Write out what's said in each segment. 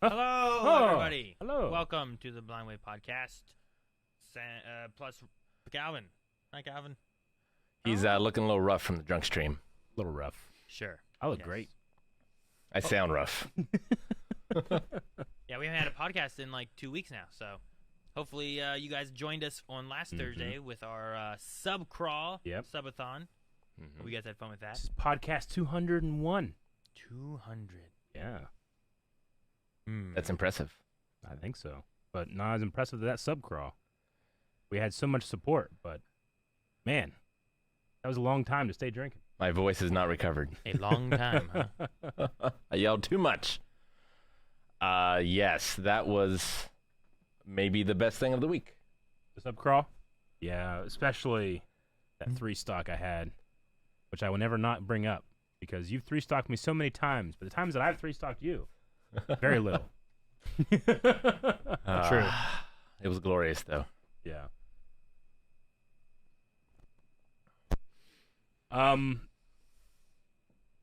Hello, everybody. Hello. Welcome to the Blind Wave Podcast. Plus Calvin. Hi, Calvin. He's looking a little rough from the drunk stream. A little rough. Sure. I look Yes. great. I sound rough. Yeah, we haven't had a podcast in like 2 weeks now, so hopefully you guys joined us on last Thursday with our sub crawl, subathon. Mhm. We guys had fun with that. This is podcast 201. 200. Yeah, That's impressive. I think so. But not as impressive as that sub crawl. We had so much support, but man, that was a long time to stay drinking. My voice is not recovered. A long time, huh? I yelled too much. Yes, that was maybe the best thing of the week. The sub crawl? Yeah, especially that 3-stock I had, which I will never not bring up because you've 3-stocked me so many times, but the times that I've 3-stocked you, very little. True. It was glorious, though. Yeah.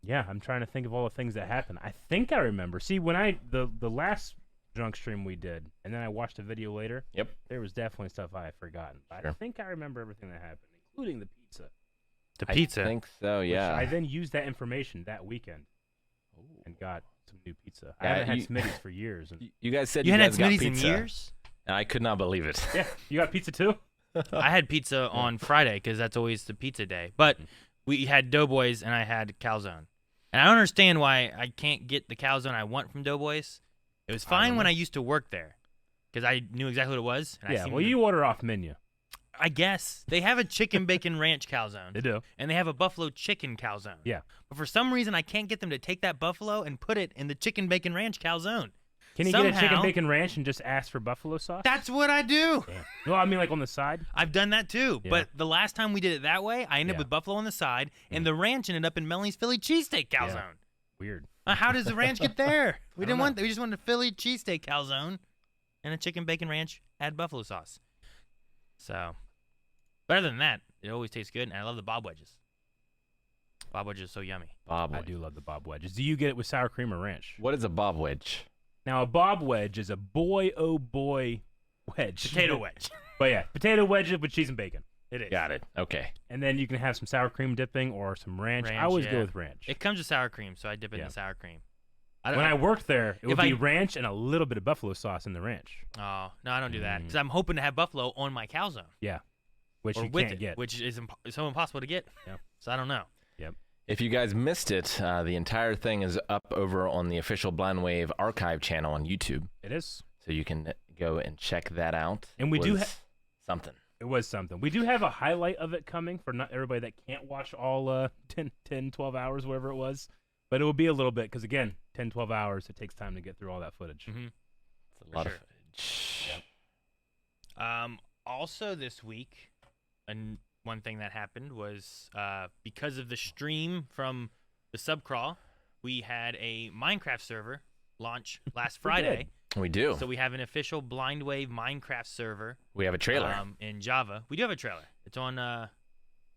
Yeah, I'm trying to think of all the things that happened. I think I remember. See, when the last drunk stream we did, and then I watched a video later. Yep. There was definitely stuff I had forgotten. But I think I remember everything that happened, including the pizza. The pizza. I think so, yeah. Which I then used that information that weekend and got some new pizza. I Yeah, haven't had Smitty's for years. And You guys said You you hadn't guys had got Smitty's in pizza, years? and I could not believe it. yeah, you got pizza too? I had pizza on Friday because that's always the pizza day. But we had Doughboys and I had calzone. And I don't understand why I can't get the calzone I want from Doughboys. It was fine when I used to work there because I knew exactly what it was. And Yeah, well, you order off menu. I guess. They have a chicken bacon ranch calzone. They do. And they have a buffalo chicken calzone. Yeah. But for some reason, I can't get them to take that buffalo and put it in the chicken bacon ranch calzone. Can you get a chicken Somehow- bacon ranch and just ask for buffalo sauce? That's what I do. Yeah. No, I mean like on the side. I've done that too, Yeah. but the last time we did it that way, I ended up with buffalo on the side, and the ranch ended up in Melanie's Philly cheesesteak calzone. Weird. How does the ranch get there? We I didn't don't want. We just wanted a Philly cheesesteak calzone, and a chicken bacon ranch add buffalo sauce. So, but other than that, it always tastes good, and I love the bob wedges. Bob wedges are so yummy. Bob I wedge. do love the bob wedges. Do you get it with sour cream or ranch? What is a bob wedge? Now, a bob wedge is a boy, oh boy wedge. Potato wedge. But yeah, potato wedges with cheese and bacon. It is. Got it. Okay. And then you can have some sour cream dipping or some ranch. I Ranch, always yeah. go with ranch. It comes with sour cream, so I dip it in Yeah. the sour cream. When I worked there, it would if be I- ranch and a little bit of buffalo sauce in the ranch. Oh no, I don't do that because I'm hoping to have buffalo on my calzone. Yeah. Which or you with can't it, get. which is so impossible to get. Yeah. So I don't know. If you guys missed it, the entire thing is up over on the official Blind Wave archive channel on YouTube, It is. so you can go and check that out. And we do Was something. It was something. We do have a highlight of it coming for not everybody that can't watch all 10, 12 hours, whatever it was. But it will be a little bit because, again, 10, 12 hours, it takes time to get through all that footage. Mm-hmm. It's a lot sure. of footage. Also this week, one thing that happened was because of the stream from the subcrawl, we had a Minecraft server launch last Friday. We do. So we have an official Blind Wave Minecraft server. We have a trailer. In Java. We do have a trailer. It's on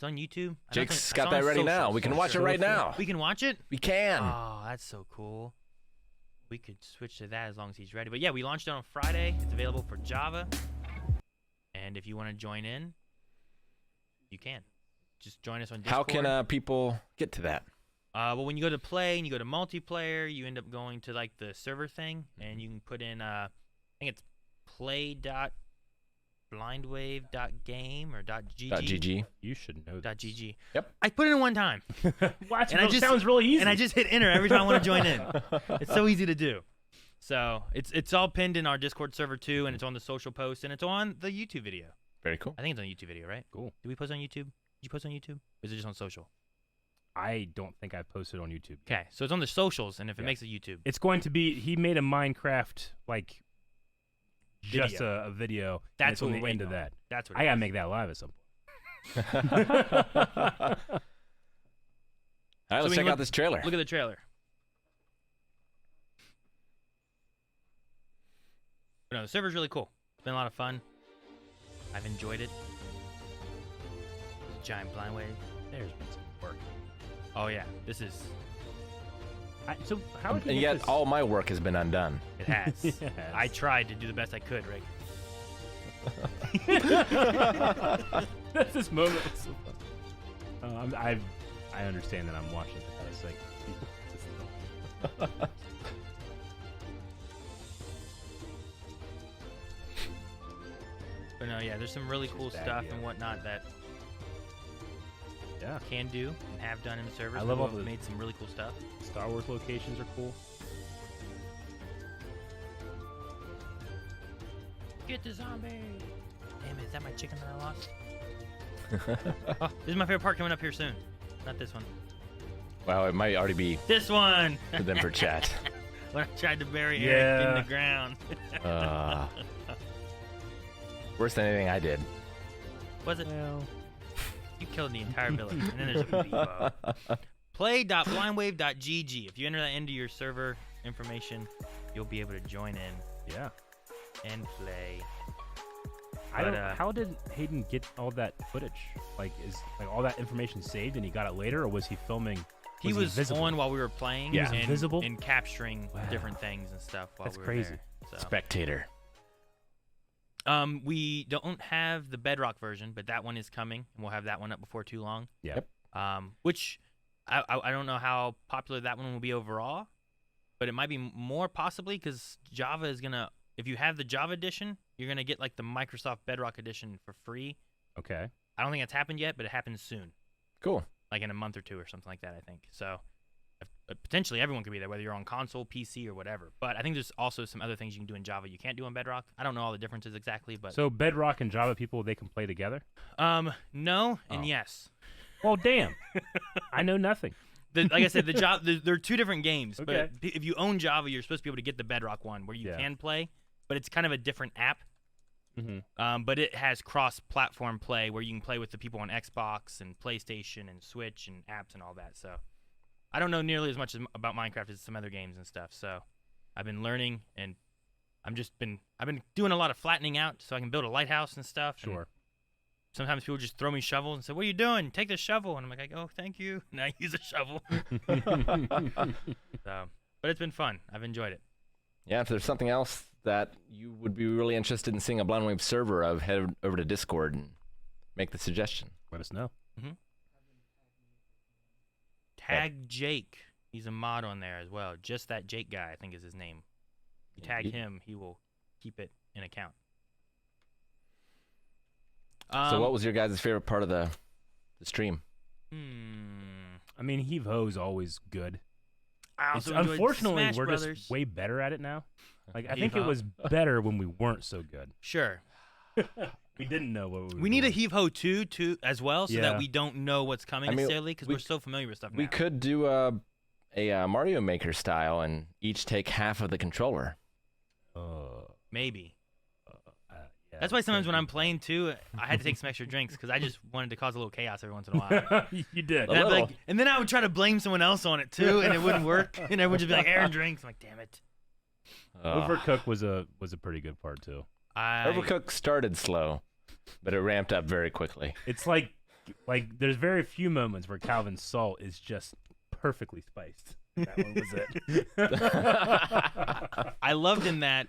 YouTube. Jake's got that ready now. We can watch it right now. We can watch it? We can. Oh, that's so cool. We could switch to that as long as he's ready. But yeah, we launched it on Friday. It's available for Java. And if you want to join in, you can. Just join us on Discord. How can people get to that? Well, when you go to play and you go to multiplayer, you end up going to like the server thing, and you can put in, I think it's play.blindwave.game or .gg. .gg. You should know that. .gg. Yep. I put it in one time. Watch, And it sounds really easy. And I just hit enter every time I want to join in. It's so easy to do. So it's all pinned in our Discord server too, and it's on the social post, and it's on the YouTube video. Very cool. I think it's on YouTube video, right? Cool. Did we post on YouTube? Did you post on YouTube? Or is it just on social? I don't think I posted on YouTube. Okay, so it's on the socials, and if it Yeah. makes it YouTube. It's going to be, he made a Minecraft, like, just Video. a video. and That's it's what on we're the end waiting of on. that. That's what I got to make that live at some point. All right, let's we check look- out this trailer. Look at the trailer. But no, the server's really cool. It's been a lot of fun. I've enjoyed it. Giant blind wave. There's been some work. Oh yeah, this is So how would you And get yet, this? all my work has been undone. It has. Yes. I tried to do the best I could, Rick. That's this moment. Was so fun. I understand that I'm watching it. I was like, But no, yeah, there's some really cool Bad stuff deal. and whatnot that yeah, can do and have done in the servers. I love all People have the- made some really cool stuff. Star Wars locations are cool. Get the zombie! Damn it, is that my chicken that I lost? Oh, this is my favorite part coming up here soon. Not this one. Wow, it might already be This one! for them for chat. When I tried to bury Eric in Yeah. the ground. Well, Worse than anything I did. Was it? You killed the entire village. And then there's a Bevo. Play.blindwave.gg. If you enter that into your server information, you'll be able to join in yeah. and play. I don't. But, How did Hayden get all that footage? Like, is like all that information saved and he got it later, or was he filming? He was visible? on while we were playing. He was and, invisible? and capturing Wow. different things and stuff while That's we were crazy. there. So. Spectator. We don't have the Bedrock version, but that one is coming, and we'll have that one up before too long. Yep. Which I don't know how popular that one will be overall, but it might be more possibly because Java is gonna. If you have the Java edition, you're gonna get like the Microsoft Bedrock edition for free. Okay. I don't think it's happened yet, but it happens soon, Cool. like in a month or two or something like that. I think so. Potentially everyone could be there, whether you're on console, PC, or whatever. But I think there's also some other things you can do in Java you can't do on Bedrock. I don't know all the differences exactly, but So Bedrock and Java people, they can play together? no and Oh. yes. Well, damn. I know nothing. Like I said, the Java they're two different games. Okay. But if you own Java, you're supposed to be able to get the Bedrock one where you Yeah. can play, but it's kind of a different app. Mm-hmm. But it has cross-platform play where you can play with the people on Xbox and PlayStation and Switch and apps and all that. So I don't know nearly as much about Minecraft as some other games and stuff. So I've been learning, and I've been doing a lot of flattening out so I can build a lighthouse and stuff. and Sure. sometimes people just throw me shovels and say, "What are you doing? Take this shovel." And I'm like, "Oh, thank you." And I use a shovel. So, but it's been fun. I've enjoyed it. Yeah, if there's something else that you would be really interested in seeing a Blind Wave server of, head over to Discord and make the suggestion. Let us know. Tag Jake. He's a mod on there as well. Just that Jake guy, I think is his name. You tag Indeed. him, he will keep it in account. So what was your guys' favorite part of the stream? I mean, Heave Ho is always good. I It's, also enjoyed unfortunately, Smash we're Brothers. just way better at it now. Like, I think it Heave-ho. was better when we weren't so good. Sure. We didn't know what we were We need a doing. Heave Ho 2 too as well, so Yeah. that we don't know what's coming I mean, necessarily because we we're so familiar with stuff We now. could do a Mario Maker style and each take half of the controller. Maybe. Yeah, That's why sometimes when I'm good. playing too, I had to take some extra drinks because I just wanted to cause a little chaos every once in a while. You did. A And, I'd be little. like, and then I would try to blame someone else on it too, and it wouldn't work. And everyone would just be like, "Aaron drinks." I'm like, "Damn it!" Overcooked was a pretty good part too. Overcooked started slow, but it ramped up very quickly. It's like there's very few moments where Calvin's salt is just perfectly spiced. That one was it. I loved in that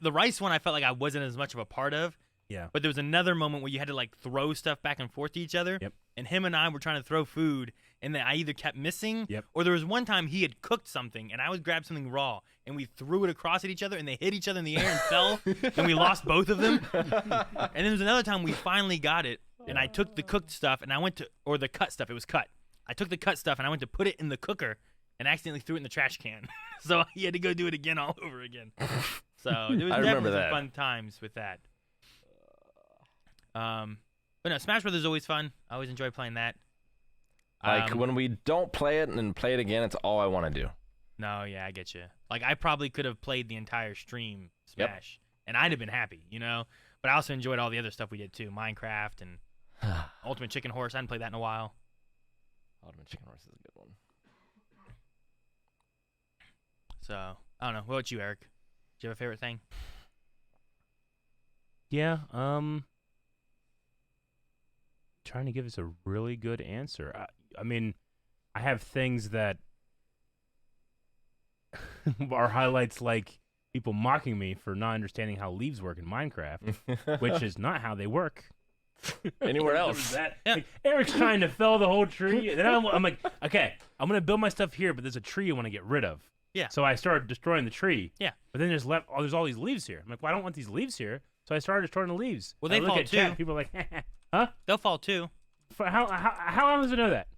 the rice one. I felt like I wasn't as much of a part of. Yeah. But there was another moment where you had to like throw stuff back and forth to each other. Yep. And him and I were trying to throw food, and then I either kept missing, Yep. or there was one time he had cooked something, and I would grab something raw, and we threw it across at each other, and they hit each other in the air and fell, and we lost both of them. And then there was another time we finally got it, and I took the cooked stuff, and I went to, or the cut stuff, it was cut. I took the cut stuff, and I went to put it in the cooker, and accidentally threw it in the trash can. So he had to go do it again all over again. So there was I remember definitely that. some fun times with that. But no, Smash Brothers is always fun. I always enjoy playing that. Like when we don't play it and play it again, it's all I want to do. No, yeah, I get you. Like I probably could have played the entire stream Yep. Smash, and I'd have been happy, you know. But I also enjoyed all the other stuff we did too, Minecraft and Ultimate Chicken Horse. I hadn't played that in a while. Ultimate Chicken Horse is a good one. So I don't know. What about you, Eric? Do you have a favorite thing? Yeah. Trying to give us a really good answer. I mean, I have things that are highlights like people mocking me for not understanding how leaves work in Minecraft, which is not how they work. Anywhere There else. was that. Yeah. Like, Eric's trying to fell the whole tree. And then I'm like, okay, I'm going to build my stuff here, but there's a tree I want to get rid of. Yeah. So I started destroying the tree. Yeah. But then there's all these leaves here. I'm like, well, I don't want these leaves here. So I started destroying the leaves. Well, I they look fall at chat, too. people are like, huh? They'll fall too. How else to know that?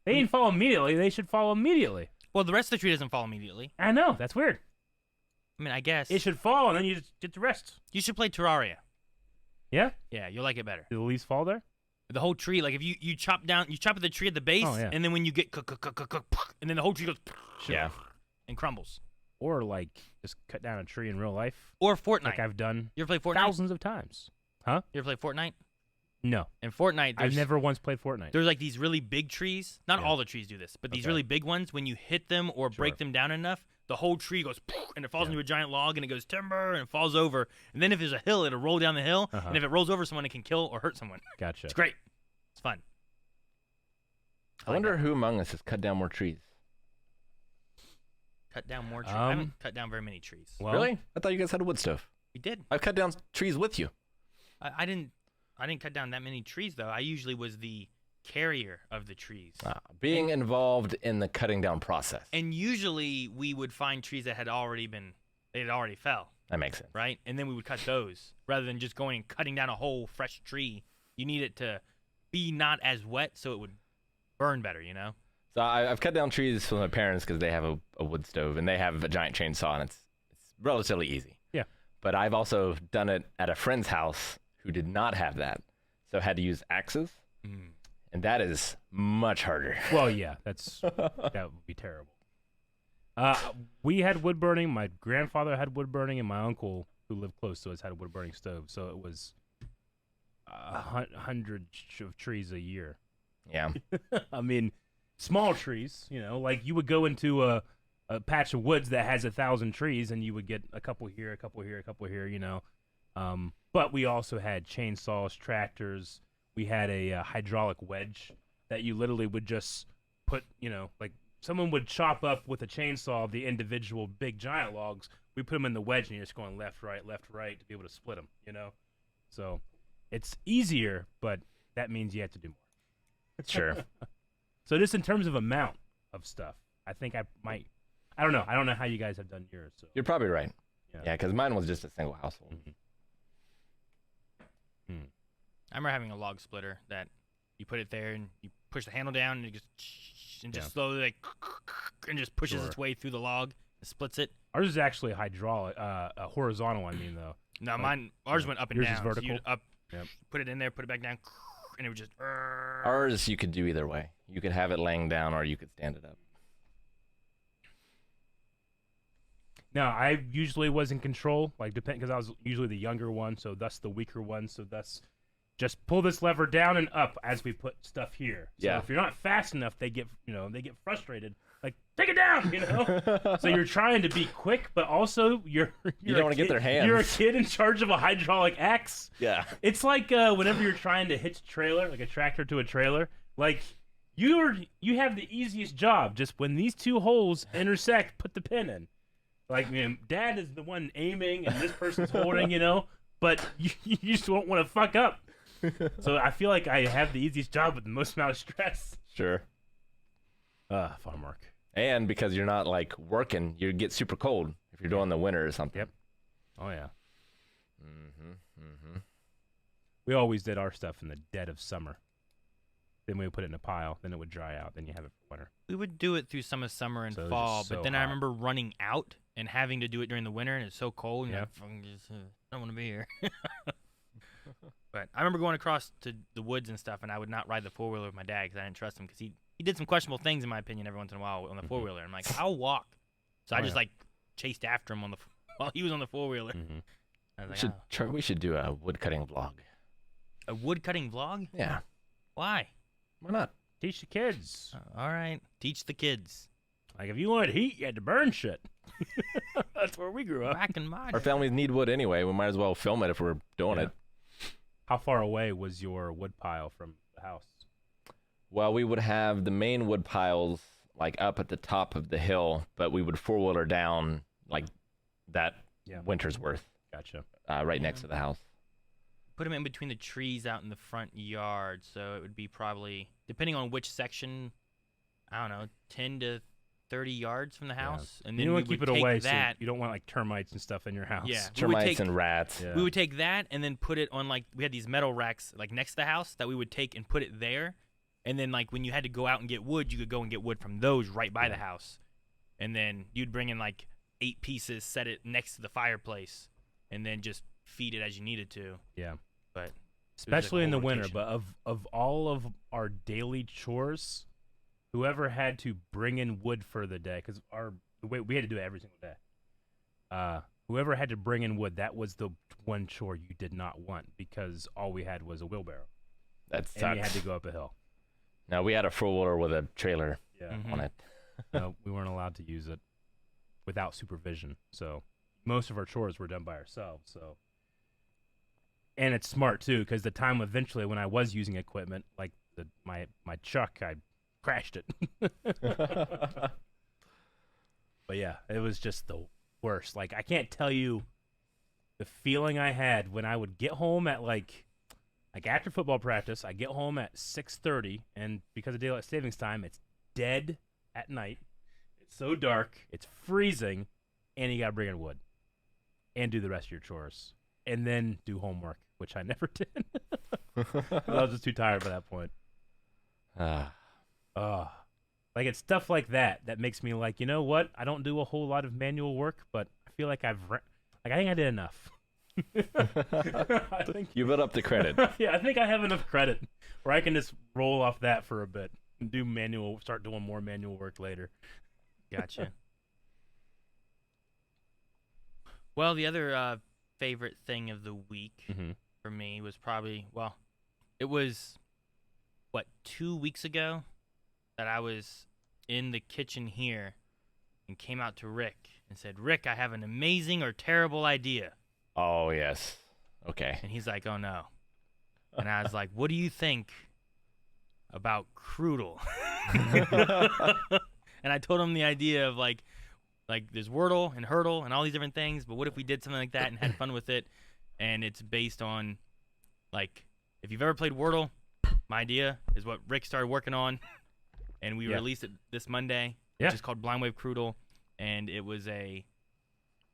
They didn't fall immediately. They should fall immediately. Well, the rest of the tree doesn't fall immediately. I know. That's weird. I mean, I guess It should fall, and then you just get the rest. you should play Terraria. Yeah? Yeah, you'll like it better. Do the leaves fall there? The whole tree, like if you chop at the tree at the base, Oh, yeah. and then when you get and then the whole tree goes Yeah. and crumbles. Or, like, just cut down a tree in real life, Or Fortnite. like I've done You ever play Fortnite? thousands of times. Huh? You ever play Fortnite? No. In Fortnite, I've there's, never once played Fortnite. there's like these really big trees. Not Yeah. all the trees do this, but these Okay. really big ones. When you hit them or break Sure. them down enough, the whole tree goes and it falls Yeah. into a giant log and it goes timber and it falls over. And then if there's a hill, it'll roll down the hill. Uh-huh. And if it rolls over someone, it can kill or hurt someone. Gotcha. It's great. It's fun. I wonder who among us has cut down more trees. Cut down more trees. I haven't cut down very many trees. Well, Really? I thought you guys had a wood stove. We did. I've cut down trees with you. I didn't cut down that many trees though. I usually was the carrier of the trees. Being involved in the cutting down process. And usually we would find trees that had already fell, That makes sense. right? And then we would cut those rather than just going and cutting down a whole fresh tree. You need it to be not as wet so it would burn better, you know? So I've cut down trees for my parents because they have a wood stove and they have a giant chainsaw and it's relatively easy. Yeah. But I've also done it at a friend's house who did not have that, so had to use axes, and that is much harder. Well, yeah, that would be terrible. We had wood burning. My grandfather had wood burning, and my uncle, who lived close to us, had a wood burning stove. So it was 100 of trees a year. Yeah. I mean, small trees. You know, like you would go into a patch of woods that has 1,000 trees, and you would get a couple here, a couple here, a couple here. You know, but we also had chainsaws, tractors. We had a hydraulic wedge that you literally would just put, you know, like someone would chop up with a chainsaw the individual big giant logs. We put them in the wedge, and you're just going left, right, to be able to split them, you know? So it's easier, but that means you have to do more. Sure. So just in terms of amount of stuff, I think I don't know. I don't know how you guys have done yours. So. You're probably right. Yeah. Yeah, because mine was just a single household. I remember having a log splitter that you put it there and you push the handle down and it just slowly like and just pushes Sure. its way through the log and splits it. Ours is actually hydraulic, a horizontal. I mean, though. No, ours went up and Yours is down. So vertical? you'd up, Yep. put it in there, put it back down, and it would just. Ours, you could do either way. You could have it laying down or you could stand it up. Now, I usually was in control, like because I was usually the younger one, so thus the weaker one. So thus, just pull this lever down and up as we put stuff here. So Yeah. if you're not fast enough, they get frustrated. Like, take it down, you know. So you're trying to be quick, but also you're You don't want to get their hands. You're a kid in charge of a hydraulic axe. Yeah. It's like whenever you're trying to hitch a trailer, like a tractor to a trailer, like you have the easiest job. Just when these two holes intersect, put the pin in. Like, Dad is the one aiming and this person's holding, you know, but you just don't want to fuck up. So I feel like I have the easiest job with the most amount of stress. Sure. Farm work. And because you're not like working, you get super cold if you're doing the winter or something. Yep. Oh yeah. Mm-hmm. We always did our stuff in the dead of summer. Then we would put it in a pile. Then it would dry out. Then you have it for winter. We would do it through some of summer and So it was fall, just but so then I hot. remember running out and having to do it during the winter, and it's so cold. And Yeah. I don't want to be here. But I remember going across to the woods and stuff, and I would not ride the 4-wheeler with my dad because I didn't trust him because he did some questionable things, in my opinion, every once in a while on the 4-wheeler. I'm like, I'll walk. So I just like chased after him while he was on the 4-wheeler. Mm-hmm. I was like, We should do a wood cutting vlog. a wood cutting vlog? Yeah. Why? Why not? Teach the kids. All right, teach the kids. Like, if you wanted heat, you had to burn shit. That's where we grew up. Back in my Our families need wood anyway. We might as well film it if we're doing it. How far away was your wood pile from the house? Well, we would have the main wood piles like up at the top of the hill, but we would four-wheeler down like that winter's worth. Gotcha. Right next to the house. Put them in between the trees out in the front yard, so it would be probably, depending on which section, I don't know, 10 to 30 yards from the house. And then you we want to keep would it take away that. so you don't want like termites and stuff in your house. Yeah. Termites and rats. Yeah. We would take that and then put it on, like, we had these metal racks like next to the house that we would take and put it there. And then, like, when you had to go out and get wood, you could go and get wood from those right by the house. And then you'd bring in, like, 8 pieces, set it next to the fireplace, and then just feed it as you needed to. Yeah. But especially in the winter. rotation. But of all of our daily chores, whoever had to bring in wood for the day, because the way we had to do it every single day. Whoever had to bring in wood, that was the one chore you did not want, because all we had was a wheelbarrow. That sucks. And we had to go up a hill. No, we had a four-wheeler with a trailer on it. No, we weren't allowed to use it without supervision. So most of our chores were done by ourselves. So, and it's smart too, because the time eventually when I was using equipment, like my truck, I crashed it. But yeah, it was just the worst. Like, I can't tell you the feeling I had when I would get home at like after football practice. I get home at 6:30, and because of daylight savings time, it's dead at night. It's so dark, it's freezing, and you gotta bring in wood and do the rest of your chores, and then do homework, which I never did. I was just too tired by that point. Like, it's stuff like that makes me like, you know what? I don't do a whole lot of manual work, but I feel like I think I did enough. I think You built up the credit. yeah, I think I have enough credit where I can just roll off that for a bit and start doing more manual work later. Gotcha. Well, the other favorite thing of the week for me was probably, it was, 2 weeks ago that I was in the kitchen here and came out to Rick and said, Rick, I have an amazing or terrible idea. Oh, yes. Okay. And he's like, oh, no. And I was like, what do you think about Crewdle? And I told him the idea of, like there's Wordle and Hurdle and all these different things, but what if we did something like that and had fun with it? And it's based on, like, if you've ever played Wordle, my idea is what Rick started working on, and we released it this Monday, which is called Blind Wave Crewdle, and it was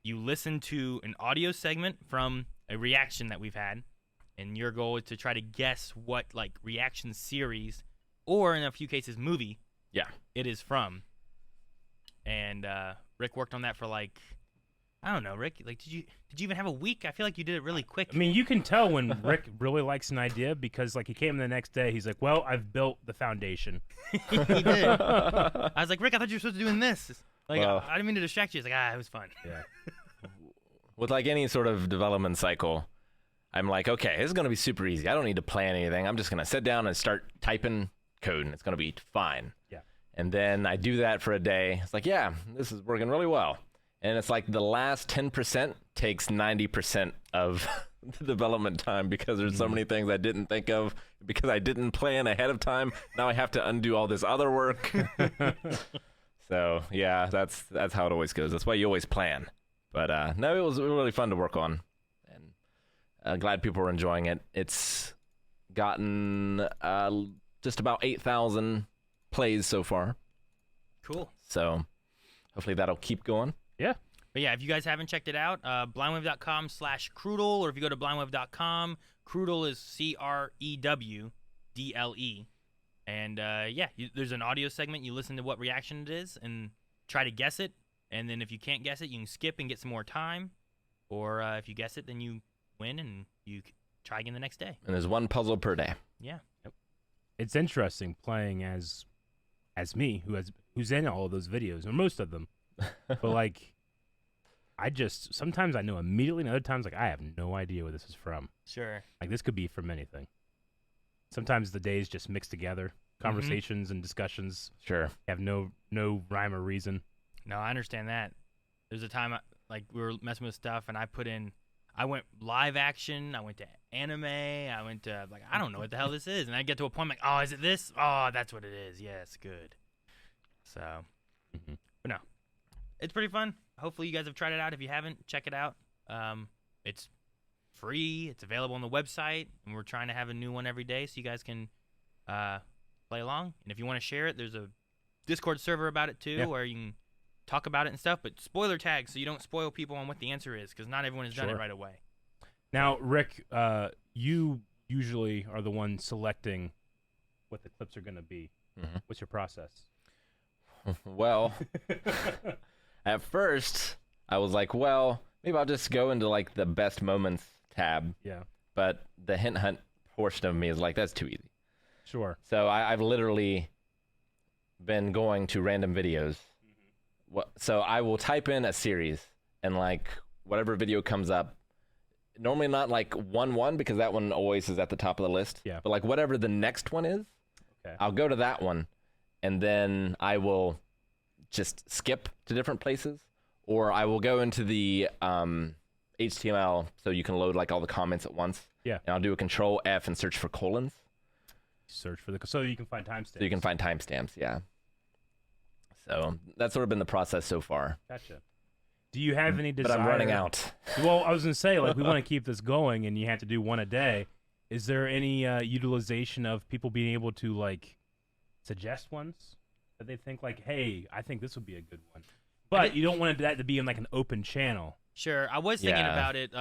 you listen to an audio segment from a reaction that we've had, and your goal is to try to guess what, like, reaction series, or in a few cases, movie, it is from. And Rick worked on that for, like, I don't know, Rick, like, did you even have a week? I feel like you did it really quick. I mean, you can tell when Rick really likes an idea, because, like, he came the next day, he's like, well, I've built the foundation. He did. I was like, Rick, I thought you were supposed to be doing this. Like, I didn't mean to distract you. It's like, it was fun. Yeah. With, like, any sort of development cycle, I'm like, okay, this is going to be super easy. I don't need to plan anything. I'm just going to sit down and start typing code, and it's going to be fine. Yeah. And then I do that for a day. It's like, yeah, this is working really well. And it's like the last 10% takes 90% of the development time, because there's so many things I didn't think of because I didn't plan ahead of time. Now I have to undo all this other work. So, yeah, that's how it always goes. That's why you always plan. But no, it was really fun to work on. And glad people are enjoying it. It's gotten just about 8,000 plays so far. Cool. So hopefully that'll keep going. Yeah. But yeah, if you guys haven't checked it out, blindwave.com/Crewdle, or if you go to blindwave.com, Crewdle is CREWDLE. And there's an audio segment. You listen to what reaction it is and try to guess it. And then if you can't guess it, you can skip and get some more time. Or if you guess it, then you win and you try again the next day. And there's one puzzle per day. Yeah. Yep. It's interesting playing as me, who's in all of those videos, or most of them. But, like, sometimes I know immediately, and other times, like, I have no idea where this is from. Sure. Like, this could be from anything. Sometimes the days just mix together. Conversations and discussions. Sure. Have no rhyme or reason. No, I understand that. There's a time, we were messing with stuff, and I went live action, I went to anime, I went to, I don't know what the hell this is. And I get to a point, I'm like, oh, is it this? Oh, that's what it is. Yes, good. So, but no, it's pretty fun. Hopefully, you guys have tried it out. If you haven't, check it out. It's free. It's available on the website, and we're trying to have a new one every day so you guys can play along. And if you want to share it, there's a Discord server about it too, where you can talk about it and stuff. But spoiler tags so you don't spoil people on what the answer is, because not everyone has done it right away. Now, Rick, you usually are the one selecting what the clips are going to be. What's your process? Well, at first I was like, well, maybe I'll just go into like the best moments tab. Yeah. But the hint hunt portion of me is like, that's too easy. Sure. So I've literally been going to random videos. So I will type in a series, and like whatever video comes up, normally not like 1-1 because that one always is at the top of the list. Yeah. But like whatever the next one is, I'll go to that one, and then I will just skip to different places, or I will go into the HTML so you can load like all the comments at once. Yeah. And I'll do a Control F and search for colons. Search for so you can find timestamps. So you can find timestamps, yeah. So that's sort of been the process so far. Gotcha. Do you have any desire? But I'm running out. Well, I was going to say, like, we want to keep this going, and you have to do one a day. Is there any utilization of people being able to, like, suggest ones that they think, like, hey, I think this would be a good one? But you don't want that to be in, like, an open channel. Sure. I was thinking about it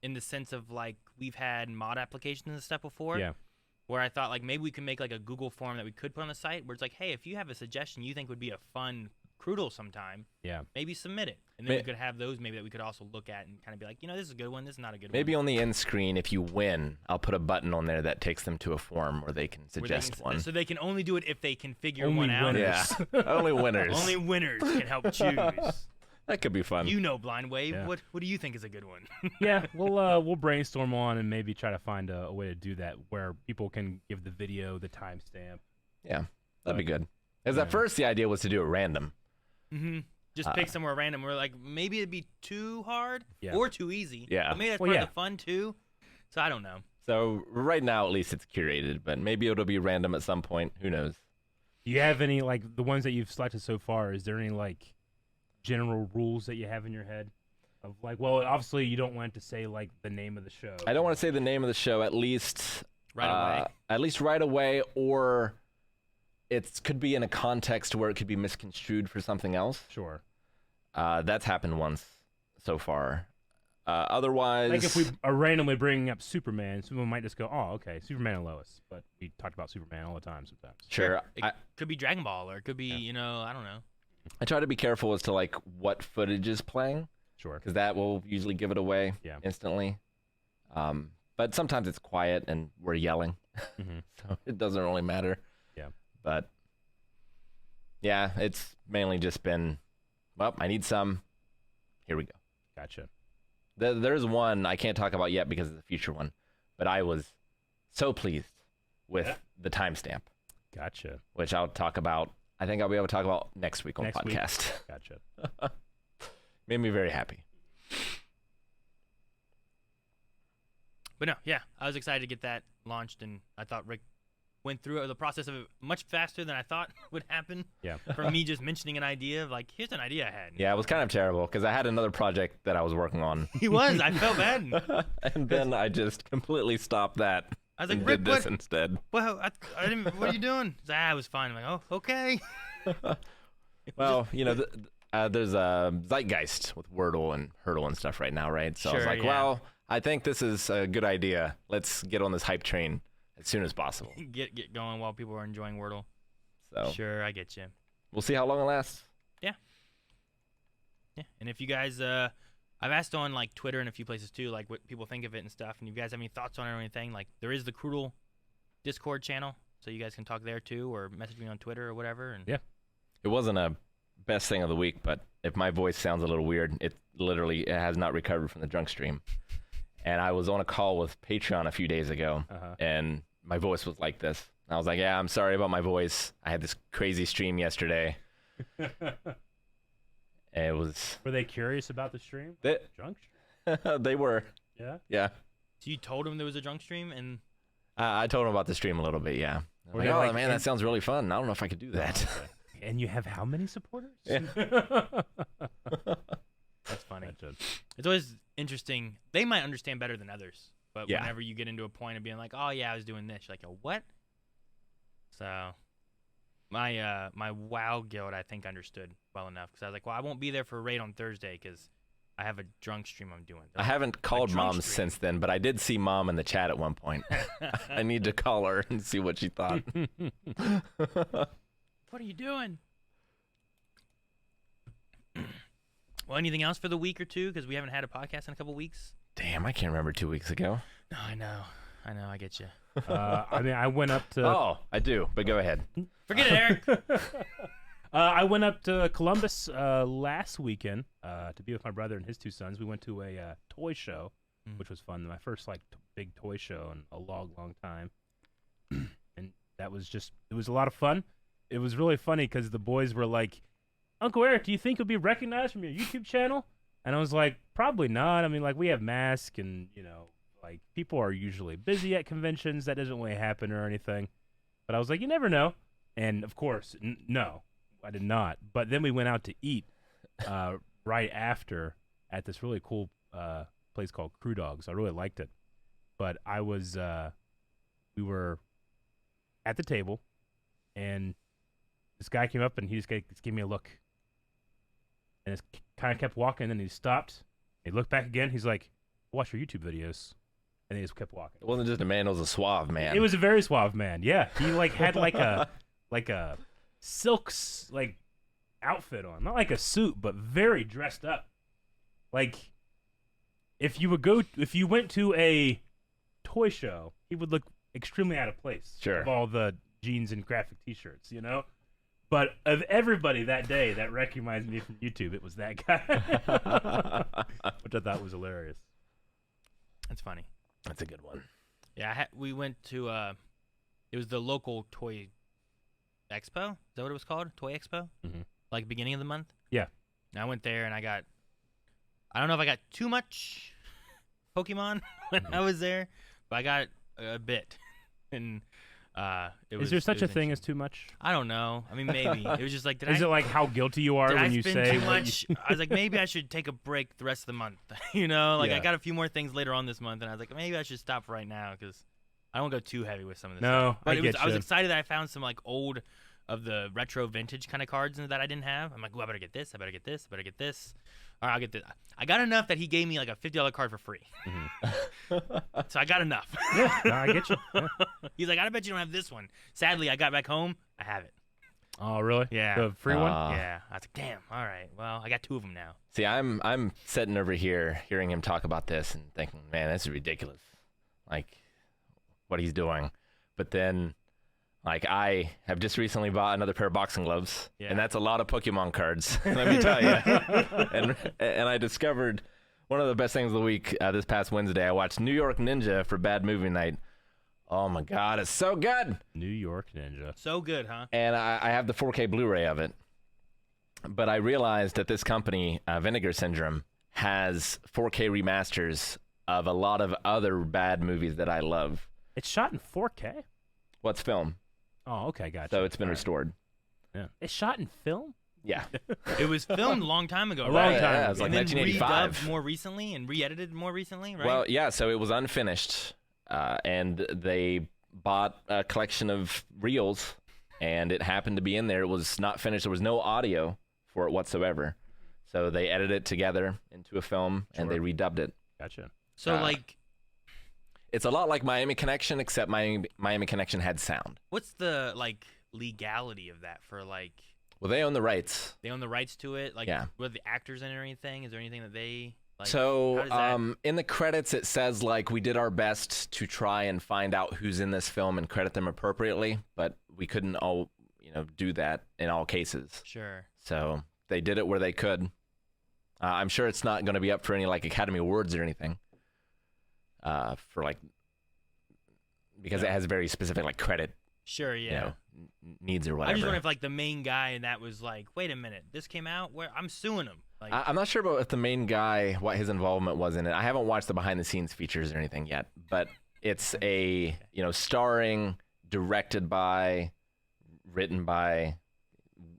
in the sense of, like, we've had mod applications and stuff before. Yeah. Where I thought, like, maybe we could make, like, a Google form that we could put on the site where it's like, hey, if you have a suggestion you think would be a fun Crewdle sometime, maybe submit it. And then we could have those maybe that we could also look at and kind of be like, this is a good one, this is not a good one. Maybe on the end screen, if you win, I'll put a button on there that takes them to a form where they can suggest one. So they can only do it if they can figure one out. Yeah, only winners. Only winners can help choose. That could be fun. Blind Wave. Yeah. What do you think is a good one? Yeah, we'll brainstorm on and maybe try to find a way to do that where people can give the video the timestamp. Yeah, that'd be good. Because at first the idea was to do it random. Just pick somewhere random. We're like, maybe it'd be too hard or too easy. Yeah. But maybe that's part of the fun too. So I don't know. So right now, at least it's curated, but maybe it'll be random at some point. Who knows? Do you have any, like, the ones that you've selected so far, is there any, like, general rules that you have in your head? Of, like, well, obviously you don't want to say, like, the name of the show. I don't want to say the name of the show, at least right away. At least right away, or it could be in a context where it could be misconstrued for something else. Sure. That's happened once so far. Otherwise, like if we are randomly bringing up Superman, someone might just go, "Oh, okay, Superman and Lois." But we talked about Superman all the time sometimes. Sure. It could be Dragon Ball, or it could be, I don't know. I try to be careful as to like what footage is playing. Sure. Because that will usually give it away instantly. But sometimes it's quiet and we're yelling, so it doesn't really matter. Yeah. But yeah, it's mainly just been, well, I need some. Here we go. Gotcha. There's one I can't talk about yet because it's a future one, but I was so pleased with the timestamp. Gotcha. Which I'll talk about. I think I'll be able to talk about next week on the Week. podcast. Gotcha. Made me very happy. But no, yeah, I was excited to get that launched, and I thought Rick went through the process of it much faster than I thought would happen. Yeah. From me just mentioning an idea of like, here's an idea I had. Yeah, it was kind of terrible because I had another project that I was working on. He was. I felt bad. And then I just completely stopped that. I was like, and Rick, did this instead. Well, I didn't. What are you doing? I was fine. I'm like, oh, okay. Well, there's a zeitgeist with Wordle and Hurdle and stuff right now, right? So I was like, well, I think this is a good idea. Let's get on this hype train as soon as possible. Get going while people are enjoying Wordle. So sure, I get you. We'll see how long it lasts. Yeah. Yeah, and if you guys, I've asked on like Twitter and a few places too, like what people think of it and stuff. And if you guys have any thoughts on it or anything, like there is the Crewdle Discord channel, so you guys can talk there too, or message me on Twitter or whatever. And it wasn't a best thing of the week, but if my voice sounds a little weird, it has not recovered from the drunk stream. And I was on a call with Patreon a few days ago, and my voice was like this. And I was like, yeah, I'm sorry about my voice. I had this crazy stream yesterday. And it was... Were they curious about the stream? Drunk? They were. Yeah? Yeah. So you told them there was a drunk stream, and... I told them about the stream a little bit, yeah. Like, oh, man, that sounds really fun. I don't know if I could do that. And you have how many supporters? Yeah. That's funny. It's always interesting. They might understand better than others, but Yeah. whenever you get into a point of being like, "Oh yeah, I was doing this," you're like, "Oh, what?" So, my WoW guild, I think, understood well enough because I was like, "Well, I won't be there for raid on Thursday because I have a drunk stream I'm doing." I haven't called drunk Mom stream. since then, but I did see Mom in the chat at one point. I need to call her and see what she thought. What are you doing? Well, anything else for the week or two? Because we haven't had a podcast in a couple weeks. Damn, I can't remember 2 weeks ago. No, I know, I get you. I mean, I went up to. Oh, I do, but go ahead. Forget it, Eric. I went up to Columbus last weekend to be with my brother and his two sons. We went to a toy show, which was fun. My first big toy show in a long time, and that was it was a lot of fun. It was really funny because the boys were like, "Uncle Eric, do you think you'll be recognized from your YouTube channel?" And I was like, "Probably not. I mean, like, we have masks and, like, people are usually busy at conventions. That doesn't really happen or anything." But I was like, you never know. And, of course, no, I did not. But then we went out to eat right after at this really cool place called Crewdle. I really liked it. But we were at the table, and this guy came up, and he just gave me a look. And it kind of kept walking, and then he stopped. He looked back again. He's like, "Watch your YouTube videos." And he just kept walking. It wasn't just a man, it was a suave man. It was a very suave man. Yeah, he had like a silk outfit on, not like a suit, but very dressed up. Like if you went to a toy show, he would look extremely out of place. Sure. Of all the jeans and graphic T-shirts, But of everybody that day that recognized me from YouTube, it was that guy, which I thought was hilarious. That's funny. That's a good one. Yeah, we went to it was the local toy expo. Is that what it was called? Toy expo? Mhm. Like beginning of the month? Yeah. And I went there and I don't know if I got too much Pokemon when I was there, but I got a bit. And Is there such a thing as too much? I don't know. I mean, maybe. It was just like, Is it like how guilty you are did when I you spend say too what much? I was like, maybe I should take a break the rest of the month. I Yeah. got a few more things later on this month, and I was like, maybe I should stop right now because I don't go too heavy with some of this. No, stuff. But I was you. excited that I found some like old of the retro vintage kind of cards that I didn't have. I'm like, well, I better get this. I better get this. I better get this. All right, I'll get this. I got enough that he gave me like a $50 card for free. So I got enough. Yeah, no, I get you. Yeah. He's like, I bet you don't have this one. Sadly, I got back home. I have it. Oh, really? Yeah. The free one? Yeah. I was like, damn. All right. Well, I got 2 of them now. See, I'm sitting over here hearing him talk about this and thinking, man, this is ridiculous. Like, what he's doing. But then, like, I have just recently bought another pair of boxing gloves, Yeah. and that's a lot of Pokemon cards, let me tell you. and I discovered one of the best things of the week this past Wednesday. I watched New York Ninja for Bad Movie Night. Oh, my God, it's so good. New York Ninja. So good, huh? And I have the 4K Blu-ray of it. But I realized that this company, Vinegar Syndrome, has 4K remasters of a lot of other bad movies that I love. It's shot in 4K? What's film? Oh, okay, gotcha. So it's been All right. restored. Yeah. It's shot in film? Yeah. It was filmed a long time ago, A right? long time Yeah, it ago. was like And then 1985. redubbed more recently and re-edited more recently, right? Well, yeah, so it was unfinished, and they bought a collection of reels, and it happened to be in there. It was not finished. There was no audio for it whatsoever. So they edited it together into a film, and they Sure. redubbed it. Gotcha. so like, It's a lot like Miami Connection, except Miami Connection had sound. what's the like legality of that for like? Well, they own the rights. They own the rights to it. Like, Yeah. with the actors in it or anything? Is there anything that they like? how So does that- in the credits, it says, like, we did our best to try and find out who's in this film and credit them appropriately, but we couldn't all, do that in all cases. Sure. So they did it where they could. I'm sure it's not going to be up for any, like, Academy Awards or anything. For, like, because it has very specific, like, credit, Sure. Yeah. needs or I whatever. just wonder if like the main guy and that was like, wait a minute, this came out where I'm suing him. Like, I'm not sure about if the main guy, what his involvement was in it. I haven't watched the behind-the-scenes features or anything yet, but it's a, starring, directed by, written by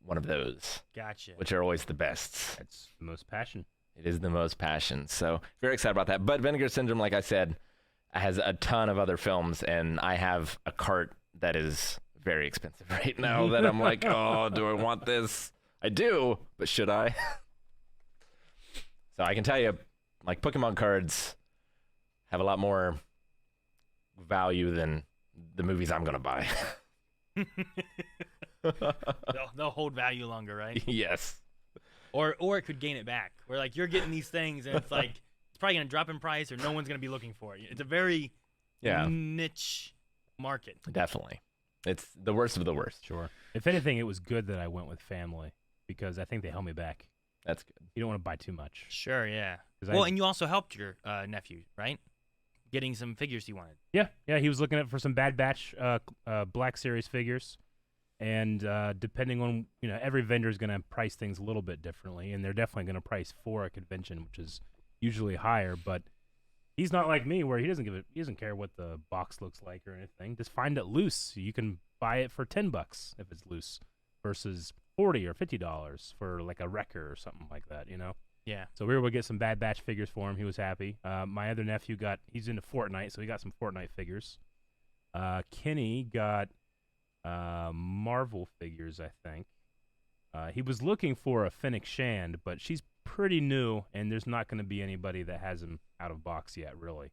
one of those, Gotcha. which are always the best. That's the most passion. It is the most passion. So very excited about that. But Vinegar Syndrome, like I said, has a ton of other films, and I have a cart that is very expensive right now that I'm like, oh, do I want this? I do, but should I? So I can tell you, like, Pokemon cards have a lot more value than the movies I'm going to buy. They'll hold value longer, right? Yes. Or it could gain it back. Where, like, you're getting these things, and it's like, it's probably going to drop in price, or no one's going to be looking for it. It's a very niche market. Definitely. It's the worst of the worst. Sure. If anything, it was good that I went with family because I think they held me back. That's good. You don't want to buy too much. Sure, yeah. Well, and you also helped your nephew, right? Getting some figures he wanted. Yeah, he was looking for some Bad Batch Black Series figures. And depending on, every vendor is going to price things a little bit differently, and they're definitely going to price for a convention, which is usually higher. But he's not like me, where he doesn't care what the box looks like or anything. Just find it loose. You can buy it for $10 if it's loose, versus $40 or $50 for like a wrecker or something like that. Yeah. So we were able to get some Bad Batch figures for him. He was happy. My other nephew he's into Fortnite, so he got some Fortnite figures. Kenny got Marvel figures, I think. He was looking for a Fennec Shand, but she's pretty new, and there's not going to be anybody that has him out of box yet, really.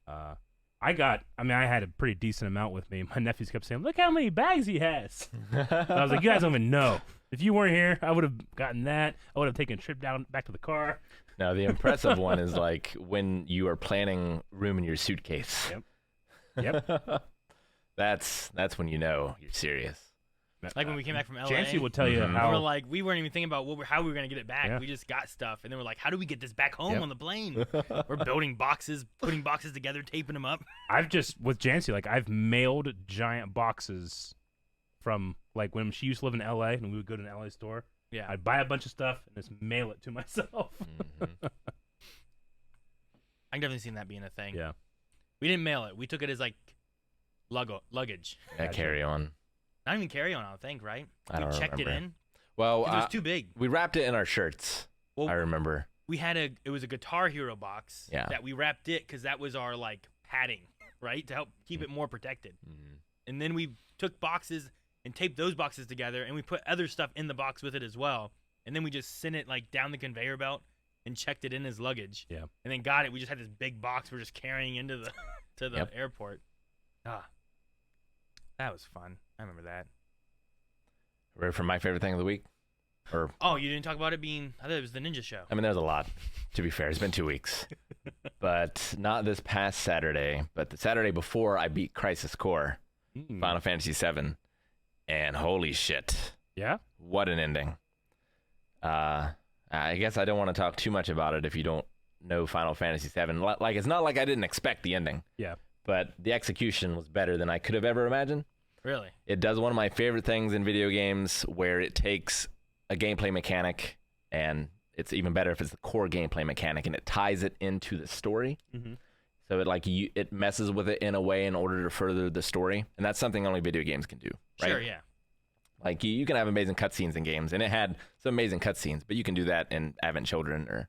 I had a pretty decent amount with me. My nephews kept saying, "Look how many bags he has." I was like, "You guys don't even know. If you weren't here, I would have gotten that. I would have taken a trip back to the car." Now, the impressive one is like when you are planning room in your suitcase. Yep. That's when you know you're serious. Like when we came back from LA. Jancy will tell you how. We were like, we weren't even thinking about how we were going to get it back. Yeah. We just got stuff. And then we're like, how do we get this back home on the plane? We're building boxes, putting boxes together, taping them up. With Jancy, I've mailed giant boxes from, like, when she used to live in LA and we would go to an LA store. Yeah. I'd buy a bunch of stuff and just mail it to myself. I've definitely seen that being a thing. Yeah. We didn't mail it. We took it as, like, luggage. Yeah, carry on. Not even carry on, I don't think, right? I don't checked remember. it in. Well, it was too big. We wrapped it in our shirts. Well, I remember. It was a Guitar Hero box that we wrapped it because that was our, like, padding, right? To help keep it more protected. Mm-hmm. And then we took boxes and taped those boxes together, and we put other stuff in the box with it as well. And then we just sent it, like, down the conveyor belt and checked it in as luggage. Yeah. And then got it. We just had this big box we're just carrying into the to the airport. That was fun. I remember that. Ready for my favorite thing of the week? Oh, you didn't talk about it being... I thought it was the Ninja Show. I mean, there's a lot, to be fair. It's been 2 weeks. But not this past Saturday, but the Saturday before I beat Crisis Core, Final Fantasy VII. And holy shit. Yeah? What an ending. I guess I don't want to talk too much about it if you don't know Final Fantasy VII. Like, it's not like I didn't expect the ending. Yeah. But the execution was better than I could have ever imagined. Really? It does one of my favorite things in video games where it takes a gameplay mechanic, and it's even better if it's the core gameplay mechanic, and it ties it into the story. Mm-hmm. So it messes with it in a way in order to further the story, and that's something only video games can do, right? Sure, yeah. Like, you can have amazing cutscenes in games, and it had some amazing cutscenes, but you can do that in Advent Children or,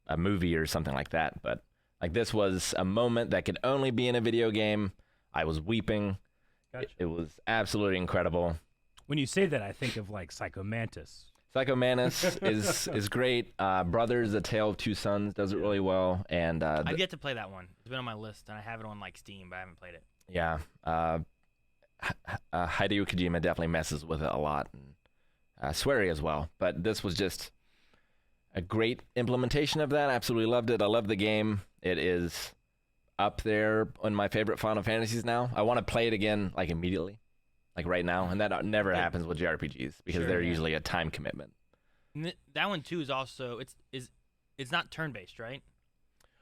a movie or something like that. But like, this was a moment that could only be in a video game. I was weeping. Gotcha. It was absolutely incredible. When you say that, I think of, like, Psycho Mantis. Psycho Mantis is great. Brothers: A Tale of Two Sons does it really well. And I've yet to play that one. It's been on my list, and I have it on, like, Steam, but I haven't played it. Yeah. Hideo Kojima definitely messes with it a lot. And Swery as well. But this was just a great implementation of that. I absolutely loved it. I love the game. It is up there on my favorite Final Fantasies now. I want to play it again, like, immediately, like right now. And that never happens with JRPGs because they're usually a time commitment. That one, too, is also... It's not turn-based, right?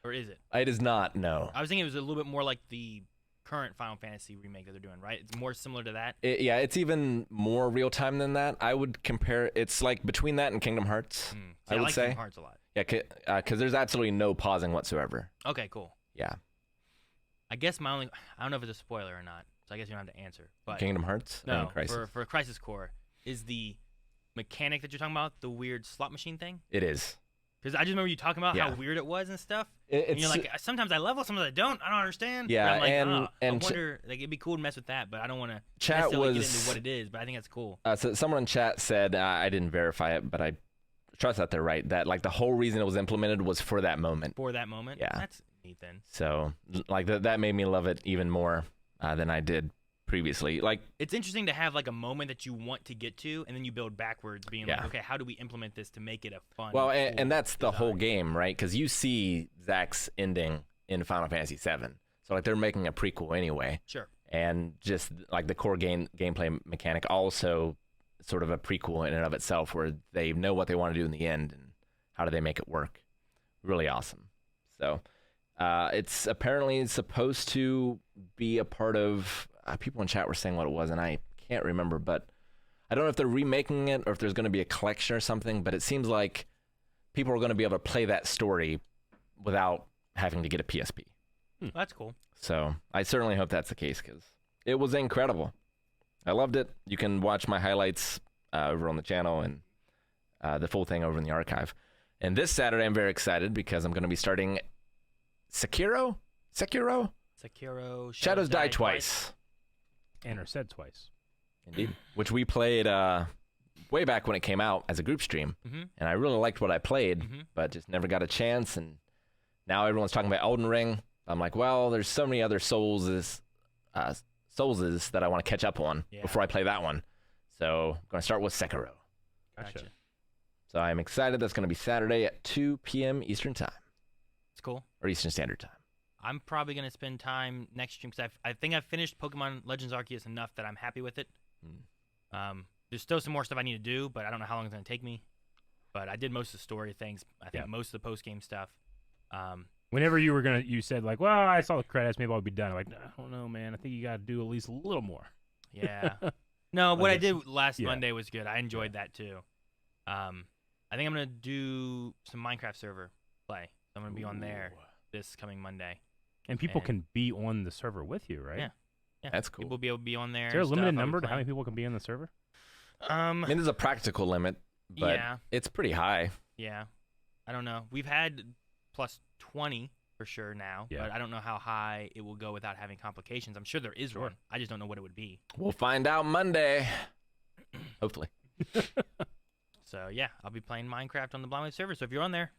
Or is it? It is not, no. I was thinking it was a little bit more like the current Final Fantasy remake that they're doing, right? It's more similar to that. It's even more real time than that. I would compare. It's like between that and Kingdom Hearts. I would like say. Kingdom Hearts a lot. Yeah, because there's absolutely no pausing whatsoever. Okay, cool. Yeah. I guess I don't know if it's a spoiler or not, so I guess you don't have to answer. But Kingdom Hearts? No, Crisis. for Crisis Core, is the mechanic that you're talking about, the weird slot machine thing. It is. Because I just remember you talking about how weird it was and stuff. It's, and you're like, sometimes I level, sometimes I don't. I don't understand. Yeah, but I'm like, and I wonder, like, it'd be cool to mess with that, but I don't want to chat necessarily was, get into what it is. But I think that's cool. So someone in chat said, I didn't verify it, but I trust that they're right. That like the whole reason it was implemented was for that moment. For that moment. Yeah. That's neat then. So like that made me love it even more than I did previously. Like, it's interesting to have like a moment that you want to get to, and then you build backwards, being like, okay, how do we implement this to make it a fun? Well, and that's the whole game, right? Because you see Zach's ending in Final Fantasy VII, so like they're making a prequel anyway. Sure. And just like the core gameplay mechanic, also sort of a prequel in and of itself, where they know what they want to do in the end and how do they make it work. Really awesome. So it's apparently supposed to be a part of. People in chat were saying what it was, and I can't remember, but I don't know if they're remaking it or if there's going to be a collection or something, but it seems like people are going to be able to play that story without having to get a PSP. Well, that's cool. So I certainly hope that's the case, because it was incredible. I loved it. You can watch my highlights over on the channel and the full thing over in the archive. And this Saturday, I'm very excited because I'm going to be starting Sekiro? Shadows Die Twice. And are said twice. Indeed. Which we played way back when it came out as a group stream. Mm-hmm. And I really liked what I played, but just never got a chance. And now everyone's talking about Elden Ring. I'm like, well, there's so many other Soulses that I want to catch up on before I play that one. So I'm going to start with Sekiro. Gotcha. So I'm excited. That's going to be Saturday at 2 p.m. Eastern Time. It's cool. Or Eastern Standard Time. I'm probably going to spend time next stream because I think I've finished Pokemon Legends Arceus enough that I'm happy with it. There's still some more stuff I need to do, but I don't know how long it's going to take me. But I did most of the story things. I think most of the post-game stuff. Whenever you said like, well, I saw the credits, maybe I'll be done. I'm like, I don't know, man. I think you got to do at least a little more. Yeah. No, what I did last Monday was good. I enjoyed that too. I think I'm going to do some Minecraft server play. I'm going to be on there this coming Monday. And people can be on the server with you, right? Yeah. That's cool. People will be able to be on there. Is there a limited number to how many people can be on the server? I mean, there's a practical limit, but it's pretty high. Yeah. I don't know. We've had plus 20 for sure now, but I don't know how high it will go without having complications. I'm sure there is one. I just don't know what it would be. We'll find out Monday. Hopefully. So, yeah, I'll be playing Minecraft on the Blind Wave server. So if you're on there,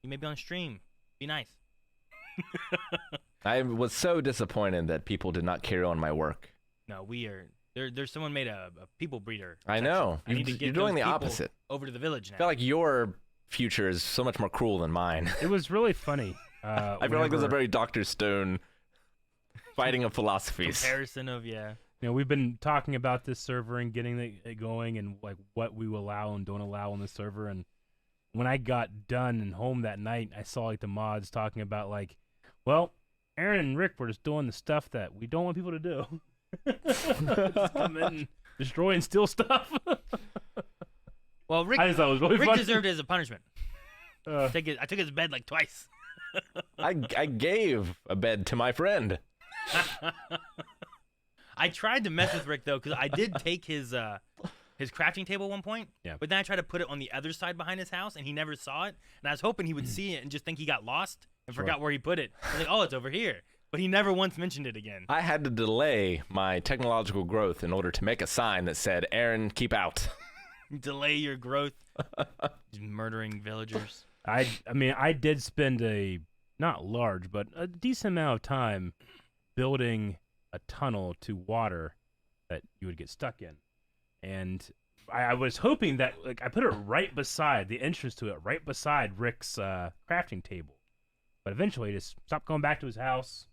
you may be on stream. Be nice. I was so disappointed that people did not carry on my work. No, we are. There's someone made a people breeder. I know. I need to get you're doing the people opposite. Over to the village now. I feel like your future is so much more cruel than mine. It was really funny. I feel like there's a very Dr. Stone fighting of philosophies. Comparison of, You know, we've been talking about this server and getting it going and like what we will allow and don't allow on the server. And when I got done and home that night, I saw like the mods talking about like, well, Aaron and Rick were just doing the stuff that we don't want people to do. Just come in and destroy and steal stuff. Well, Rick, I just thought it was really Rick funny. deserved it as a punishment. I took his bed like twice. I gave a bed to my friend. I tried to mess with Rick though, because I did take his crafting table at one point. Yeah. But then I tried to put it on the other side behind his house, and he never saw it. And I was hoping he would see it and just think he got lost and forgot where he put it. I was like, oh, it's over here. But he never once mentioned it again. I had to delay my technological growth in order to make a sign that said, Aaron, keep out. Delay your growth. Just murdering villagers. I mean, I did spend a not large, but a decent amount of time building a tunnel to water that you would get stuck in. And I was hoping that, like, I put it right beside the entrance to it, right beside Rick's crafting table. But eventually, he just stopped going back to his house,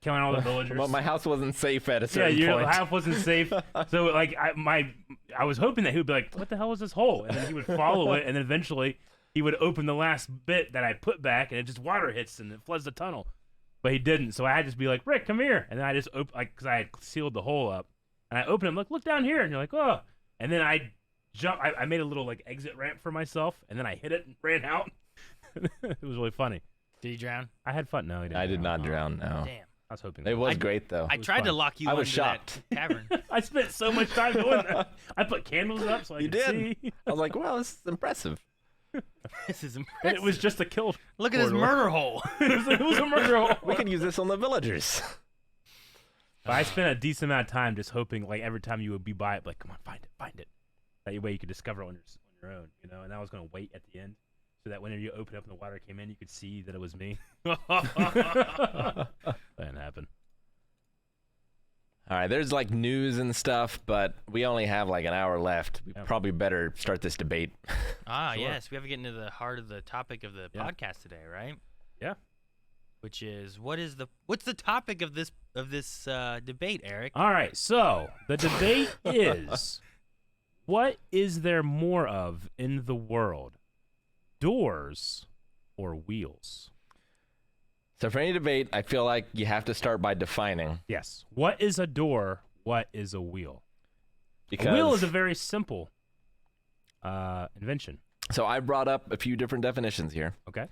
killing all the villagers. Well, my house wasn't safe at a certain point. The house wasn't safe. So, like, I was hoping that he would be like, what the hell is this hole? And then he would follow it, and then eventually he would open the last bit that I put back, and it just water hits and it floods the tunnel. But he didn't, so I had to just be like, Rick, come here. And then I just opened, like, because I had sealed the hole up. And I opened it, look down here. And you're like, oh. And then I made a little, like, exit ramp for myself, and then I hit it and ran out. It was really funny. Did he drown? I had fun. No, he didn't. I did not drown, no. Damn. I was hoping It was great though. I tried to fun. lock you I into was shocked. that tavern. I spent so much time doing that. I put candles up so I could see. I was like, wow, this is impressive. This is impressive. And it was just a kill. Look at this corridor. murder hole. It was a murder hole. We could use this on the villagers. But I spent a decent amount of time just hoping, like, every time you would be by it, like, come on, find it. That way you could discover it on your own, you know? And I was going to wait at the end so that whenever you open up and the water came in, you could see that it was me. That didn't happen. All right, there's like news and stuff, but we only have like an hour left. We probably better start this debate. Ah, Sure. yes. We have to get into the heart of the topic of the podcast today, right? Yeah. Which is what's the topic of this debate, Eric? All right, so the debate is, what is there more of in the world, doors or wheels? So for any debate, I feel like you have to start by defining. Yes. What is a door? What is a wheel? Because A wheel is a very simple invention. So I brought up a few different definitions here. Okay.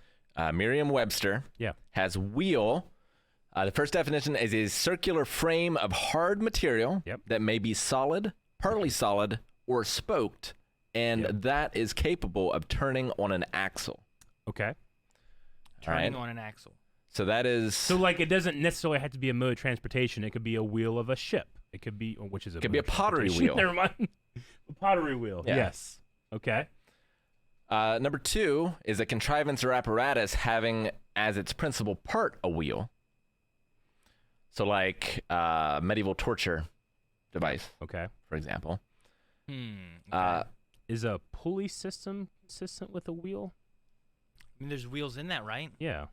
Merriam-Webster has wheel. The first definition is a circular frame of hard material that may be solid, partly solid, or spoked, and that is capable of turning on an axle. Okay. Turning on an axle. So that is... So, like, it doesn't necessarily have to be a mode of transportation. It could be a wheel of a ship. It could be, which is a... It could be a pottery wheel. Never mind. A pottery wheel. Yeah. Yes. Okay. Number 2 is a contrivance or apparatus having as its principal part a wheel. So like medieval torture device, Okay. for example. Okay. Is a pulley system consistent with a wheel? I mean, there's wheels in that, right? Yeah.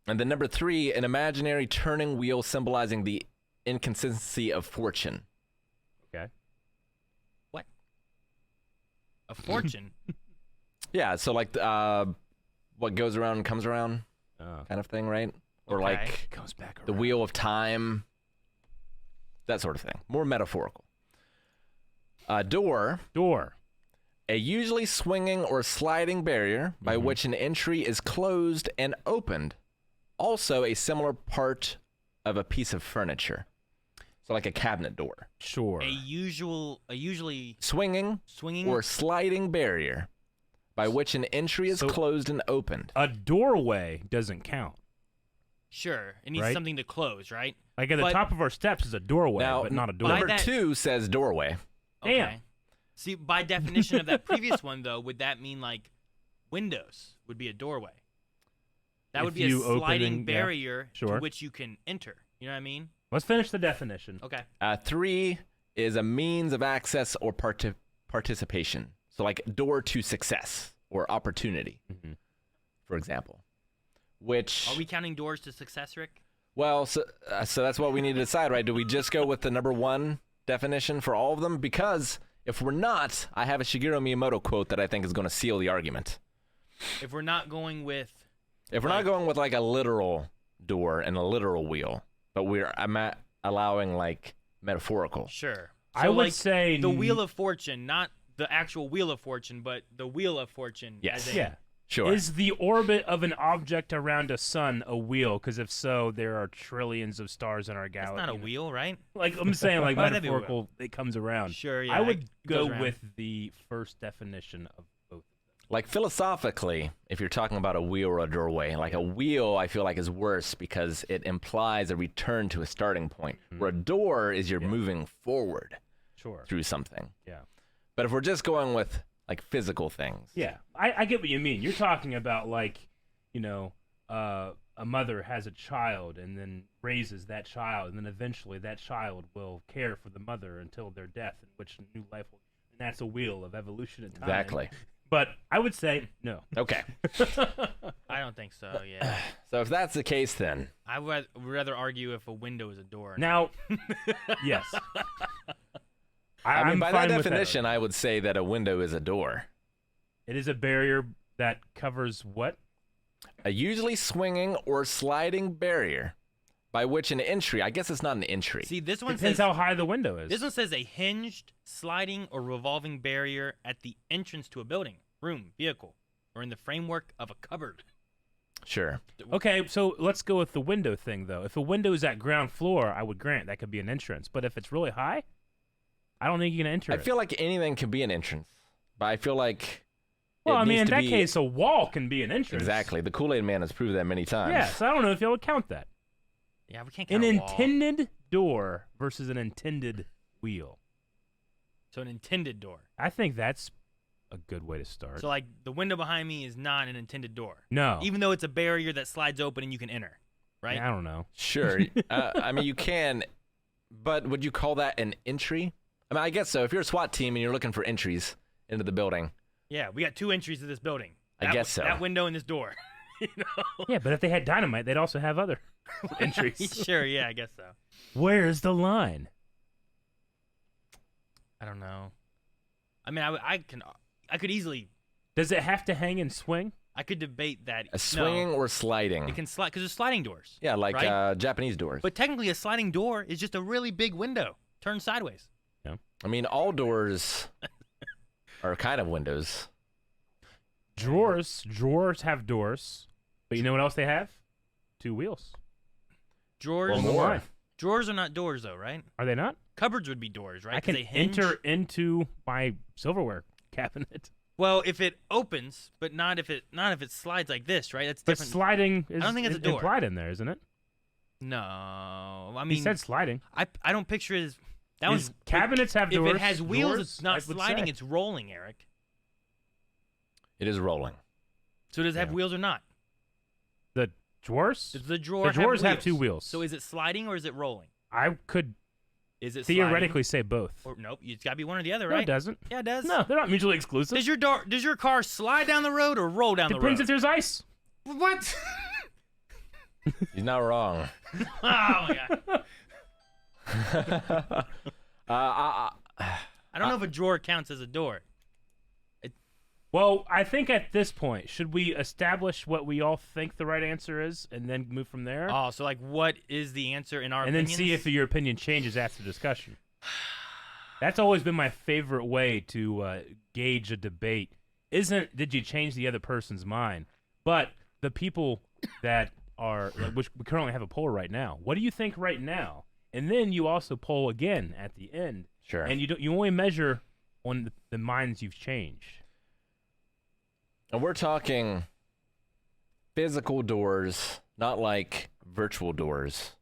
And then number 3, an imaginary turning wheel symbolizing the inconsistency of fortune. Okay. What? A fortune? Yeah, so like what goes around comes around kind of thing, right? Or Okay. like Goes back around. the wheel of time, that sort of thing. More metaphorical. Door, Door. a usually swinging or sliding barrier by which an entry is closed and opened. Also a similar part of a piece of furniture. So like a cabinet door. Sure. a usually Swinging swinging or sliding barrier by which an entry is So- closed and opened. A doorway doesn't count. Sure, it needs Right? something to close, right? Like at the But- top of our steps is a doorway, Now, but not a door. by number that- 2 says doorway. Damn. Okay. See, by definition of that previous one, though, would that mean like windows would be a doorway? That If would be a you open sliding and- yeah, barrier sure. to which you can enter. You know what I mean? Let's finish the definition. Okay. 3 is a means of access or participation. So like door to success or opportunity, for example. Which, Are we counting doors to success, Rick? well, so that's what we need to decide, right? Do we just go with the number 1 definition for all of them? Because if we're not, I have a Shigeru Miyamoto quote that I think is going to seal the argument. If we're not going with, If we're not going with like a literal door and a literal wheel, but I'm allowing like metaphorical. sure. I would like, say the Wheel of Fortune, not the actual Wheel of Fortune, but the Wheel of Fortune. Yes. as in- Yeah. Sure. Is the orbit of an object around a sun a wheel? Because if so, there are trillions of stars in our That's galaxy. not a wheel, right? Like I'm saying, like Why would that be a wheel? metaphorical, it comes around. Sure, yeah. I would it goes go around. with the first definition of both. Like philosophically, if you're talking about a wheel or a doorway, like a wheel I feel like is worse because it implies a return to a starting point. Where a door is you're moving forward Sure. through something. Yeah. But if we're just going with like physical things. Yeah, I get what you mean. You're talking about like, you know, a mother has a child and then raises that child, and then eventually that child will care for the mother until their death, in which new life will. And that's a wheel of evolution and time. Exactly. But I would say no. Okay. I don't think so, yeah. So if that's the case then, I would rather argue if a window is a door. Now, yes. I mean I'm by that fine with definition I would say that a window is a door. It is a barrier that covers what? A usually swinging or sliding barrier by which an entry, I guess it's not an entry. See, this one Depends says how high the window is. this one says a hinged, sliding, or revolving barrier at the entrance to a building, room, vehicle, or in the framework of a cupboard. Sure. Okay, so let's go with the window thing, though. If a window is at ground floor, I would grant that could be an entrance. But if it's really high, I don't think you can enter I it. feel like anything can be an entrance, but I feel like. Well, it I mean, needs in to that be- case, a wall can be an entrance. Exactly. The Kool-Aid Man has proved that many times. Yeah, so I don't know if y'all would count that. Yeah, we can't An count a wall. intended door versus an intended wheel. So an intended door. I think that's a good way to start. So like the window behind me is not an intended door. No. Even though it's a barrier that slides open and you can enter, right? I don't know. Sure. I mean, you can, but would you call that an entry? I mean, I guess so. If you're a SWAT team and you're looking for entries into the building. Yeah, we got 2 entries to this building. I guess so. That window and this door. You know? Yeah, but if they had dynamite, they'd also have other entries. Sure, yeah, I guess so. Where's the line? I don't know. I mean, I could easily, Does it have to hang and swing? I could debate that. A swinging No, or sliding? it can slide because there's sliding doors. Yeah, like right? Japanese doors. But technically, a sliding door is just a really big window turned sideways. I mean, all doors are kind of windows. Drawers have doors, but you know what else they have? 2 wheels. Drawers. Well, On the more. line. Drawers are not doors, though, right? Are they not? Cupboards would be doors, right? I 'Cause can they hinge. enter into my silverware cabinet. Well, if it opens, but not if it slides like this, right? That's But different. sliding is, don't think it's is a door. implied in there, isn't it? No, I He mean, said sliding. I don't picture it as that His was cabinets have If doors. it has wheels, drawers, it's not I would sliding; say. it's rolling, Eric. It is rolling. So does it have Yeah. wheels or not? The drawers. Does the drawer The drawers have have 2 wheels. So is it sliding or is it rolling? I could Is it theoretically say sliding? both. Or nope, it's got to be one or the other, No, right? it doesn't. Yeah, it does. No, they're not mutually exclusive. Does your car slide down the road or roll down Depends the if road? there's ice. What? He's not wrong. Oh my god! I I don't know if a drawer counts as a door. Well, I think at this point, should we establish what we all think the right answer is, and then move from there, Oh, so like, what is the answer in our and then opinions? see if your opinion changes after the discussion? That's always been my favorite way to gauge a debate. Isn't did you change the other person's mind, but the people that are which we currently have a poll right now. What do you think right now? And then you also poll again at the end. Sure. And you only measure on the minds you've changed. And we're talking physical doors, not like virtual doors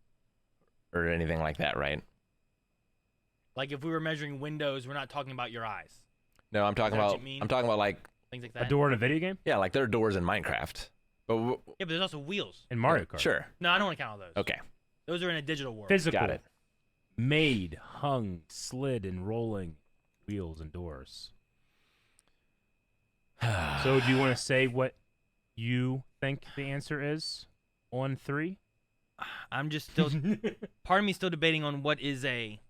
or anything like that, right? Like if we were measuring windows, we're not talking about your eyes, No, I'm talking that what about you mean? I'm talking about like things like that. A door in a video game? yeah, like there are doors in Minecraft. But Yeah, but there's also wheels. In Mario Kart. Sure. No, I don't want to count all those. Okay. Those are in a digital world. Physical. Got it. Made, hung, slid, and rolling wheels and doors. So do you want to say what you think the answer is on 3? I'm just still, part of me still debating on what is a.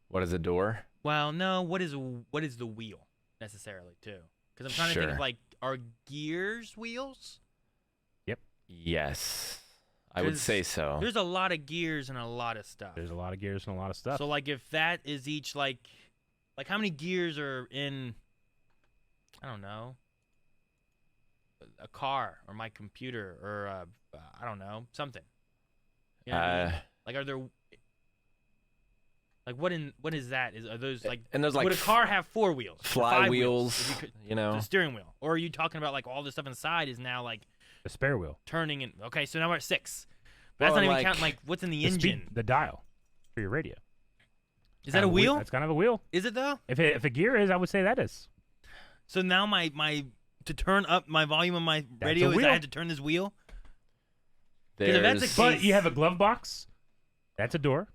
What is a door? Well, no, what is the wheel necessarily too? Because I'm trying to think Sure. of like, are gears wheels? Yes. I would 'Cause say so. There's a lot of gears and a lot of stuff. There's a lot of gears and a lot of stuff. So like if that is each like how many gears are in, I don't know, a car or my computer or I don't know, something. You know what I mean? Like are there like what is that? Are those like and there's like would a car have 4 wheels? Or 5 flywheels, If you could- you know. the steering wheel. Or are you talking about like all this stuff inside is now like the spare wheel. turning and okay, so now we're at 6. But that's Well, not even like, counting like what's in the The engine. speed, the dial for your radio. Is that a Kind of wheel? That's kind of a wheel. Is it though? If a gear is, I would say that is. So now my to turn up my volume on my a radio is I wheel. have to turn this wheel. There's if that's the case- But you have a glove box. That's a door.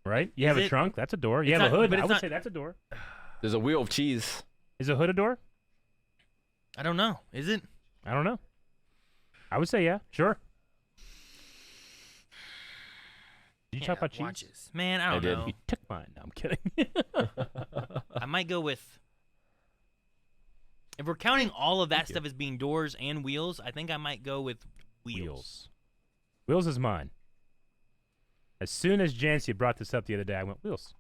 Right? You Is have a it- trunk. That's a door. You it's have not- a hood. but I it's would not- say that's a door. there's a wheel of cheese. Is a hood a door? I don't know. Is it? I don't know. I would say yeah. Sure. Did you talk about cheese? Watches. Man, I I don't did. know. You took mine. No, I'm kidding. I might go with. If we're counting all of that Thank you. stuff as being doors and wheels, I think I might go with wheels. Wheels is mine. As soon as Jancy brought this up the other day, I went wheels.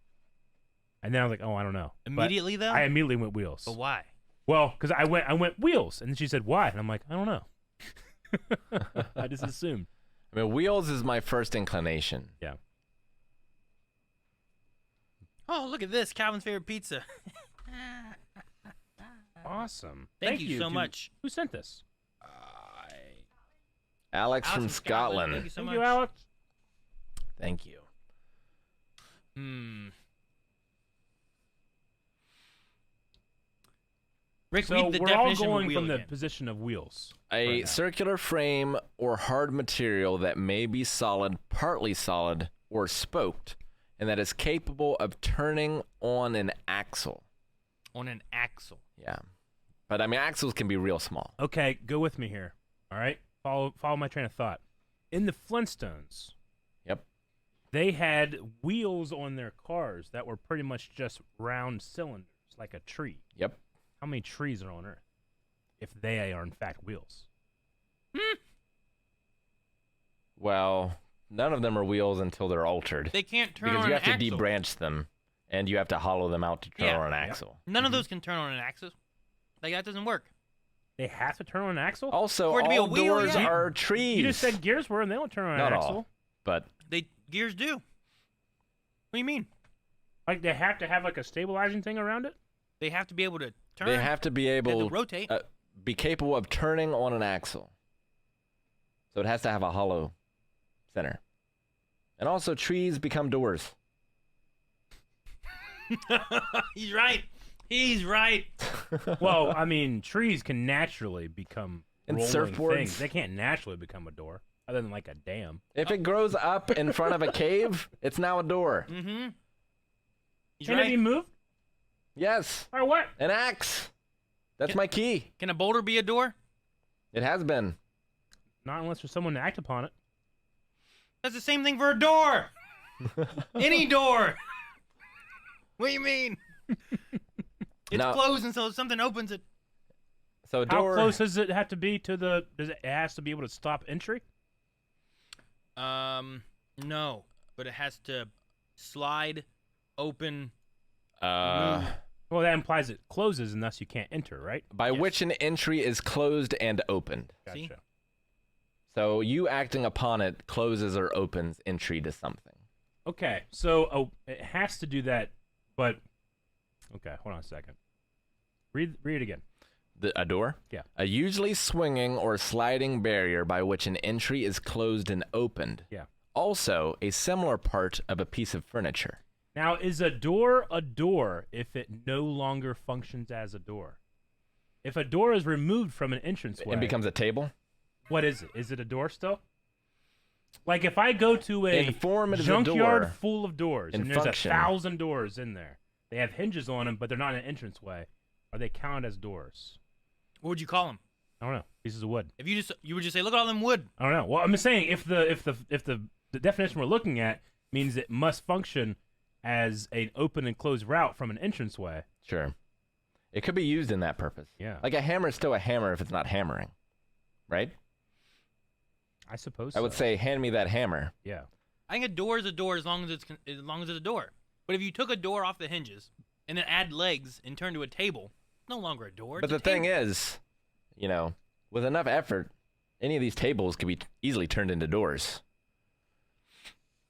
And then I was like, oh, I don't know. But Immediately though. I immediately went wheels. But why? Well, because I went wheels, and then she said why, and I'm like, I don't know. I just assumed. I mean, wheels is my first inclination. Yeah. Oh, look at this. Calvin's favorite pizza. Awesome. Thank you so much. Who sent this? Alex from Scotland. Thank you so Thank much. you, Alex. Thank you. Rick, So read the we're all definition of a going wheel from the again. position of wheels. A right now. circular frame or hard material that may be solid, partly solid, or spoked, and that is capable of turning on an axle. On an axle. Yeah. But I mean, axles can be real small. Okay, go with me here. All right? Follow my train of thought. In the Flintstones, Yep. they had wheels on their cars that were pretty much just round cylinders, like a tree. Yep. How many trees are on Earth? If they are in fact wheels. Well, none of them are wheels until they're altered. They can't turn Because on you an have to axle. debranch them, and you have to hollow them out to turn Yeah. on an axle. None of those can turn on an axle. Like, that doesn't work. They have to turn on an axle? Also, For it to be a all wheel, doors yeah. are trees. You just said gears were, and they don't turn on Not an all. axle. But Gears do. What do you mean? Like they have to have like a stabilizing thing around it? They have to be able to turn. they have to be They have able to rotate. be capable of turning on an axle. So it has to have a hollow center. And also, trees become doors. He's right. He's right. Well, I mean, trees can naturally become And rolling surfboards. things. They can't naturally become a door, other than like a dam. If it grows up in front of a cave, it's now a door. Mm-hmm. He's Can it be right. moved? Yes, Or what? an axe. That's my key. Can a boulder be a door? It has been. Not unless there's someone to act upon it. That's the same thing for a door. Any door. What do you mean? It's Now- closed, and so if something opens it. So a How door. close does it have to be to the? It has to be able to stop entry? No, but it has to slide, open. Uh, Well, that implies it closes, and thus you can't enter, right? by Yes. which an entry is closed and opened. See? Gotcha. So you acting upon it closes or opens entry to something. Okay, so it has to do that, but okay, hold on a second. Read it again. A door? Yeah. A usually swinging or sliding barrier by which an entry is closed and opened. Yeah. Also, a similar part of a piece of furniture. Now, is a door if it no longer functions as a door? If a door is removed from an entranceway, And becomes a table? what is it? Is it a door still? Like if I go to a In form, it is a junkyard door. full of doors In and there's function. 1,000 doors in there, they have hinges on them, but they're not an entranceway. Are they counted as doors? What would you call them? I don't know. Pieces of wood. If you would just say, look at all them wood. I don't know. Well, I'm just saying if the definition we're looking at means it must function as an open and closed route from an entranceway. Sure. It could be used in that purpose. Yeah. Like a hammer is still a hammer if it's not hammering. Right? I suppose. I would so. say, hand me that hammer. Yeah. I think a door is a door as long as it's a door. But if you took a door off the hinges and then add legs and turned to a table, it's no longer a door. But the thing is, with enough effort, any of these tables could be easily turned into doors.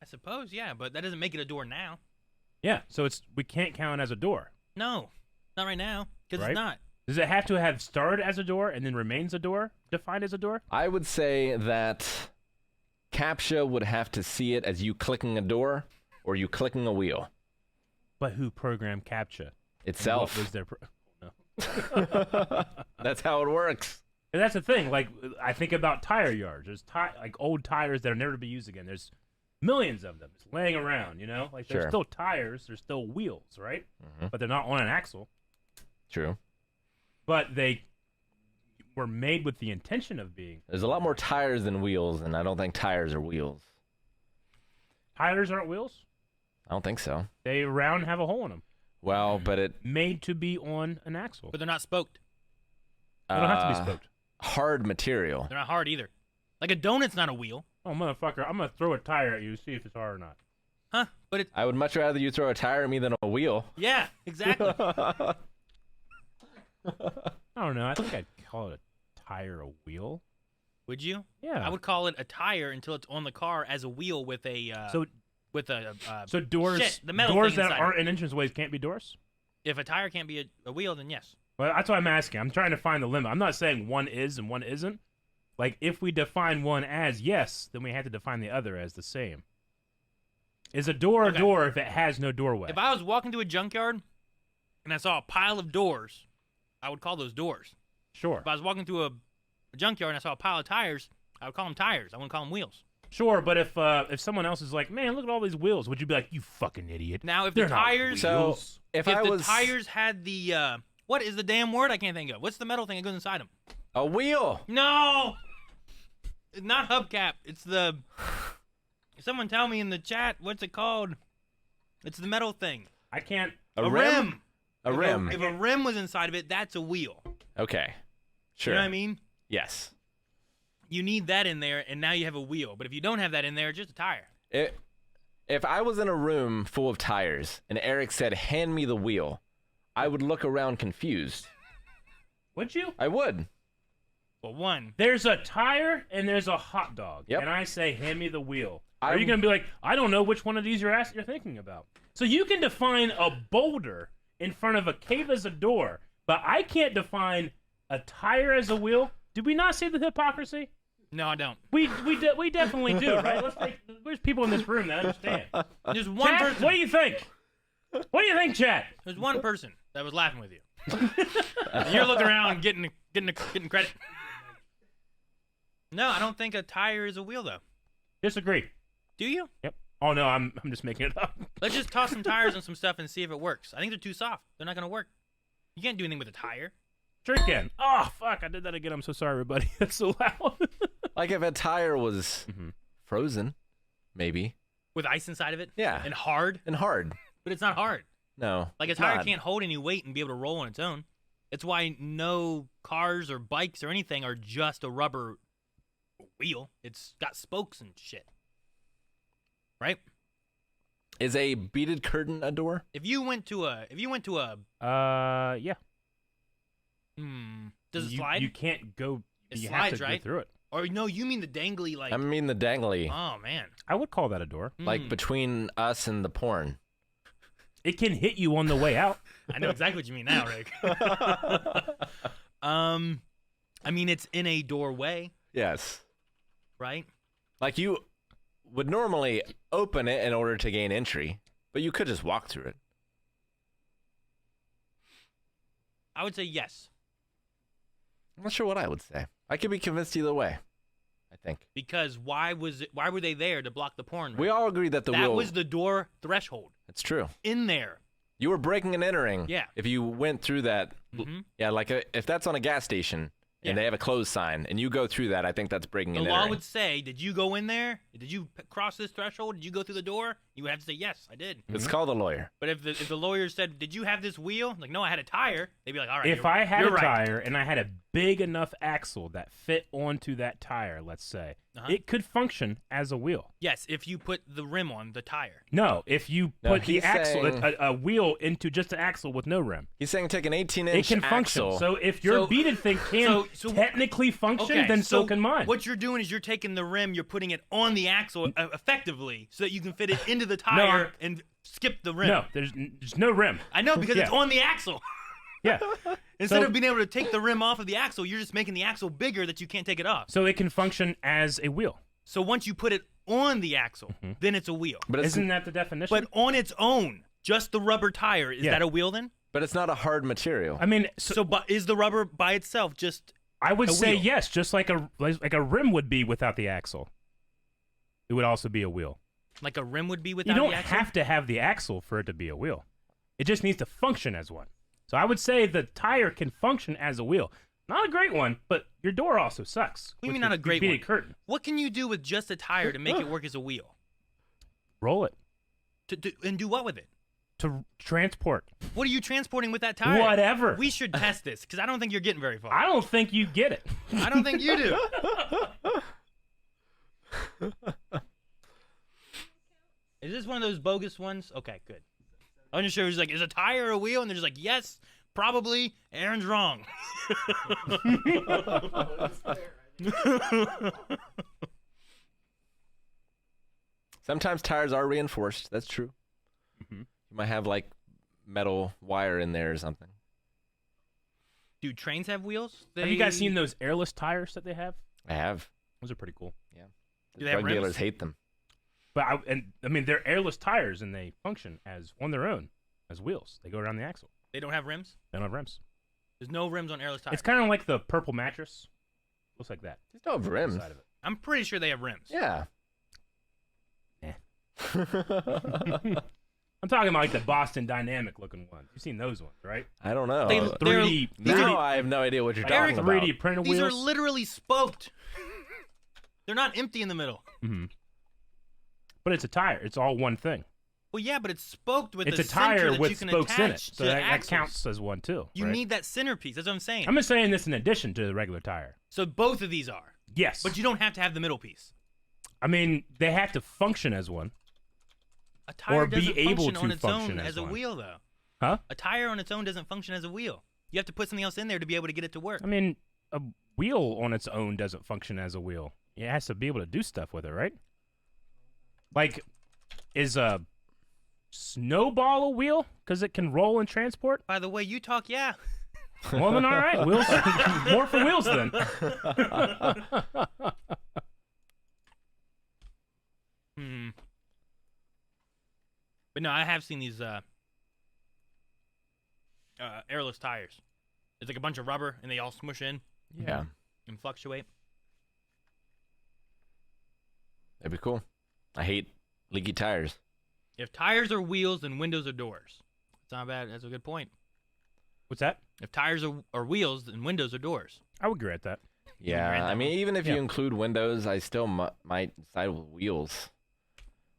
I suppose, yeah, but that doesn't make it a door now. Yeah. So we can't count it as a door. No, not right now, because Right? it's not. Does it have to have started as a door and then remains a door, defined as a door? I would say that CAPTCHA would have to see it as you clicking a door or you clicking a wheel But who programmed CAPTCHA? And itself. What was their no. That's how it works. And that's the thing. Like I think about tire yards. There's like old tires that are never to be used again. There's millions of them just laying around. Like there's Sure. still tires. There's still wheels, right? Mm-hmm. But they're not on an axle. True. But they were made with the intention of being. There's a lot more tires than wheels, and I don't think tires are wheels. Tires aren't wheels. I don't think so. They round and have a hole in them. Well, but it Made to be on an axle. But they're not spoked. They don't have to be spoked. hard material. They're not hard either. Like a donut's not a wheel, Oh motherfucker! I'm gonna throw a tire at you. See if it's hard or not. huh? But it's I would much rather you throw a tire at me than a wheel. yeah, exactly. I don't know. I think I'd call it a tire a wheel. Would you? Yeah. I would call it a tire until it's on the car as a wheel with a So doors, the metal doors thing that inside aren't in entranceways can't be doors? If a tire can't be a wheel, then yes. Well, that's what I'm asking. I'm trying to find the limit. I'm not saying one is and one isn't. Like, if we define one as yes, then we have to define the other as the same. Is a door a door if it has no doorway? If I was walking to a junkyard and I saw a pile of doors, I would call those doors. Sure. If I was walking through a junkyard and I saw a pile of tires, I would call them tires. I wouldn't call them wheels. Sure, but if someone else is like, man, look at all these wheels, would you be like, you fucking idiot? Now, if They're the not tires, wheels. If the tires had the what is the damn word? I can't think of. What's the metal thing that goes inside them? A wheel. No, it's not hubcap. It's the. Someone tell me in the chat what's it called? It's the metal thing. I can't. A rim. A If rim. If a rim was inside of it, that's a wheel. Okay. Sure. You know what I mean? Yes. You need that in there, and now you have a wheel. But if you don't have that in there, it's just a tire. If I was in a room full of tires and Eric said, hand me the wheel, I would look around confused. Would you? I would. Well, one. There's a tire and there's a hot dog. Yep. And I say, hand me the wheel. Are you going to be like, I don't know which one of these you're thinking about? So you can define a boulder in front of a cave as a door, but I can't define a tire as a wheel? Did we not see the hypocrisy? No, I don't. We definitely do, right? There's people in this room that understand. There's one Chat, person. what do you think? What do you think, chat? There's one person that was laughing with you. And you're looking around getting credit. No, I don't think a tire is a wheel, though. Disagree. Do you? Yep. Oh no, I'm just making it up. Let's just toss some tires on some stuff and see if it works. I think they're too soft. They're not going to work. You can't do anything with a tire. Sure you can. Oh fuck, I did that again. I'm so sorry, everybody. That's so loud. Like if a tire was frozen, maybe. With ice inside of it? Yeah. And hard? And hard. But it's not hard. No. Like a it's tire not. can't hold any weight and be able to roll on its own. It's why no cars or bikes or anything are just a rubber wheel. It's got spokes and shit. Right? Is a beaded curtain a door? If you went to a yeah. Does it slide? You can't go. It you slides, have to right? go through it. Or no, you mean the dangly like I mean the dangly. Oh man. I would call that a door. Like between us and the porn. It can hit you on the way out. I know exactly what you mean now, Rick. I mean it's in a doorway, Yes. right? Like you would normally open it in order to gain entry, but you could just walk through it. I would say yes. I'm not sure what I would say. I could be convinced either way. I think. Because why were they there to block the porn? We all agree that the that wheel was the door threshold. It's true. In there. You were breaking and entering. Yeah. If you went through that. Yeah, like if that's on a gas station and they have a closed sign and you go through that, I think that's breaking and The entering. law would say, did you go in there? Did you cross this threshold? Did you go through the door? You would have to say, yes, I did. It's called a lawyer. But if the lawyer said, did you have this wheel? Like, no, I had a tire. They'd be like, all right. If I had you're a right. tire and I had a big enough axle that fit onto that tire, let's say, it could function as a wheel. Yes, if you put the rim on the tire. No, if you No, put the he's axle, saying- a wheel into just an axle with no rim, He's saying take an 18-inch it can function. axle. So if your So- beaded thing can so- technically function, then so can mine. What you're doing is you're taking the rim, you're putting it on the axle effectively so that you can fit it into the tire and skip the rim. No, there's no rim. I know because it's on the axle. Yeah. Instead So- of being able to take the rim off of the axle, you're just making the axle bigger that you can't take it off. So it can function as a wheel. So once you put it on the axle, then it's a wheel. But it's, Isn't that the definition? But on its own, just the rubber tire, is Yeah. that a wheel then? but it's not a hard material. I mean, So is the rubber by itself just I would a say wheel? yes, just like a rim would be without the axle. It would also be a wheel. like a rim would be You without don't the axle? have to have the axle for it to be a wheel. It just needs to function as one. So I would say the tire can function as a wheel. Not a great one, but your door also sucks. What do you with mean your not a great beaded one? curtain. What can you do with just a tire to make it work as a wheel? Roll it And do what with it? to transport. What are you transporting with that tire? Whatever. We should test this because I don't think you're getting very far. I don't think you get it. I don't think you do. Is this one of those bogus ones? Okay, good. I'm just sure it's like, is a tire a wheel? And they're just like, yes, probably. Aaron's wrong. Sometimes tires are reinforced. That's true. Mm-hmm. You might have like metal wire in there or something. Do trains have wheels? Have you guys seen those airless tires that they have? I have. Those are pretty cool. Yeah. Do they have Drug rims? dealers hate them. But I mean, they're airless tires, and they function as on their own as wheels. They go around the axle. They don't have rims? They don't have rims. There's no rims on airless tires. It's kind of like the purple mattress. Looks like that. They still have rims. Side of it. I'm pretty sure they have rims. Yeah. I'm talking about like the Boston Dynamic looking ones. You've seen those ones, right? I don't know. They- 3D. Now I have no idea what you're talking about. 3D printed These wheels. are literally spoked. They're not empty in the middle. Mm-hmm. But it's a tire. It's all one thing. Well, yeah, but it's spoked with It's a a tire center that with you can spokes in it, attach so to that axles. counts as one too. You right? need that centerpiece. That's what I'm saying. I'm just saying this in addition to the regular tire. So both of these are. Yes, But you don't have to have the middle piece. I mean they have to function as one. A tire Or be doesn't able function to on its function own as as a one. wheel, though. Huh? A tire on its own doesn't function as a wheel. You have to put something else in there to be able to get it to work. I mean a wheel on its own doesn't function as a wheel. It has to be able to do stuff with it, right? Like, is a snowball a wheel because it can roll and transport? By the way you talk, yeah. Well, then all right, wheels. More for wheels then. But no, I have seen these airless tires. It's like a bunch of rubber, and they all smush in Yeah. and fluctuate. That'd be cool. I hate leaky tires. If tires are wheels, then windows are doors. It's not bad. That's a good point. What's that? If tires are wheels, then windows are doors. I would agree with that. Yeah. read that I mean, even if you Yeah. include windows, I still might side with wheels.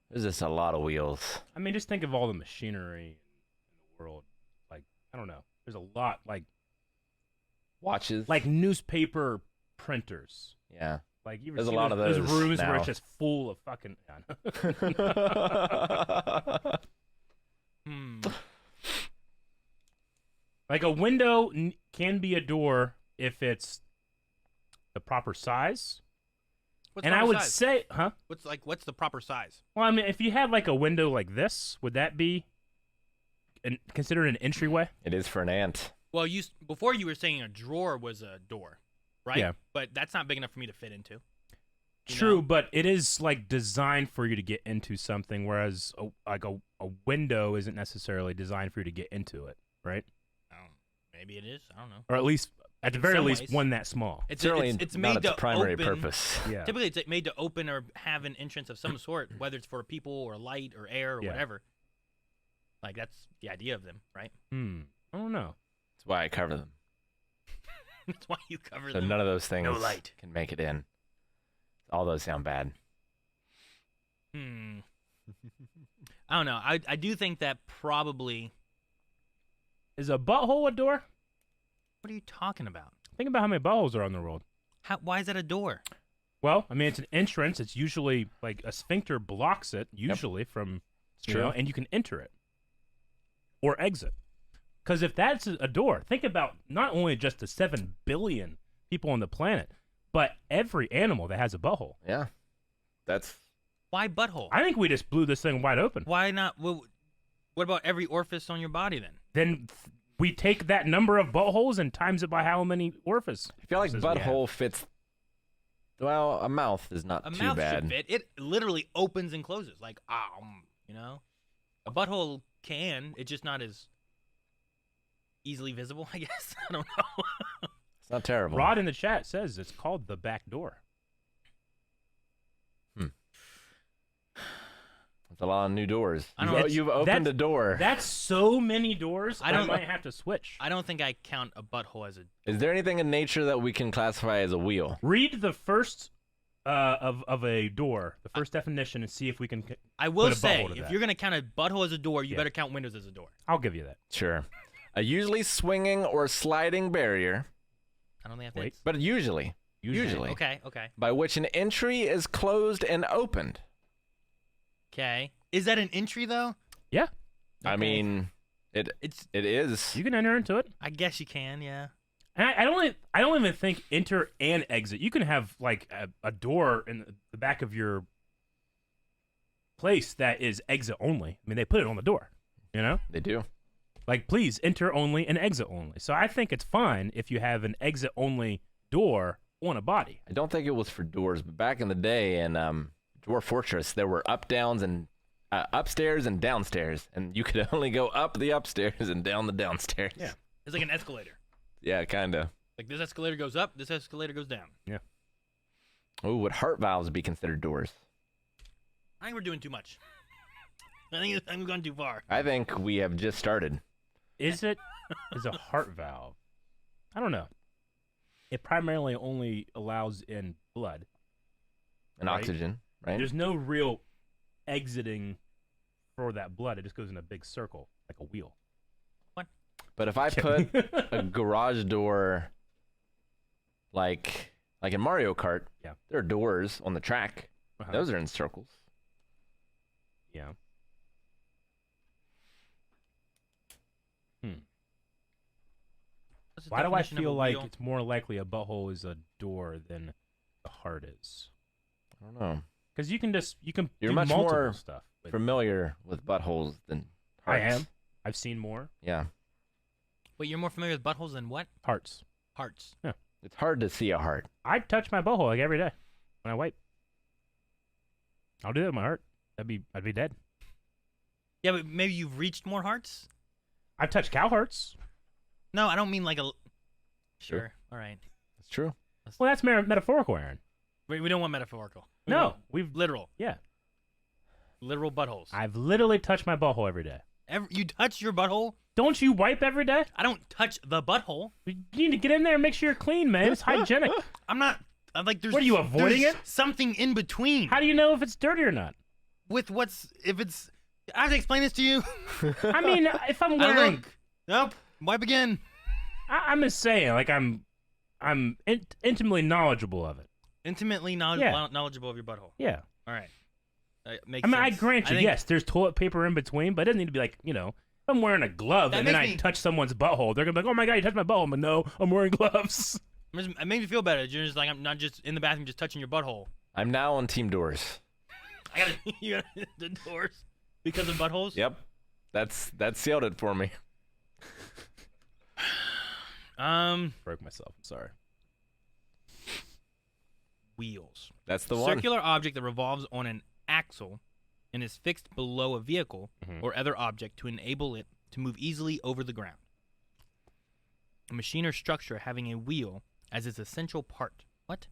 There's just a lot of wheels. I mean, just think of all the machinery in the world. Like, I don't know. There's a lot, Watches. like newspaper printers. Yeah. Like, you ever There's a see lot of those those rooms where now. it's just full of fucking. Like a window can be a door if it's the proper size. What's And I proper would size? say, huh? What's the proper size? Well, I mean, if you had like a window like this, would that be considered an entryway? It is for an ant. Well, before you were saying a drawer was a door, right? Yeah. But that's not big enough for me to fit into. You True, know? but it is like designed for you to get into something, whereas a window isn't necessarily designed for you to get into it, right? Maybe it is. I don't know. Or at least, at the In very some least, ways. one that small. It's Certainly it's not made its to primary open. purpose. Yeah. Typically, it's made to open or have an entrance of some sort, whether it's for people or light or air or Yeah. whatever. Like that's the idea of them, right? I don't know. That's why I cover them. That's why you cover So them. none of those things No light. can make it in. All those sound bad. I don't know. I do think that probably. Is a butthole a door? What are you talking about? Think about how many buttholes are in the world. Why is that a door? Well, I mean, it's an entrance. It's usually like a sphincter blocks it, usually from, you true. know, and you can enter it or exit. Because if that's a door, think about not only just the 7 billion people on the planet, but every animal that has a butthole. Yeah. That's Why butthole? I think we just blew this thing wide open. Why not? Well, what about every orifice on your body then? Then we take that number of buttholes and times it by how many orifices. I feel like we have. butthole fits. Well, a mouth is not A too mouth bad. should fit. It literally opens and closes like you know. A butthole can. It's just not as easily visible, I guess. I don't know. It's not terrible. Rod in the chat says it's called the back door. It's a lot of new doors. I don't- You've opened a door. That's so many doors. I don't- might have to switch. I don't think I count a butthole as a. Is there anything in nature that we can classify as a wheel? Read the first of a door, the first definition, and see if we can. I will Put a say, butthole to if that. you're gonna count a butthole as a door, you Yeah. better count windows as a door. I'll give you that. Sure. A usually swinging or sliding barrier, I don't think that Wait. fits. but usually, Okay. by which an entry is closed and opened. Okay. Is that an entry though? Yeah, I Okay. mean, it It's. is. you can enter into it. I guess you can. Yeah. And I don't even think enter and exit. You can have like a door in the back of your place that is exit only. I mean, they put it on the door, you know? They do. Like, please enter only and exit only. So I think it's fine if you have an exit only door on a body. I don't think it was for doors, but back in the day in Dwarf Fortress, there were up, downs, and upstairs and downstairs, and you could only go up the upstairs and down the downstairs. Yeah. It's like an escalator. Yeah, kind of. Like this escalator goes up, this escalator goes down. Yeah. Oh, would heart valves be considered doors? I think we're doing too much. I think we've gone too far. I think we have just started. Is a heart valve? I don't know. It primarily only allows in blood. And Right. oxygen, right? There's no real exiting for that blood. It just goes in a big circle, like a wheel. But if I put a garage door, like in Mario Kart, Yeah. there are doors on the track. Uh-huh. Those are in circles. Yeah. What's the Why do I definition of feel a like wheel? it's more likely a butthole is a door than a heart is? I don't know. Because you can You're do much multiple more stuff. But Familiar with buttholes than I hearts. am. I've seen more Yeah. Wait, you're more familiar with buttholes than what? hearts. Hearts. It's hard to see a heart. I touch my butthole like every day when I wipe. I'll do that with my heart. I'd be dead. Yeah, but maybe you've reached more hearts? I've touched cow hearts. No, I don't mean like a... Sure. All right. It's true. Well, that's metaphorical, Aaron. We don't want metaphorical. We No, want we've literal. yeah. Literal buttholes. I've literally touched my butthole every day. You touch your butthole? Don't you wipe every day? I don't touch the butthole. You need to get in there and make sure you're clean, man. It's hygienic. I'm not... I'm like, there's... What, are you avoiding there's it? Something in between. How do you know if it's dirty or not? With what's... If it's... I have to explain this to you. I mean, if I'm I don't wearing, know. Nope. Wipe again. I'm just saying, like I'm intimately knowledgeable of it. Intimately Yeah. knowledgeable of your butthole. Yeah. All right. Makes I mean, sense. I grant you, think- yes, there's toilet paper in between, but it doesn't need to be like, you know, if I'm wearing a glove That and then I makes me- touch someone's butthole, they're gonna be like, oh my god, you touched my butthole. But no, I'm wearing gloves. It made me feel better. You're just like, I'm not just in the bathroom just touching your butthole. I'm now on team doors. I gotta, you gotta hit the doors because of buttholes. Yep. That sealed it for me. Broke myself. I'm sorry. Wheels. That's the one. Circular object that revolves on an axle and is fixed below a vehicle or other object to enable it to move easily over the ground. A machine or structure having a wheel as its essential part. What?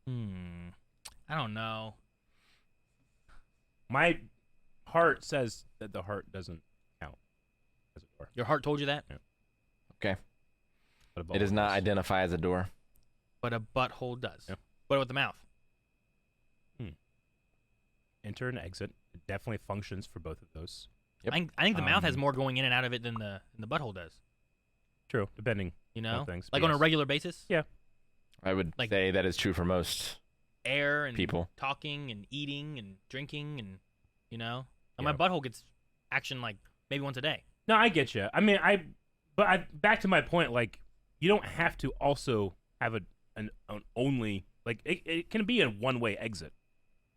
I don't know. My heart says that the heart doesn't count as a door. Your heart told you that? Okay. But a It does butthole not identify as a door. But a butthole does. Yeah. What about the mouth? Enter and exit. It definitely functions for both of those. Yep. I think the mouth has more going in and out of it than the butthole does. True, depending. You know, on things. like but on a yes. regular basis. Yeah. I would Like- say that is true for most. Air and People. talking and eating and drinking and and Yeah. my butthole gets action like maybe once a day. No, I get you. I mean, back to my point. Like, you don't have to also have an only like it can be a one-way exit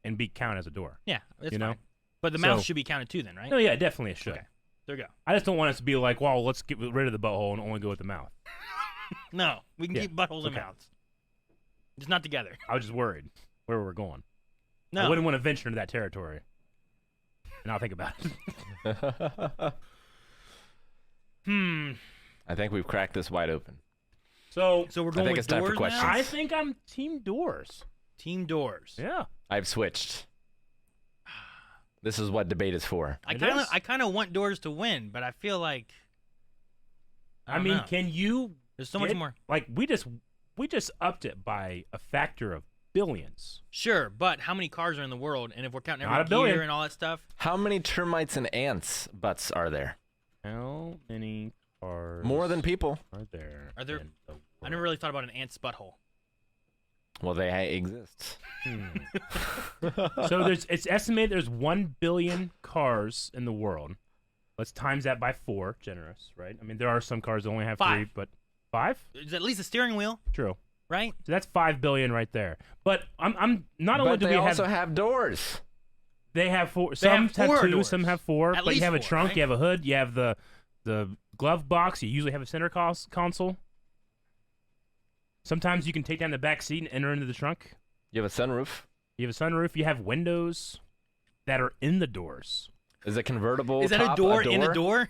and be counted as a door. Yeah, it's You know? fine. But the mouth So- should be counted too, then, right? No, yeah, definitely it should. Okay. There you go. I just don't want us to be like, well, let's get rid of the butthole and only go with the mouth. No, we can Yeah, keep buttholes and okay. mouths, just not together. I was just worried where we were going. No, I wouldn't want to venture into that territory. And I'll think about it. I think we've cracked this wide open. So so we're going think with it's time for doors questions. now? I think I'm team doors. Team doors. Yeah. I've switched. This is what debate is for. I It kind of is. I kind of want doors to win, but I feel like I don't mean, know. can you There's so much get- more. Like we just upped it by a factor of billions. Sure, but how many cars are in the world? And if we're counting Not every a billion. gear and all that stuff, How many termites and ants butts are there? How many cars More than people. are there? Are there- in the I never really thought about an ant's butthole. Well, they exist. So it's estimated there's 1 billion cars in the world. Let's times that by 4. Generous, right? I mean, there are some cars that only have 5. 3, but 5? It's at least a steering wheel, True. right? So that's 5 billion right there. But I'm not only But do they we also have doors. they have 4. They Some have 4 2, doors. some have 4. At But you least have a 4, trunk, right? you have a hood, you have the glove box. You usually have a center console. Sometimes you can take down the back seat and enter into the trunk. You have a sunroof. You have a sunroof. You have windows that are in the doors. Is it convertible? Is that top a door in a door?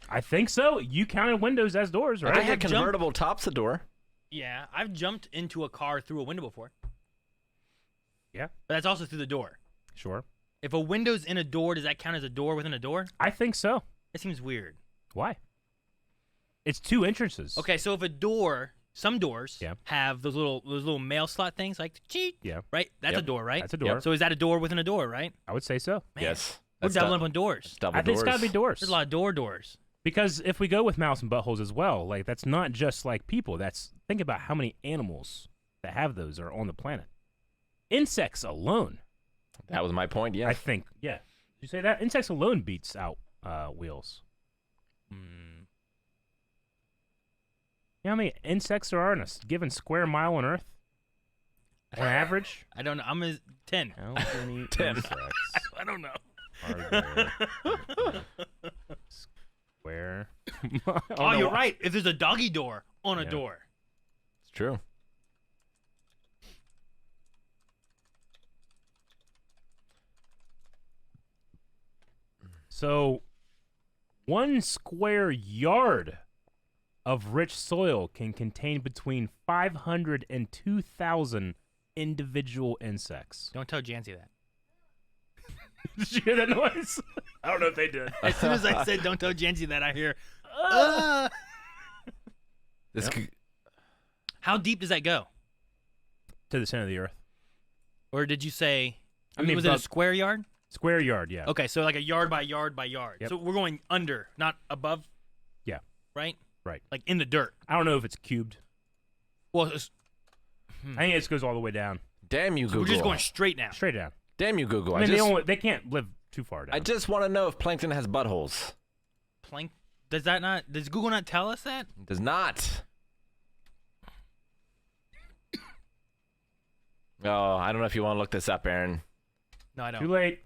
I think so. You counted windows as doors, I right? think have a convertible top's a door. Yeah, I've jumped into a car through a window before. Yeah. But that's also through the door. Sure. If a window's in a door, does that count as a door within a door? I think so. That seems weird. Why? It's 2 entrances. Okay, so if a door, some doors Yeah. have those little mail slot things, like cheat. Yeah. Right? That's Yep. a door, right? That's a door. So is that a door within a door, right? I would say so. Man, Yes. We're That's doubling dou- up on doors. it's double I think it's got to be doors. doors. There's a lot of doors. Because if we go with mouse and buttholes as well, like that's not just like people. Think about how many animals that have those are on the planet. Insects alone. That was my point. I Yes. think. Yeah. Did you say that? Insects alone beats out wheels. Hmm. You know how many insects there are in a given square mile on Earth? On average? I don't know. I'm a 10. How many 10. insects I don't know. are there in a square mile? Oh, you're right. If there's a doggy door on a Yeah. door. It's true. So, 1 square yard of rich soil can contain between 500 and 2,000 individual insects. Don't tell Jancy that. Did you hear that noise? I don't know if they did. As soon as I said don't tell Jancy that, I hear, This Yep. could, How deep does that go? To the center of the Earth. Or did you say, I mean, was it a about- square yard? Square yard, yeah. Okay, so like a yard by yard by yard. Yep. So we're going under, not above, Yeah, right? right. Like in the dirt. I don't know if it's cubed. Well, I think it goes all the way down. damn you, so Google. we're just going straight now. Straight down. Damn you, Google. I mean, just, they can't live too far down. I just want to know if plankton has buttholes. Plank. Does Google not tell us that? It does not. Oh, I don't know if you want to look this up, Aaron. No, I Too don't. late.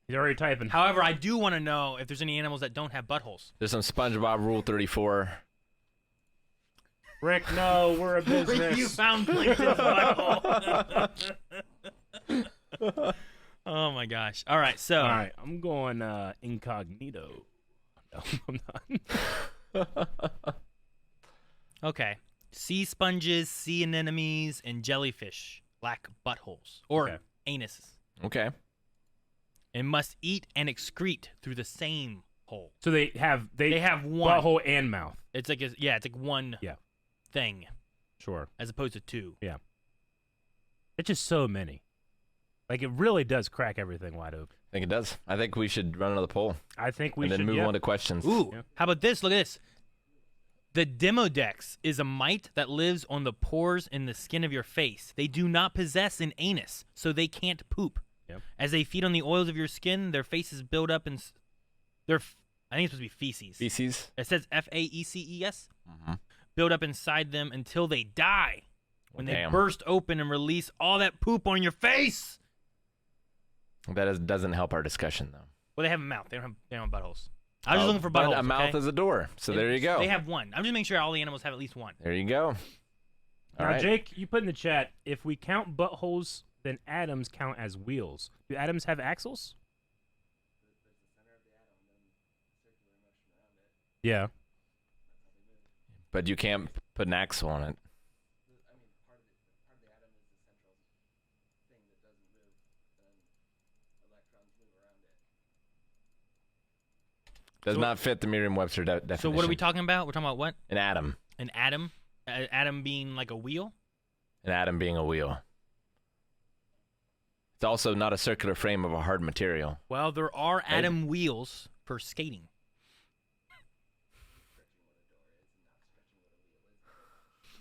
He's already typing. However, I do want to know if there's any animals that don't have buttholes. There's some SpongeBob Rule 34. Rick, no, we're a business. You found Plankton's butthole. Oh my gosh. All right, so All right, I'm going incognito. No, I'm not. okay. Sea sponges, sea anemones, and jellyfish lack buttholes or Okay. anuses Okay. and must eat and excrete through the same hole. So they have one. butthole and mouth. It's like it's like one Yeah. thing Sure. as opposed to two. It's just so many. Like it really does crack everything wide open. I think it does. I think we should run another poll I think we and should then move yeah. on to questions. Ooh, Yeah. how about this? Look at this. The Demodex is a mite that lives on the pores in the skin of your face. They do not possess an anus, so they can't poop. Yep. As they feed on the oils of your skin, their faces build up in I think it's supposed to be feces. Feces. It says FAECES. Mhm. Build up inside them until they die. When they Damn. burst open and release all that poop on your face. Doesn't help our discussion though. Well, they have a mouth. They don't have buttholes. I was just looking for But buttholes. a mouth okay? is a door. So there you go. They have one. I'm just making sure all the animals have at least one. There you go. All Now, right. Jake, you put in the chat, if we count buttholes, then atoms count as wheels. Do atoms have axles? Yeah. But you can't put an axle on it. Does So- not fit the Merriam-Webster definition. So what are we talking about? We're talking about what? An atom. An atom? Atom being like a wheel? An atom being a wheel. It's also not a circular frame of a hard material. Well, there are atom wheels for skating.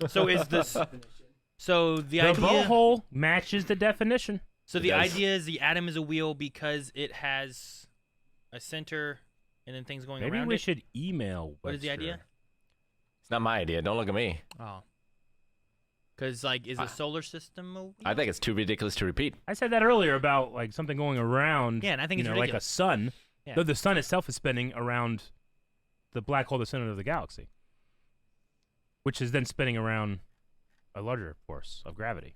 So is this? So The butthole matches the definition. So the idea is the atom is a wheel because it has a center and then things going around it. Maybe we should email Webster. What is the idea? It's not my idea. Don't look at me. Oh. Because, like, is a solar system a wheel? I think it's too ridiculous to repeat. I said that earlier about, like, something going around. Yeah, and I think it's like a ridiculous. sun. Yeah. Though the sun itself is spinning around the black hole, the center of the galaxy. Which is then spinning around a larger force of gravity.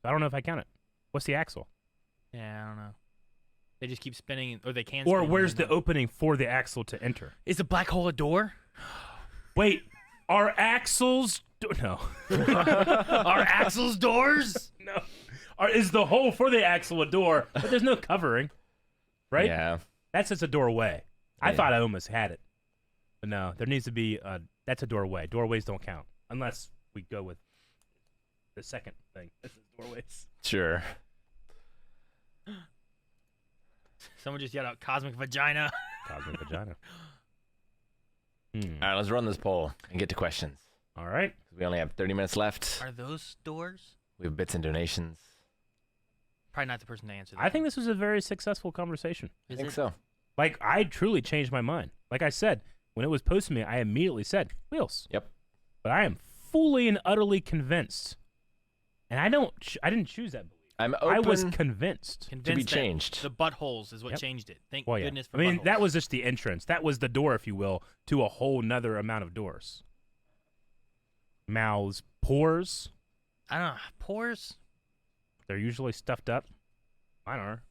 I don't know if I count it. What's the axle? Yeah, I don't know. They just keep spinning, or they can Or spin where's and then the opening for the axle to enter? Is the black hole a door? Wait, are axles... No. Are axles doors? No. Is the hole for the axle a door, but there's no covering, right? Yeah. That's just a doorway. I Yeah. thought I almost had it. But no, there needs to be that's a doorway. Doorways don't count unless we go with the second thing. This is doorways. Sure. Someone just yelled out cosmic vagina. Cosmic vagina. All right, let's run this poll and get to questions. All right. We only have 30 minutes left. Are those doors? We have bits and donations. Probably not the person to answer that. I think this was a very successful conversation. I think so. Like, I truly changed my mind. Like I said, when it was posted to me, I immediately said, wheels. Yep. But I am fully and utterly convinced. And I didn't choose that belief. I'm open I was convinced. to be Convinced that changed. The buttholes is what Yep. changed it. Thank Well, yeah. goodness for I mean, buttholes. that was just the entrance. That was the door, if you will, to a whole nother amount of doors. Mouths, pores. I don't know. Pores? They're usually stuffed up. Mine are.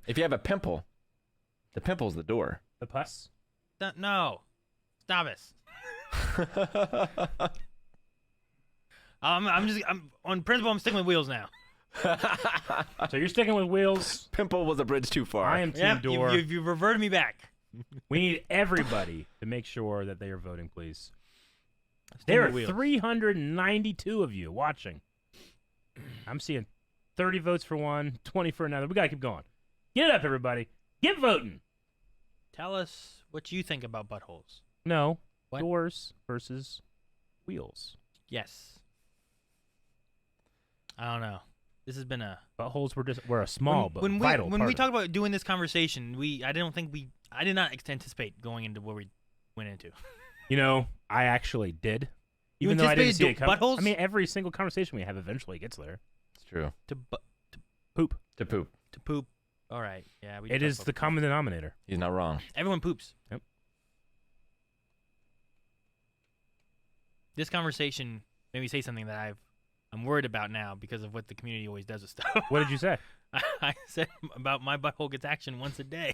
If you have a pimple, the pimple's the door. The pus. No. Stop it. I'm on principle. I'm sticking with wheels now. So you're sticking with wheels. Pimple was a bridge too far. I am team Yep, door. you've reverted me back. We need everybody to make sure that they are voting, please. Sticking There with are wheels. 392 of you watching. I'm seeing 30 votes for one, 20 for another. We got to keep going. Get it up, everybody. Get voting. Tell us what you think about buttholes. No. What? Doors versus wheels. Yes. I don't know. This has been a Buttholes were a small but vital when part we of talk about doing this conversation. I did not anticipate going into where we went into. You know, I actually did. You Even though I didn't see anticipated it coming. buttholes? I mean, every single conversation we have eventually gets there. It's true. Poop. To poop. To poop. All right. Yeah. We It talked is about the poop. common denominator. He's not wrong. Everyone poops. Yep. This conversation made me say something that I'm worried about now because of what the community always does with stuff. What did you say? I said about my butthole gets action once a day.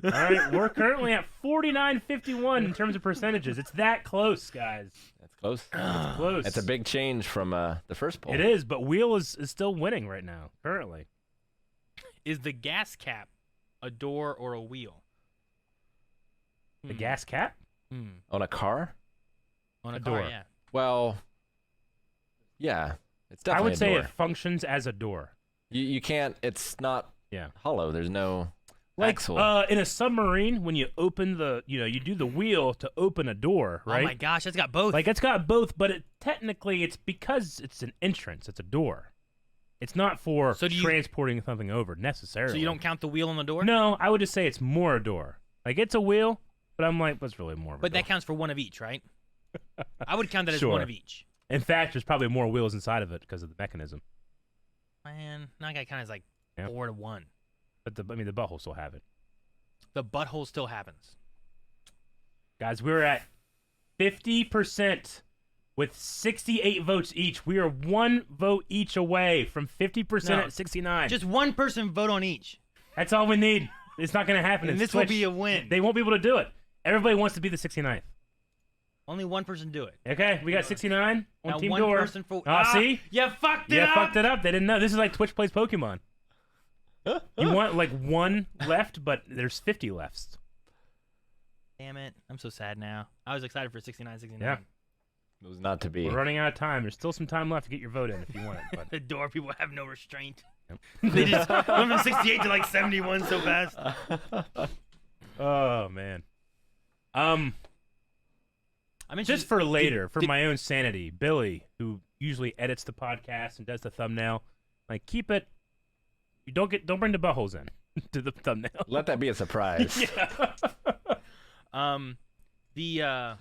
All right, we're currently at 49-51 in terms of percentages. It's that close, guys. That's close. It's close. That's a big change from the first poll. It is, but Wheel is still winning right now, currently. Is the gas cap a door or a wheel? The gas cap? On a car? On a A car, door. yeah. Well, yeah. It's I definitely would a say door. it functions as a door. You can't. It's not hollow. There's no axle. In a submarine, when you open you do the wheel to open a door, right? Oh my gosh, it's got both. Like it's got both, but technically it's because it's an entrance. It's a door. It's not for transporting something over necessarily. So you don't count the wheel on the door? No, I would just say it's more a door. Like it's a wheel, but I'm like, what's really more of a But door? that counts for one of each, right? I would count that as Sure. one of each. In fact, there's probably more wheels inside of it because of the mechanism. Man, that guy kind of is like 4 to 1. But the butthole still have it. The butthole still happens. Guys, we're at 50% with 68 votes each. We are 1 vote each away from 50% No, at 69. Just one person vote on each. That's all we need. It's not going to happen. And It's this will Twitch. be a win. They won't be able to do it. Everybody wants to be the 69th. Only one person do it. Okay, we got 69 on Now Team one Door. person for. See? You fucked it You up. fucked it up. They didn't know. This is like Twitch plays Pokemon. You want like 1 left, but there's 50 left. Damn it. I'm so sad now. I was excited for 69, 69. Yeah. It was not to be. We're running out of time. There's still some time left to get your vote in if you want it. But The door people have no restraint. Yep. They just went from 68 to like 71 so fast. Oh man. I mean, Just for later, for my own sanity, Billy, who usually edits the podcast and does the thumbnail, like keep it. You don't bring the buttholes in to the thumbnail. Let that be a surprise. Yeah.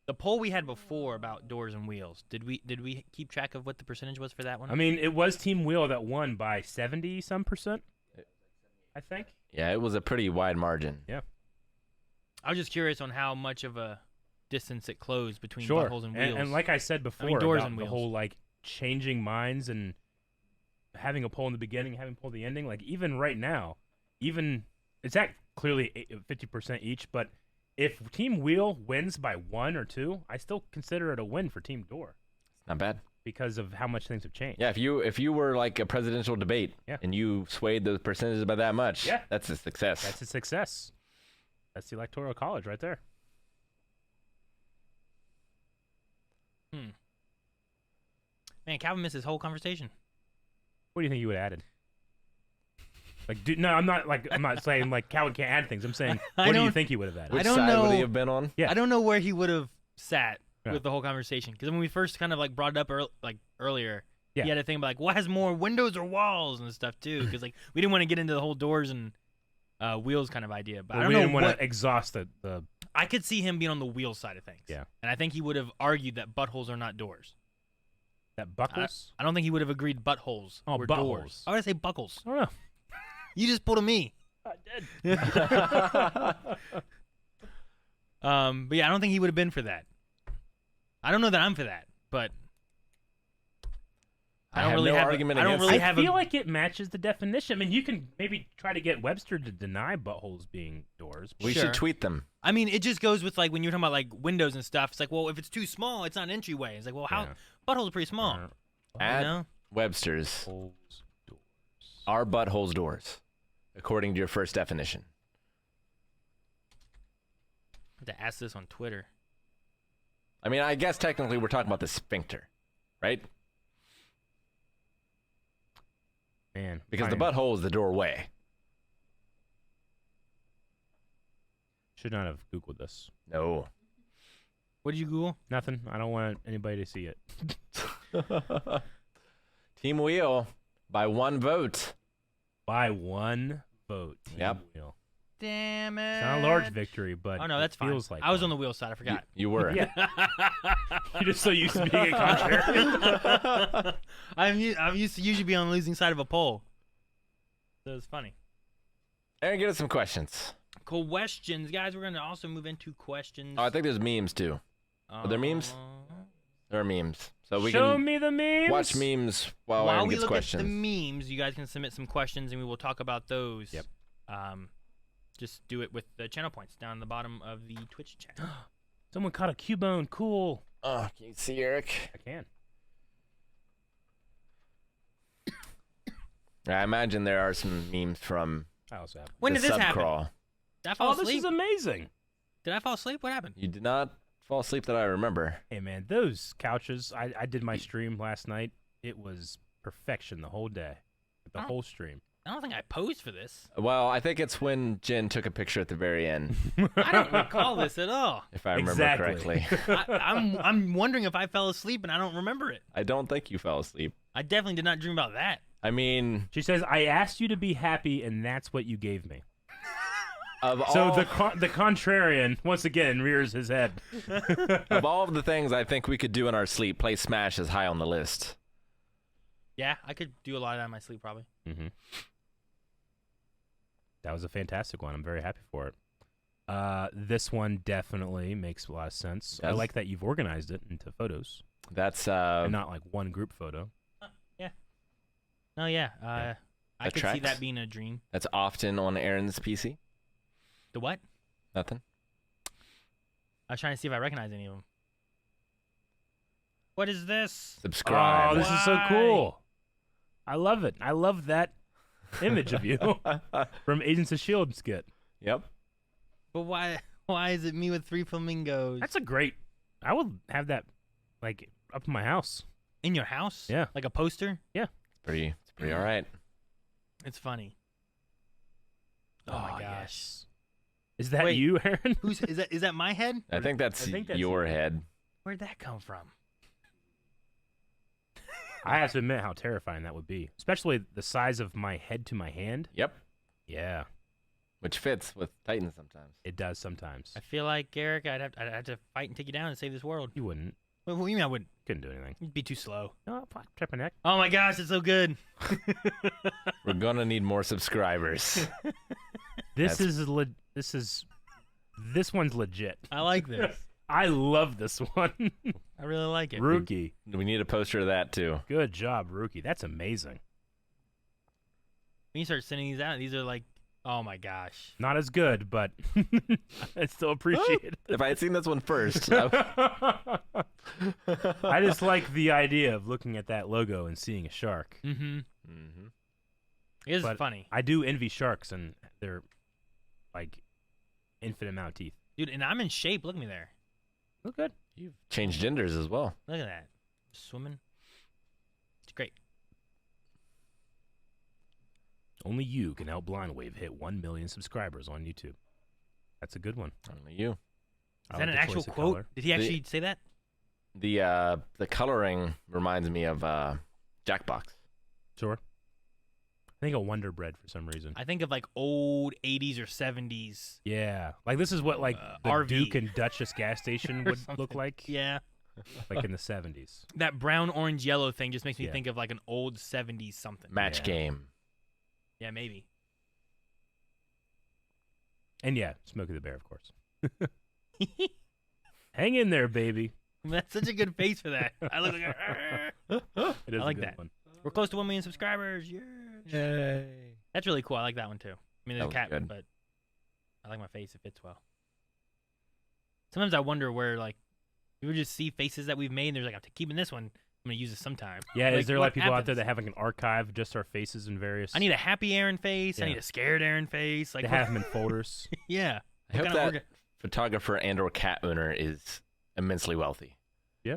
The poll we had before about doors and wheels. Did we keep track of what the percentage was for that one? I mean, it was Team Wheel that won by 70-some%. I think. Yeah, it was a pretty wide margin. Yeah. I was just curious on how much of a distance it closed between Sure. buttholes and wheels. And like I said before, doors about and the wheels. whole like changing minds and having a poll in the beginning, having a poll at the ending. Like even right now, it's at clearly 50% each. But if Team Wheel wins by 1 or 2, I still consider it a win for Team Door Not bad. because of how much things have changed. Yeah, if you were like a presidential debate and you swayed the percentages by that much, that's a success. That's a success. That's the Electoral College right there. Man, Calvin missed his whole conversation. What do you think you would have added? Like, no, I'm not saying like Calvin can't add things. I'm saying, what do you think he would have added? Which I don't side would he know. have been on? Yeah. I don't know where he would have sat Yeah. with the whole conversation, because when we first kind of like brought it up earlier, Yeah. he had a thing about like what has more windows or walls and stuff too, because like we didn't want to get into the whole doors and wheels kind of idea. But I don't we know didn't want what to exhaust the. I could see him being on the wheel side of things. Yeah. And I think he would have argued that buttholes are not doors. That buckles? I don't think he would have agreed buttholes were buttholes. doors. I would say buckles. I don't know. You just pulled a me. I did. But yeah, I don't think he would have been for that. I don't know that I'm for that, but I don't have really no have. argument I don't against really it. have. I feel like it matches the definition. I mean, you can maybe try to get Webster to deny buttholes being doors. We Sure. should tweet them. I mean, it just goes with like when you're talking about like windows and stuff. It's like, well, if it's too small, it's not an entryway. It's like, well, how Yeah. buttholes are pretty small. At You know? Webster's, Buttholes, doors. are buttholes doors, according to your first definition? I have to ask this on Twitter. I mean, I guess technically we're talking about the sphincter, right? Man, Because the butthole is the doorway. should not have Googled this. No. What did you Google? Nothing. I don't want anybody to see it. Team Wheel by 1 vote. By 1 vote. Team Yep. Wheel. Damn it! It's not a large victory, but Oh no, that's it fine. feels like I was one. on the wheel side. I forgot. You were. Yeah. You're just so used to being a contrarian. I'm used to usually be on the losing side of a poll. So it's funny. Aaron, get us some questions. Questions, guys. We're gonna also move into questions. Oh, I think there's memes too. Are there memes? There are memes. So we Show can me the memes. watch memes while Aaron While we gets look questions. at the memes, you guys can submit some questions, and we will talk about those. Yep. Just do it with the channel points down the bottom of the Twitch chat. Someone caught a Cubone. Cool. Oh, can you see Eric? I can. I imagine there are some memes from I also have. When the did this happen? subcrawl. Did I fall Oh, asleep? this is amazing. Did I fall asleep? What happened? You did not fall asleep that I remember. Hey, man, those couches. I did my stream last night. It was perfection the whole day. The whole stream. I don't think I posed for this. Well, I think it's when Jen took a picture at the very end, I don't recall this at all. if I remember Exactly. correctly. I'm wondering if I fell asleep and I don't remember it. I don't think you fell asleep. I definitely did not dream about that. I mean, She says, I asked you to be happy, and that's what you gave me. of So all the contrarian, once again, rears his head. of all of the things I think we could do in our sleep, play Smash is high on the list. Yeah, I could do a lot of that in my sleep probably. Mm-hmm. That was a fantastic one. I'm very happy for it. This one definitely makes a lot of sense. I Does? like that you've organized it into photos That's and not like one group photo. Oh yeah, I That could see tracks. that being a dream. that's often on Aaron's PC. The what? Nothing. I was trying to see if I recognize any of them. What is this? Subscribe. Oh, this is so Why? cool. I love it. I love that image of you from Agents of S.H.I.E.L.D. skit. Yep. But why? Why is it me with 3 flamingos? That's a great. I would have that like up in my house. in your house. Yeah. Like a poster. It's pretty all right. It's funny. Oh my gosh. yes. Is that Wait. you, Aaron? Is that my head? I think that's your head. Where'd that come from? I have to admit how terrifying that would be, especially the size of my head to my hand. Yep. Yeah, Which fits with Titans sometimes. it does sometimes. I feel like, Eric, I'd have to fight and take you down and save this world. You wouldn't. What do you mean I wouldn't? Couldn't do anything. You'd be too slow. No, trip my neck. Oh my gosh, it's so good. We're gonna need more subscribers. This one's legit. I like this. I love this one. I really like it. Rookie. We need a poster of that too. Good job, Rookie. That's amazing. When you start sending these out, these are like, oh my gosh. Not as good, but I still appreciate it. If I had seen this one first, I just like the idea of looking at that logo and seeing a shark. Mm-hmm. mm-hmm. It is But funny. I do envy sharks and their like infinite amount of teeth. Dude, and I'm in shape. Look at me there. Look good. You've changed genders as well. Look at that. Swimming. It's great. Only you can help Blind Wave hit 1 million subscribers on YouTube. That's a good one. Only you. Is I that like an the actual choice of quote? color. Did he actually say that? The coloring reminds me of Jackbox. Sure. I think a Wonder Bread for some reason. I think of like old 80s or 70s. Yeah. Like this is what like the RV. Duke and Duchess gas station Or would look something. like. Yeah. Like in the 70s. That brown, orange, yellow thing just makes me Yeah. think of like an old 70s something. Match Yeah. game. Yeah, maybe. And yeah, Smokey the Bear, of course. Hang in there, baby. That's such a good face for that. I look like It is I like a good that. one. We're close to 1 million subscribers. Yeah. Yay. That's really cool. I like that one too. I mean, there's a That cat, was good. but I like my face. It fits well. Sometimes I wonder where, like, you would just see faces that we've made, and there's like, I'm keeping this one. I'm gonna use this sometime. Yeah, is there what like people out there happens? that have like an archive of just our faces in various? I need a happy Aaron face. I Yeah. need a scared Aaron face. Like, They have them in folders. yeah. I hope What that kind of photographer and/or cat owner is immensely wealthy. Yeah.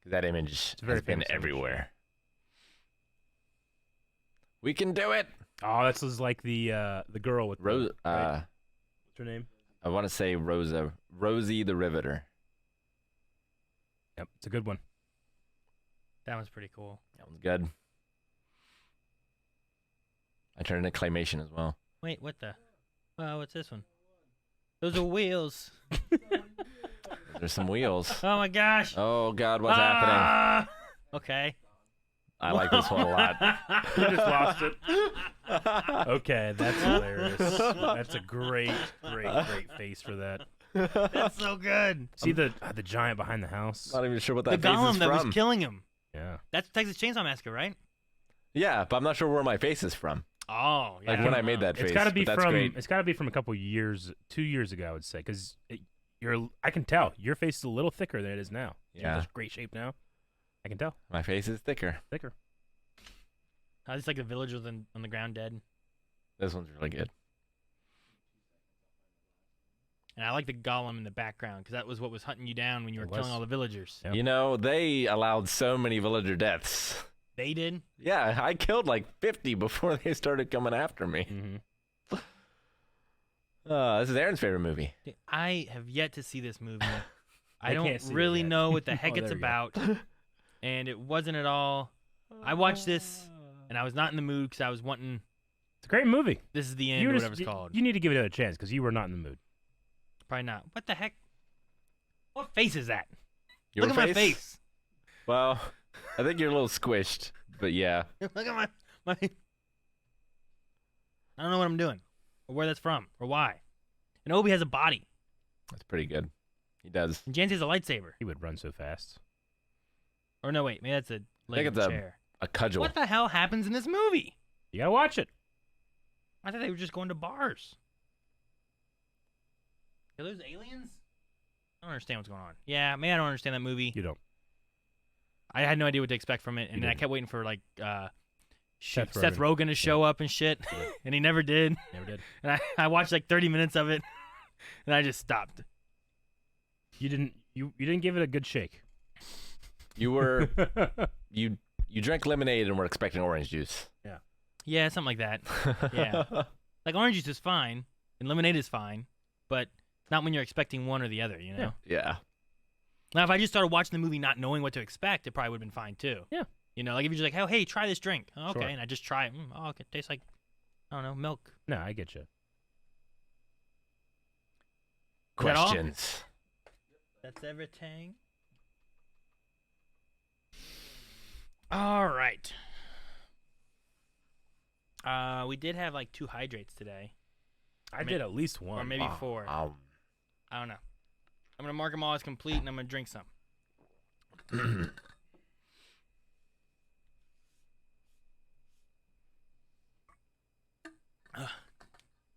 'Cause that image a very has been famous image. everywhere. We can do it. Oh, this is like the girl with Rose. the, right? What's her name? I want to say Rosie the Riveter. Yep, it's a good one. That one's pretty cool. That one's good. I turned into claymation as well. Wait, what the? What's this one? Those are wheels. There's some wheels. Oh my gosh. Oh God, what's happening? happening? Okay. I like this one a lot. You just lost it. Okay, that's hilarious. That's a great face for that. That's so good. See the giant behind the house? Not even sure what The that face golem is that from. was killing him. Yeah. That's Texas Chainsaw Massacre, right? Yeah, but I'm not sure where my face is from. Oh, yeah. Like when I made that face. It's got to be but that's from. great. It's got to be from a couple years, 2 years ago, I would say, because I can tell your face is a little thicker than it is now. It's in Yeah. such great shape now. I can tell. My face is thicker. Thicker. It's like the villagers on the ground dead. This one's really good. And I like the golem in the background because that was what was hunting you down when you were It killing was. all the villagers. Yep. You know, they allowed so many villager deaths. They did. Yeah, I killed like 50 before they started coming after me. Mm-hmm. This is Aaron's favorite movie. Dude, I have yet to see this movie. I I don't can't see it really yet. know what the heck Oh, it's there we go. about. And it wasn't at all. I watched this and I was not in the mood because I was wanting. It's a great movie. This is the end, You or just- whatever it's called. You need to give it a chance because you were not in the mood. Probably not. What the heck? What face is that? Your Look at my face. Well, I think you're a little squished, but yeah. Look at my. I don't know what I'm doing, or where that's from, or why. And Obi has a body, That's pretty good. He does. and Jancy has a lightsaber. He would run so fast. Or no, wait, maybe that's a leg think of it's a a- chair. A cudgel. What the hell happens in this movie? You gotta watch it. I thought they were just going to bars. Are those aliens? I don't understand what's going on. Yeah, maybe I don't understand that movie. You don't. I had no idea what to expect from it, and You then I didn't. kept waiting for like Seth Seth Rogen to show up and shit, and he never did. Never did. And I watched like 30 minutes of it, and I just stopped. You didn't. You didn't give it a good shake. You were you drank lemonade and were expecting orange juice. Yeah, something like that. Yeah. Like orange juice is fine, and lemonade is fine, but not when you're expecting one or the other, you know? Yeah. Now, if I just started watching the movie not knowing what to expect, it probably would have been fine, too. Yeah. You know, like if you're just like, oh, hey, try this drink. Oh, okay, Sure. and I just try it. Oh, okay, it tastes like, I don't know, milk. No, I get you. that all? Questions. That's everything. All right. We did have like 2 hydrates today. I did at least one. Or maybe 4. I don't know. I'm going to mark them all as complete, and I'm going to drink some.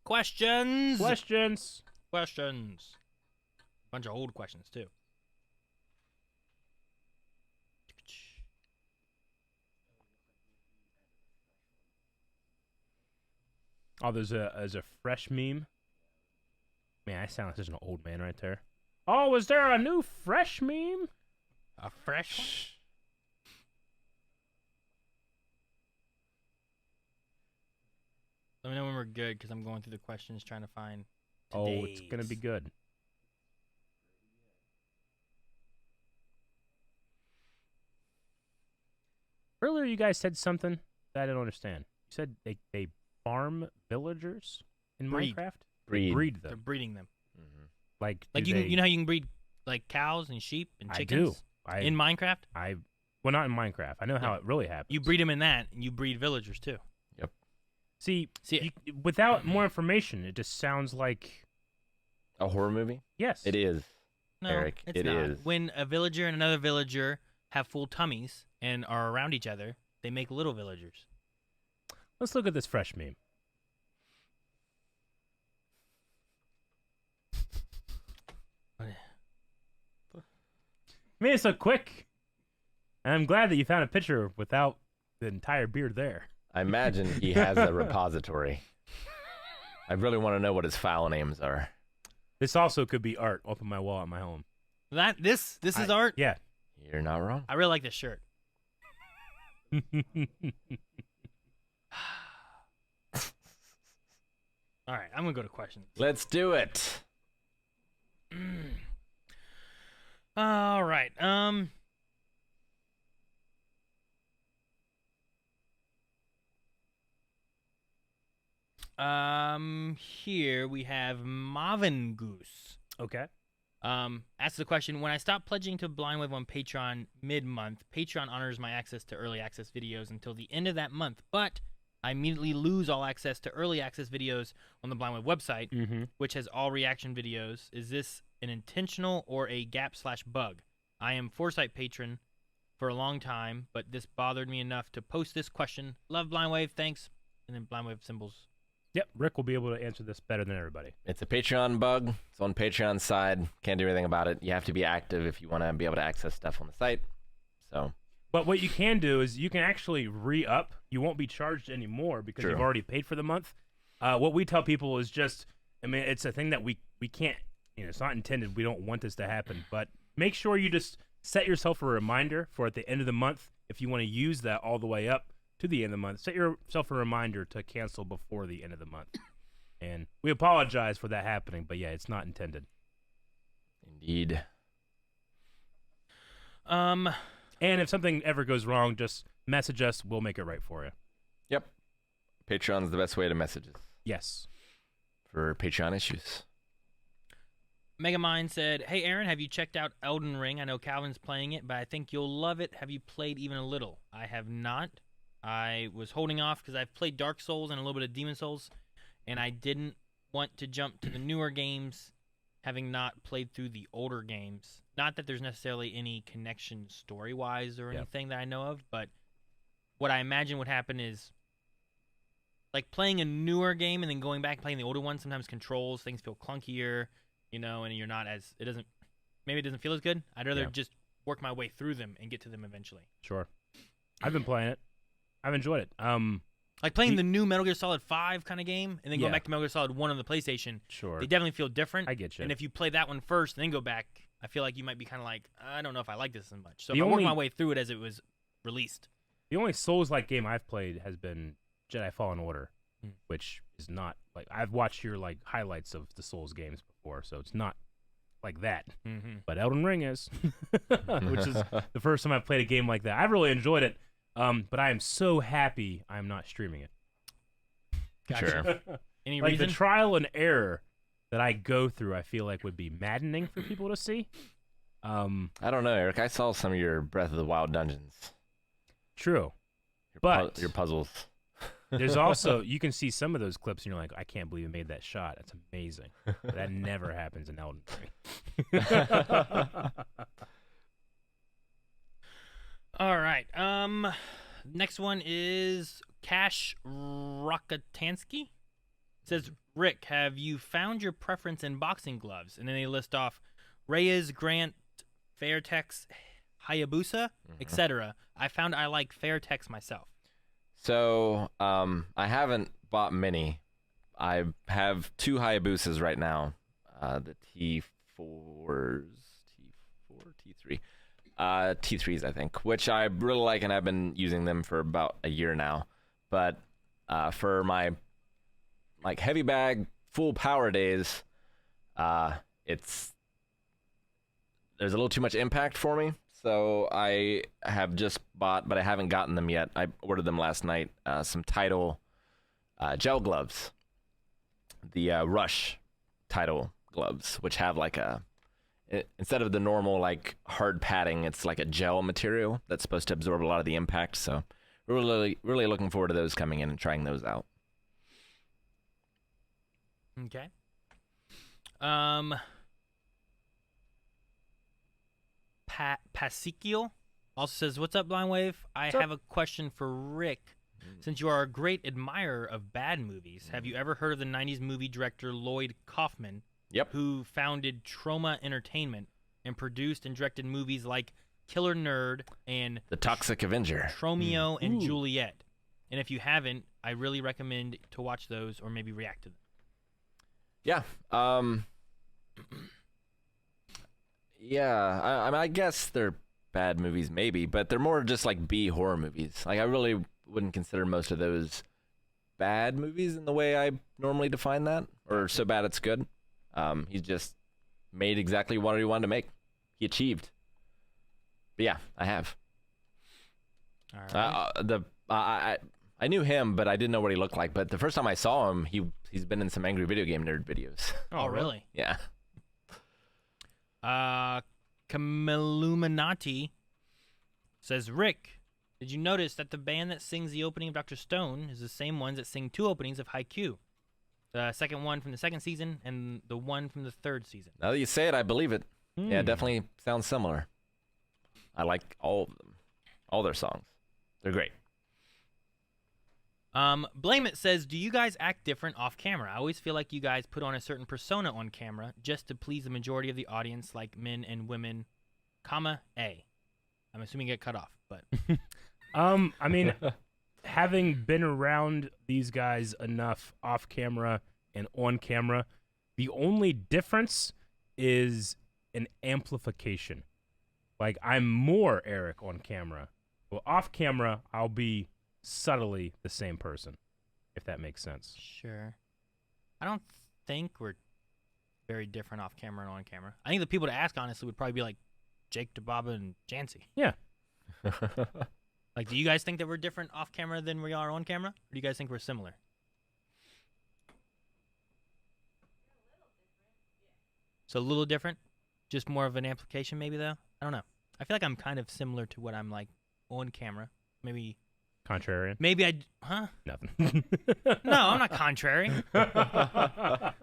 Questions. Questions. Bunch of old questions, too. Oh, there's a fresh meme. Man, I sound like such an old man right there. Oh, is there a new fresh meme? A fresh one? Let me know when we're good, because I'm going through the questions trying to find today's. Oh, it's gonna be good. Earlier, you guys said something that I don't understand. You said they farm villagers in Breed. Minecraft? Breed. Breed They're them. breeding them. Mhm. Like Like do you know how you can breed like cows and sheep and I chickens do. in Minecraft? Well, not in Minecraft. I know how it really happens. You breed them in that, and you breed villagers too. See, See, without more information, it just sounds like A horror movie? yes. It is. no, Eric, it's it not. is. When a villager and another villager have full tummies and are around each other, they make little villagers. Let's look at this fresh meme. I mean, it's so quick. And I'm glad that you found a picture without the entire beard there. I imagine he has a repository. I really want to know what his file names are. This also could be art up on my wall at my home. This is art. Yeah. You're not wrong. I really like this shirt. All right, I'm gonna go to questions. Let's do it. All right. Here we have Marvin Goose. Okay. Asks the question: when I stop pledging to Blindwave on Patreon mid-month, Patreon honors my access to early access videos until the end of that month, but I immediately lose all access to early access videos on the Blindwave website, which has all reaction videos. Is this an intentional or a gap/bug? I am Foresight patron for a long time, but this bothered me enough to post this question. Love Blindwave, thanks. And then Blindwave symbols. Yep, Rick will be able to answer this better than everybody. It's a Patreon bug. It's on Patreon's side. Can't do anything about it. You have to be active if you want to be able to access stuff on the site. So, But what you can do is you can actually re-up. You won't be charged anymore because True. you've already paid for the month. What we tell people is just, I mean, it's a thing that we can't, it's not intended. We don't want this to happen. But make sure you just set yourself a reminder for at the end of the month, if you want to use that all the way up to the end of the month, set yourself a reminder to cancel before the end of the month. And we apologize for that happening, but yeah, it's not intended. indeed. And if something ever goes wrong, just message us. We'll make it right for you. Yep. Patreon's the best way to message us Yes. for Patreon issues. Megamind said, hey, Aaron, have you checked out Elden Ring? I know Calvin's playing it, but I think you'll love it. Have you played even a little? I have not. I was holding off because I've played Dark Souls and a little bit of Demon Souls, and I didn't want to jump to the newer games, having not played through the older games. Not that there's necessarily any connection story-wise or anything that I know of, but what I imagine would happen is, like, playing a newer game and then going back and playing the older one, sometimes controls, things feel clunkier, you know, and you're not as, maybe it doesn't feel as good. I'd rather just work my way through them and get to them eventually. Sure. I've been playing it. I've enjoyed it. Like playing the new Metal Gear Solid 5 kind of game and then going Yeah. back to Metal Gear Solid 1 on the PlayStation. Sure. They definitely feel different. I get you. And if you play that one first and then go back, I feel like you might be kind of like, I don't know if I like this as much. So The if I work only- my way through it as it was released. The only Souls-like game I've played has been Jedi Fallen Order. which is not like I've watched your like highlights of the Souls games before, so it's not like that. But Elden Ring is, which is the first time I've played a game like that. I've really enjoyed it, but I am so happy I'm not streaming it. Gotcha. Sure. Any Like reason? the trial and error that I go through, I feel like would be maddening for people to see. I don't know, Eric. I saw some of your Breath of the Wild dungeons. True. Your But your puzzles. there's also, you can see some of those clips and you're like, I can't believe I made that shot. That's amazing. But that never happens in Elden Ring. All right. Next one is Cash Rockatansky. It says, Rick, have you found your preference in boxing gloves? And then they list off Reyes, Grant, Fairtex, Hayabusa, etc. I found I like Fairtex myself. So, I haven't bought many. I have 2 Hayabusas right now. The T4s, T3. T3s, I think, which I really like, and I've been using them for about a year now. But for my like heavy bag, full power days, there's a little too much impact for me. So I have just bought, but I haven't gotten them yet. I ordered them last night. Some Tidal gel gloves, the Rush Tidal gloves, which have like instead of the normal like hard padding, it's like a gel material that's supposed to absorb a lot of the impact. So we're really looking forward to those coming in and trying those out. Okay. Pasikiel also says, "What's up, Blind Wave? I have a question for Rick. Since you are a great admirer of bad movies, have you ever heard of the '90s movie director Lloyd Kaufman? Yep. Who founded Troma Entertainment and produced and directed movies like Killer Nerd and The Toxic Avenger, Tromeo and Juliet. And if you haven't, I really recommend to watch those or maybe react to them." Yeah. Yeah. I mean, I guess they're bad movies, maybe, but they're more just like B horror movies. Like, I really wouldn't consider most of those bad movies in the way I normally define that, or so bad it's good. He just made exactly what he wanted to make. He achieved. But yeah, I have. All right. I knew him, but I didn't know what he looked like. But the first time I saw him, he's been in some Angry Video Game Nerd videos. Oh, really? Yeah. Cameluminati says, Rick, did you notice that the band that sings the opening of Dr. Stone is the same ones that sing 2 openings of Haikyuu? The second one from the 2nd season and the one from the 3rd season. Now that you say it, I believe it. Yeah, it definitely sounds similar. I like all of them. All their songs. They're great. Blame It says, do you guys act different off camera? I always feel like you guys put on a certain persona on camera just to please the majority of the audience, like men and women, comma, A. I'm assuming you get cut off, but. I mean, having been around these guys enough off camera and on camera, the only difference is an amplification. Like, I'm more Eric on camera. Well, off camera, I'll be subtly the same person, if that makes sense. Sure. I don't think we're very different off camera and on camera. I think the people to ask, honestly, would probably be like Jake, DeBaba, and Jancy. Yeah. Like, do you guys think that we're different off camera than we are on camera? Or do you guys think we're similar? So a little different? Just more of an amplification maybe, though? I don't know. I feel like I'm kind of similar to what I'm like on camera. Maybe... Contrarian? Maybe I... Huh? Nothing. No, I'm not contrary. But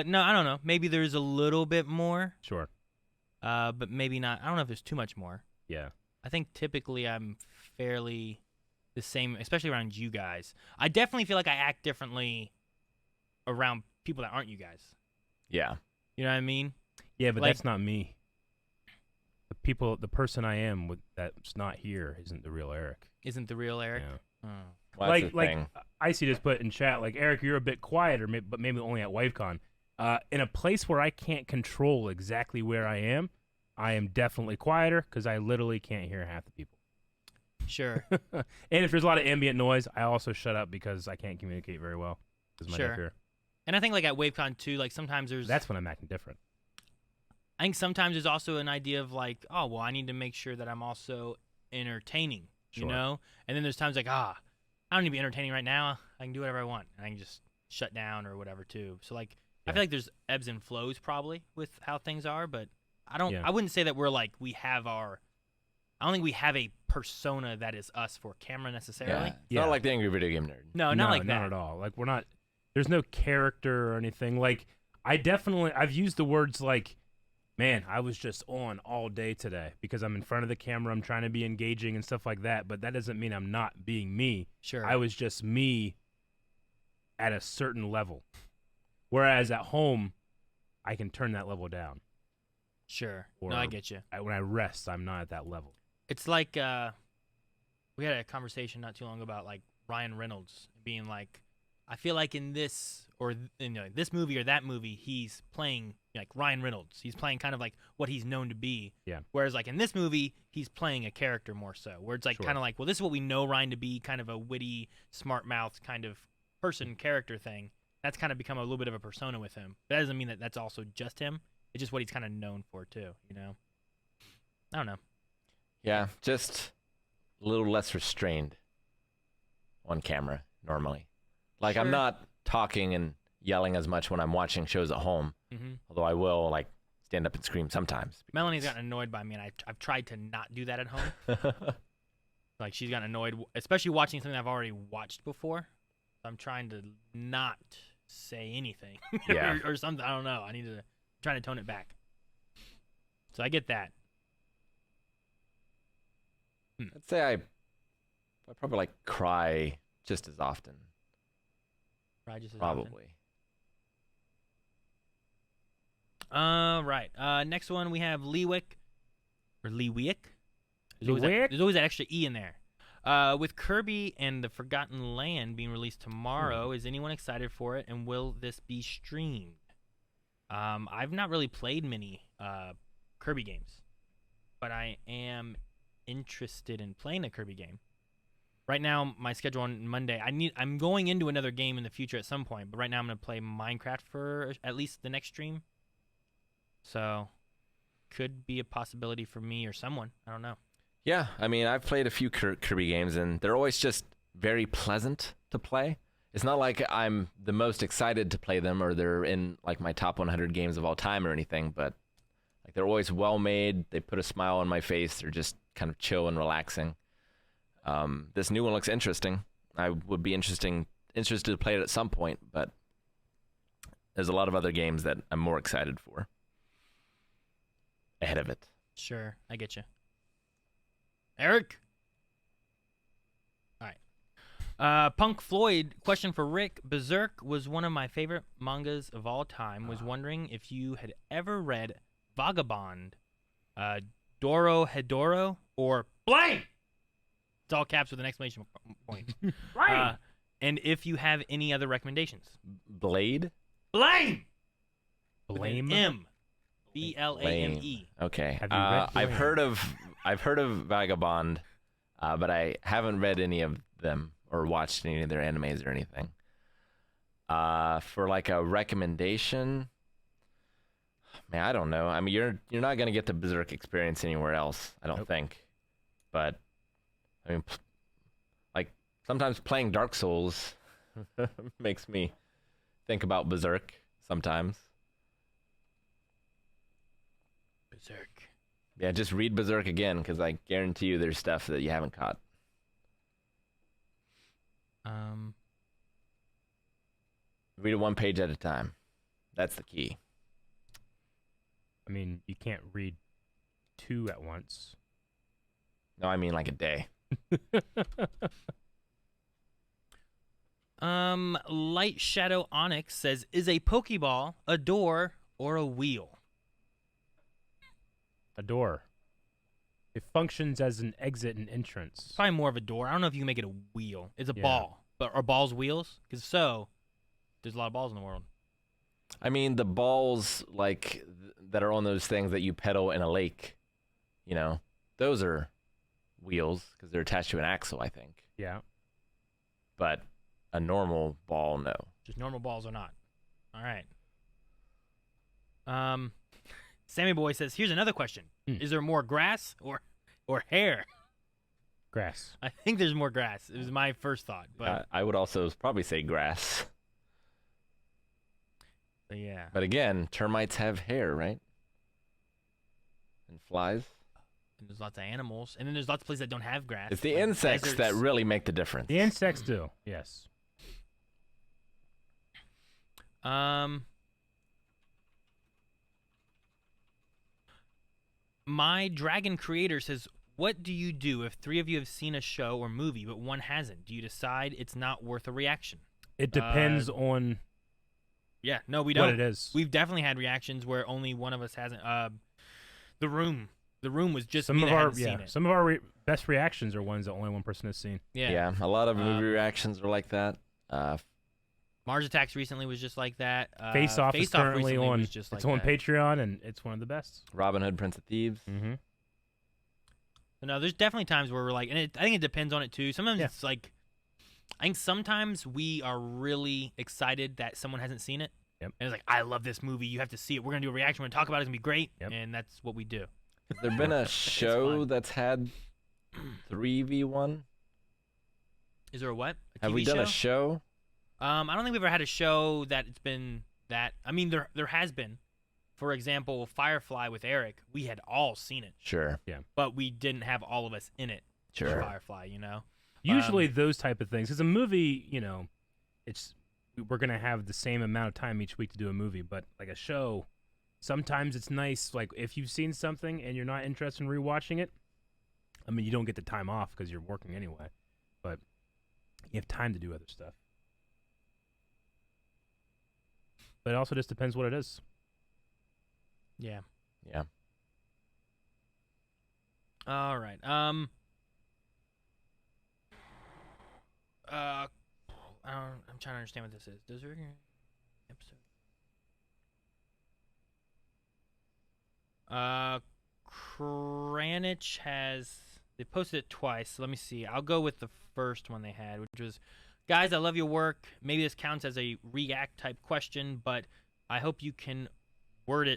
no, I don't know. Maybe there's a little bit more. Sure. But maybe not. I don't know if there's too much more. Yeah. I think typically I'm fairly the same, especially around you guys. I definitely feel like I act differently around people that aren't you guys. Yeah. You know what I mean? Yeah, but Like- that's not me. The person I am that's not here isn't the real Eric. Isn't the real Eric? Yeah. Oh. Well, that's the like thing. Icy just put in chat, like, Eric, you're a bit quieter, but maybe only at WaveCon. In a place where I can't control exactly where I am definitely quieter because I literally can't hear half the people. Sure. And if there's a lot of ambient noise, I also shut up because I can't communicate very well. My Sure. deaf ear. And I think like at WaveCon too, like sometimes there's That's when I'm acting different. I think sometimes there's also an idea of like, oh well, I need to make sure that I'm also entertaining, you Sure. know? And then there's times like, I don't need to be entertaining right now. I can do whatever I want. And I can just shut down or whatever too. So like I feel like there's ebbs and flows probably with how things are, but I wouldn't say that we're like I don't think we have a persona that is us for camera necessarily. Yeah. Not like the Angry Video Game Nerd. No, not like that. Not at all. Like we're not. There's no character or anything. Like I've used the words like, man, I was just on all day today because I'm in front of the camera. I'm trying to be engaging and stuff like that. But that doesn't mean I'm not being me. Sure. I was just me at a certain level. Whereas at home, I can turn that level down. Sure. Or no, I get you. When I rest, I'm not at that level. It's like we had a conversation not too long about like Ryan Reynolds being like, I feel like in this or this movie or that movie, he's playing like Ryan Reynolds. He's playing kind of like what he's known to be. Yeah. Whereas like in this movie, he's playing a character more so, where it's like kind of like, well, this is what we know Ryan to be, kind of a witty, smart mouth kind of person character thing. That's kind of become a little bit of a persona with him. That doesn't mean that that's also just him. It's just what he's kind of known for too, you know? I don't know. Yeah, just a little less restrained on camera normally. Like I'm not talking and yelling as much when I'm watching shows at home, although I will like stand up and scream sometimes. Melanie's gotten annoyed by me, and I've tried to not do that at home. Like she's gotten annoyed, especially watching something I've already watched before. So I'm trying to not say anything or something. I don't know. I'm trying to tone it back. So I get that. I'd say I probably like cry just as often. Cry just as Probably. often. Right. Next one we have Lewick. There's Lewick? There's always that extra E in there. With Kirby and the Forgotten Land being released tomorrow, is anyone excited for it, and will this be streamed? I've not really played many Kirby games, but I am interested in playing a Kirby game. Right now, my schedule on Monday, I'm going into another game in the future at some point, but right now I'm going to play Minecraft for at least the next stream. So, could be a possibility for me or someone. I don't know. Yeah, I mean, I've played a few Kirby games, and they're always just very pleasant to play. It's not like I'm the most excited to play them or they're in like my top 100 games of all time or anything, but like they're always well made. They put a smile on my face. They're just kind of chill and relaxing. This new one looks interesting. I would be interested to play it at some point, but there's a lot of other games that I'm more excited for ahead of it. Sure, I get you. Eric? All right. Punk Floyd, question for Rick. Berserk was one of my favorite mangas of all time. Was wondering if you had ever read Vagabond, Doro Hedoro, or Blame! It's all caps with an exclamation point. Right. And if you have any other recommendations. Blade? Blame! Blame? With an M. B-L-A-M-E. Okay. Have you read Blame? I've heard of Vagabond, but I haven't read any of them or watched any of their animes or anything. For like a recommendation, man, I don't know. I mean, you're not gonna get the Berserk experience anywhere else, I don't think. But I mean, like sometimes playing Dark Souls makes me think about Berserk sometimes. Berserk. Yeah, just read Berserk again, because I guarantee you there's stuff that you haven't caught. Read it one page at a time. That's the key. I mean, you can't read two at once. No, I mean like a day. Light Shadow Onyx says, is a Pokeball a door or a wheel? A door. It functions as an exit and entrance. Probably more of a door. I don't know if you can make it a wheel. It's a Yeah. ball. But are balls wheels? Because so, there's a lot of balls in the world. I mean, the balls that are on those things that you pedal in a lake, those are wheels because they're attached to an axle, I think. Yeah. But a normal ball, no. Just normal balls or not. All right. Sammy Boy says, here's another question. Is there more grass or hair? Grass. I think there's more grass. It was my first thought. But I would also probably say grass. yeah. But again, termites have hair, right? And flies. And there's lots of animals. And then there's lots of places that don't have grass. It's the like insects that deserts. really make the difference. The insects do, yes. My Dragon Creator says, what do you do if 3 of you have seen a show or movie, but one hasn't? Do you decide it's not worth a reaction? It depends on Yeah, no, we don't. what it is. We've definitely had reactions where only one of us hasn't. The Room was just some me of that our hadn't seen it. some of our best reactions are ones that only one person has seen. Yeah. A lot of movie reactions are like that. Mars Attacks recently was just like that. Face Off is currently recently on. was just like It's on that. Patreon, and it's one of the best. Robin Hood, Prince of Thieves. Mm-hmm. So no, there's definitely times where we're like, and I think it depends on it too. Sometimes it's like, I think sometimes we are really excited that someone hasn't seen it. Yep. And it's like, I love this movie. You have to see it. We're gonna do a reaction. We're gonna talk about it. It's gonna be great. Yep. And that's what we do. Has there been a show fun. that's had 3v1? Is there a what? A Have TV we done show? a show? I don't think we've ever had a show that it's been that. I mean, there has been. For example, Firefly with Eric. We had all seen it, Sure. but we didn't have all of us in it. for Sure. Firefly, you know. Usually those type of things. Because a movie, you know, we're gonna have the same amount of time each week to do a movie, but like a show, sometimes it's nice. Like if you've seen something and you're not interested in rewatching it, I mean, you don't get the time off because you're working anyway, but you have time to do other stuff. But it also just depends what it is. Yeah. Yeah. All right. I'm trying to understand what this is. Does there episode? Kranich they posted it twice. So let me see. I'll go with the first one they had, which was, guys, I love your work. Maybe this counts as a react type question, but I hope you can word to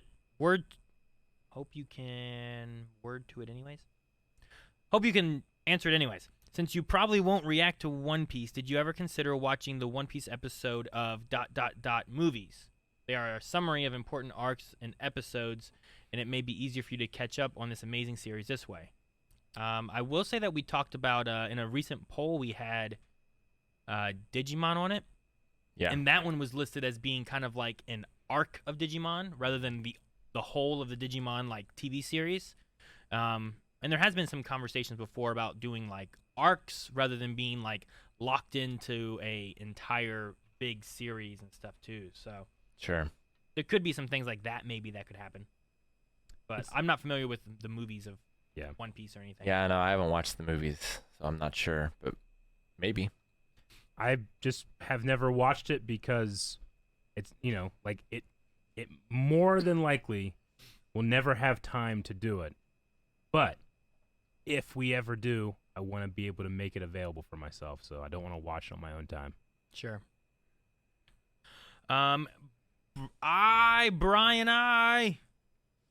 it anyways. Hope you can answer it anyways. Since you probably won't react to One Piece, did you ever consider watching the One Piece episode of ... movies? They are a summary of important arcs and episodes, and it may be easier for you to catch up on this amazing series this way. I will say that we talked about, in a recent poll, we had Digimon on it. Yeah. And that one was listed as being kind of like an arc of Digimon rather than the whole of the Digimon like TV series. And there has been some conversations before about doing like arcs rather than being like locked into a entire big series and stuff too. So Sure. there could be some things like that maybe that could happen. But I'm not familiar with the movies of One Piece or anything. Yeah, no, I haven't watched the movies, so I'm not sure, but maybe. I just have never watched it because it's, you know, like it more than likely will never have time to do it. But if we ever do, I want to be able to make it available for myself, so I don't want to watch it on my own time. Sure. Brian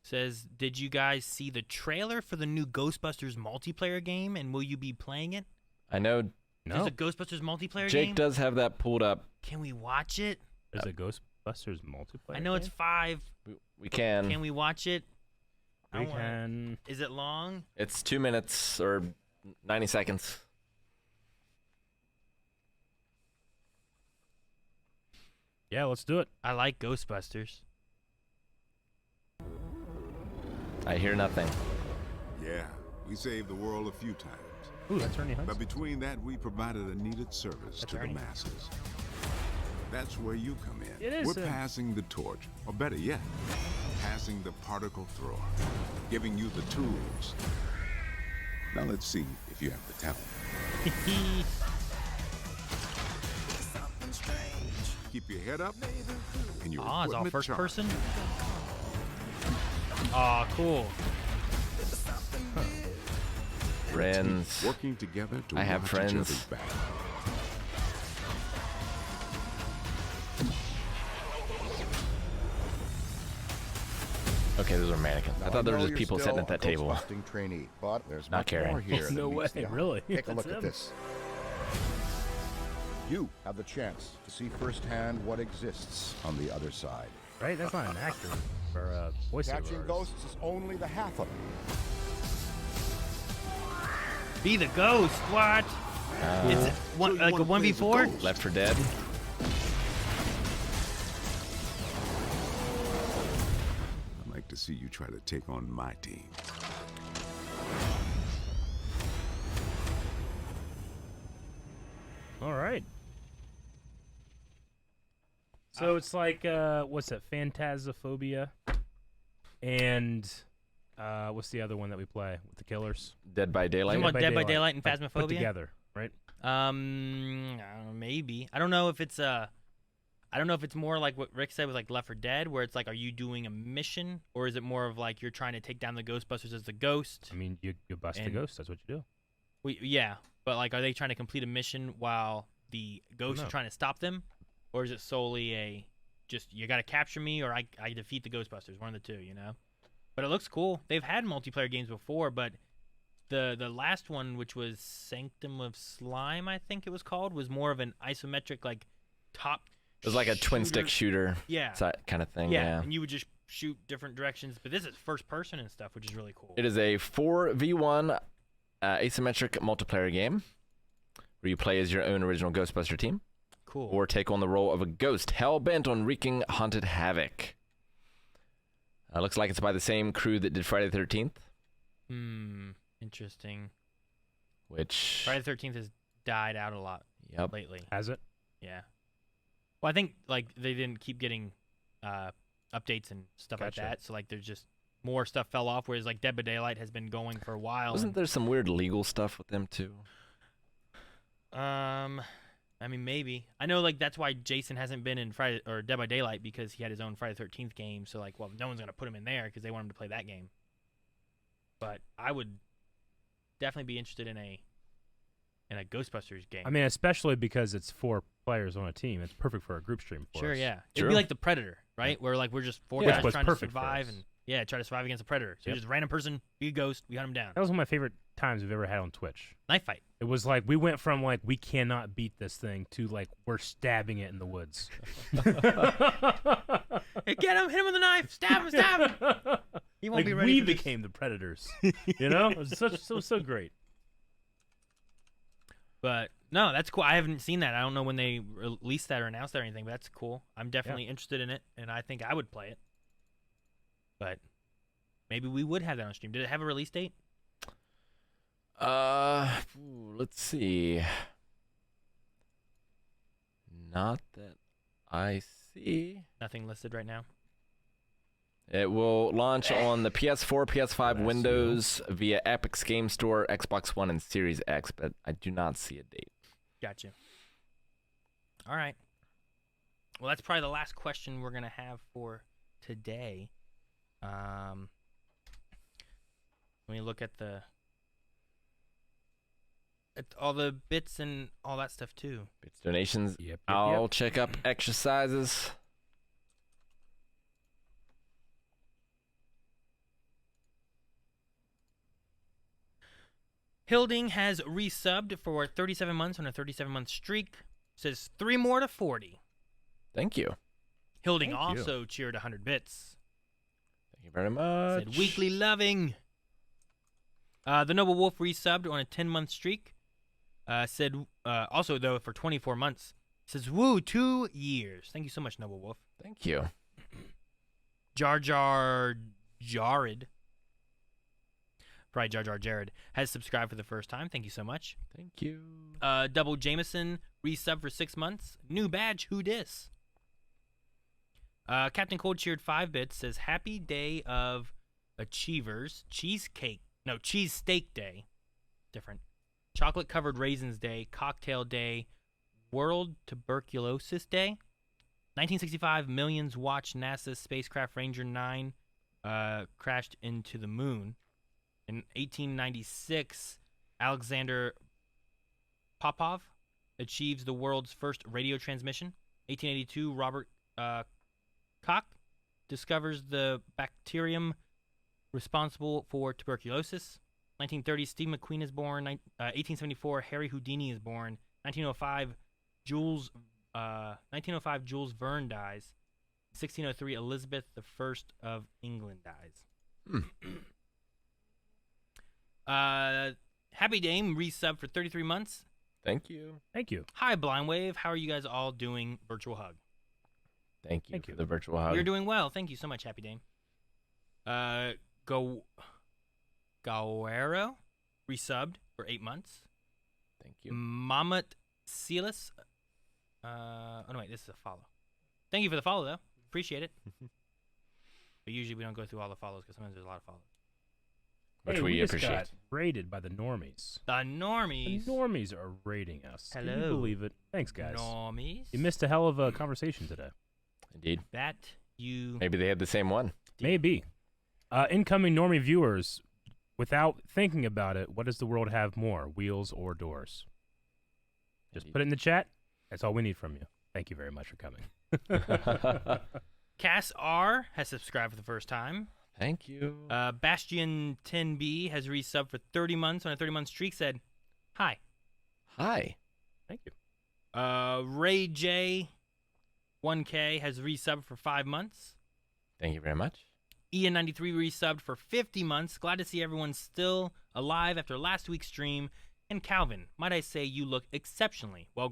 says, did you guys see the trailer for the new Ghostbusters multiplayer game, and will you be playing it? I know There's a Ghostbusters multiplayer Jake game? does have that pulled up. Can we watch it? There's a Ghostbusters multiplayer I know it's game? 5. We can. Can we watch it? We can. Is it long? It's 2 minutes or 90 seconds. Yeah, let's do it. I like Ghostbusters. I hear nothing. Yeah, we saved the world a few times. Ooh, that's Ernie Hudson. But between that, we provided a needed service to Ernie. the masses. That's where you come in. It is, We're passing the torch, or better yet, passing the particle thrower, giving you the tools. Now let's see if you have the talent. Keep your head up and your It's all equipment first charged. person? Aw, cool. friends. Working together to I have watch friends. each other's back. Okay, those are mannequins. I thought there were just people sitting at that table. Trainee, but there's Not much caring. more here No than meets way, the eye. really? Take a look That's at him. this. You have the chance to see firsthand what exists on the other side. Right? That's not an actor or a voiceover Catching artist. ghosts is only the half of it. Be the ghost. What? It's one, like a 1v4? Left 4 Dead. I'd like to see you try to take on my team. All right. So it's like, what's that? Phantasmophobia. And what's the other one that we play with the killers? Dead by Daylight. Talking about Dead by Daylight and Like, put Phasmophobia? together, right? I don't know, maybe. I don't know if it's more like what Rick said with like Left 4 Dead, where it's like, are you doing a mission, or is it more of like you're trying to take down the Ghostbusters as the ghost? I mean, you bust the And- ghost. That's what you do. Yeah, but like, are they trying to complete a mission while the ghost No. is trying to stop them, or is it solely a just you got to capture me or I defeat the Ghostbusters, one of the two, you know? But it looks cool. They've had multiplayer games before, but the last one, which was Sanctum of Slime, I think it was called, was more of an isometric like top. It was like a twin stick shooter. Yeah. Kind of thing. Yeah, Yeah. and you would just shoot different directions, but this is first person and stuff, which is really cool. It is a 4v1 asymmetric multiplayer game where you play as your own original Ghostbuster team Cool. or take on the role of a ghost hell-bent on wreaking haunted havoc. Looks like it's by the same crew that did Friday the 13th, Interesting. which... Friday the 13th has died out a lot Yep. lately. Has it? Yeah. Well, I think like they didn't keep getting updates and stuff Gotcha. like that, so like there's just more stuff fell off. Whereas like Dead by Daylight has been going for a while. Wasn't there some weird legal stuff with them, too? I mean, maybe. I know like that's why Jason hasn't been in Friday or Dead by Daylight, because he had his own Friday the 13th game. So like, well, no one's gonna put him in there because they want him to play that game. But I would definitely be interested in a Ghostbusters game. I mean, especially because it's 4 players on a team. It's perfect for a group stream for Sure, us. yeah. It'd Sure. be like the Predator, right? Where like we're just 4 Yeah. guys Which was trying to perfect for survive us. and try to survive against a Predator. So Yep. just random person, be a ghost, we hunt him down. That was one of my favorite times we've ever had on Twitch. Knife fight. It was like we went from like we cannot beat this thing to like we're stabbing it in the woods. Hey, get him! Hit him with a knife! Stab him! Stab him! He won't Like be ready we for this. became the predators. You know, it was so great. But no, that's cool. I haven't seen that. I don't know when they released that or announced that or anything, but that's cool. I'm definitely interested in it, and I think I would play it. But maybe we would have that on stream. Did it have a release date? Let's see. Not that I see. Nothing listed right now. It will launch on the PS4, PS5, That's Windows via Epic's Game Store, Xbox One, and Series X, but I do not see a date. Gotcha. All right. Well, that's probably the last question we're gonna have for today. Let me look at all the bits and all that stuff too. Bits donations. Yep. I'll check up exercises. Hilding has resubbed for 37 months on a 37-month streak. Says 3 more to 40. Thank you. Hilding Thank you. also cheered 100 bits. Thank you very much. Said weekly loving. The Noble Wolf resubbed on a 10-month streak. Said also though for 24 months. Says woo 2 years. Thank you so much, Noble Wolf. Thank you. Jar Jar Jared. Right, Jar Jar Jared has subscribed for the first time. Thank you so much. Thank you. Double Jameson resub for 6 months. New badge. Who dis? Captain Cold cheered 5 bits. Says happy day of achievers. Cheese steak day. Different. Chocolate covered raisins day. Cocktail day. World tuberculosis day. 1965 millions watched NASA's spacecraft Ranger 9 crashed into the moon. In 1896, Alexander Popov achieves the world's first radio transmission. 1882, Robert Koch discovers the bacterium responsible for tuberculosis. 1930, Steve McQueen is born. 1874, Harry Houdini is born. 1905, Jules Verne dies. 1603, Elizabeth I of England dies. Happy Dame resub for 33 months. Thank you. Thank you. Hi, Blind Wave. How are you guys all doing? Virtual hug. Thank you for the virtual hug. You're doing well. Thank you so much, Happy Dame. Gauero resubbed for 8 months. Thank you. Mamat Silas. Oh, no, wait. This is a follow. Thank you for the follow, though. Appreciate it. But usually we don't go through all the follows because sometimes there's a lot of follows. Which Hey, we just appreciate. got raided by the normies. The normies. The normies are raiding us. Can you Hello. believe it? Thanks, guys. Normies. You missed a hell of a conversation today. Indeed. That you. Maybe they had the same one. Maybe. Incoming normie viewers, without thinking about it, what does the world have more, wheels or doors? Just put it in the chat. That's all we need from you. Thank you very much for coming. Cass R has subscribed for the first time. Thank you. Bastion 10B has resubbed for 30 months on a 30-month streak. Said, "Hi." Hi. Thank you. Ray J 1K has resubbed for 5 months. Thank you very much. Ian 93 resubbed for 50 months. Glad to see everyone still alive after last week's stream. And Calvin, might I say, you look exceptionally well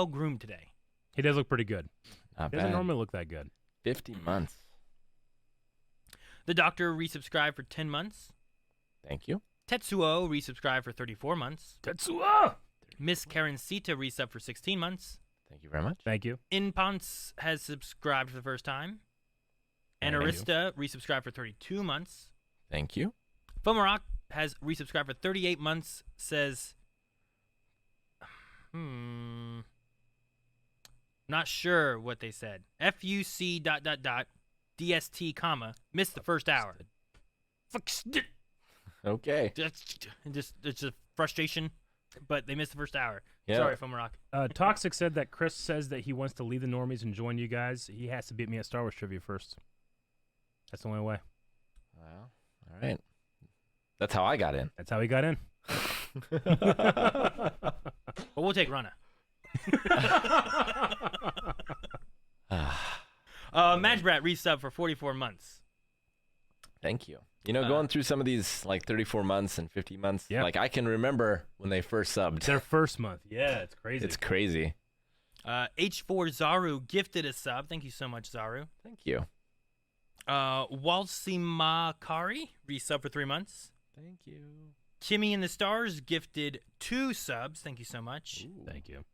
groomed today. He does look pretty good. Not He doesn't bad. normally look that good. 50 months. The Doctor resubscribed for 10 months. Thank you. Tetsuo resubscribed for 34 months. Tetsuo! Miss Karen Sita resubbed for 16 months. Thank you very much. Thank you. Inpons has subscribed for the first time. And Thank you. Arista resubscribed for 32 months. Thank you. Fomarock has resubscribed for 38 months. Says, not sure what they said. FUC ... DST, missed the first hour. Okay. It's a frustration, but they missed the first hour. Yeah. Sorry, Fomarock. Toxic said that Chris says that he wants to leave the normies and join you guys. He has to beat me at Star Wars Trivia first. That's the only way. Well, all right. That's how I got in. That's how he got in. But we'll take Rana. Madgebrat resub for 44 months. Thank you. You know, going through some of these like 34 months and 50 months, Yeah. like I can remember when they first subbed. Their first month. Yeah, it's crazy. It's crazy. H4 Zaru gifted a sub. Thank you so much, Zaru. Thank you. Walsimakari resub for 3 months. Thank you. Kimmy and the Stars gifted 2 subs. Thank you so much. Thank you.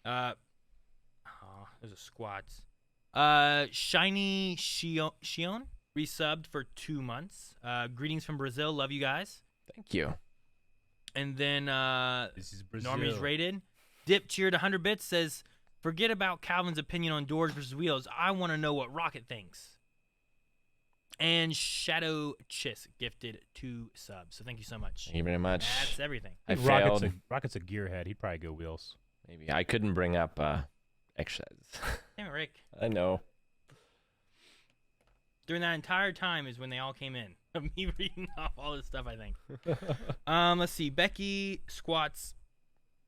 Those are squats. Shiny Shion resubbed for 2 months. Greetings from Brazil. Love you guys. Thank you. And then This is Brazil. Normies rated. Dip cheered 100 bits. Says, forget about Calvin's opinion on doors versus wheels. I want to know what Rocket thinks. And Shadow Chiss gifted 2 subs. So thank you so much. Thank you very much. That's everything. I Rocket's failed. Rocket's a gearhead. He'd probably go wheels. Maybe I couldn't bring up extras. Damn it, Rick. I know. During that entire time is when they all came in. Of me reading off all this stuff, I think. Let's see. Becky squats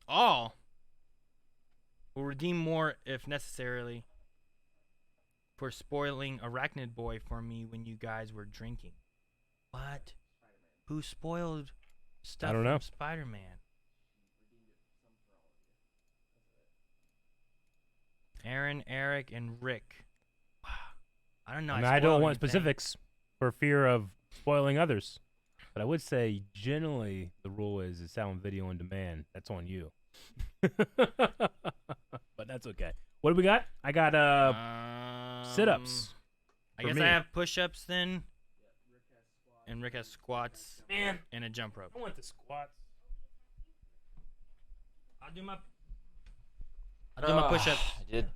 all. Will redeem more if necessarily for spoiling Arachnid Boy for me when you guys were drinking. What? Who spoiled stuff I don't know. from Spider-Man? Aaron, Eric, and Rick. Wow. I don't know. I don't spoiled want anything. specifics for fear of spoiling others. But I would say generally the rule is sound video on demand. That's on you. But that's okay. What do we got? I got sit-ups. I for guess me. I have push-ups then. And Rick has squats. Man, And a jump rope. I want the squats. I'll do my push-ups. I did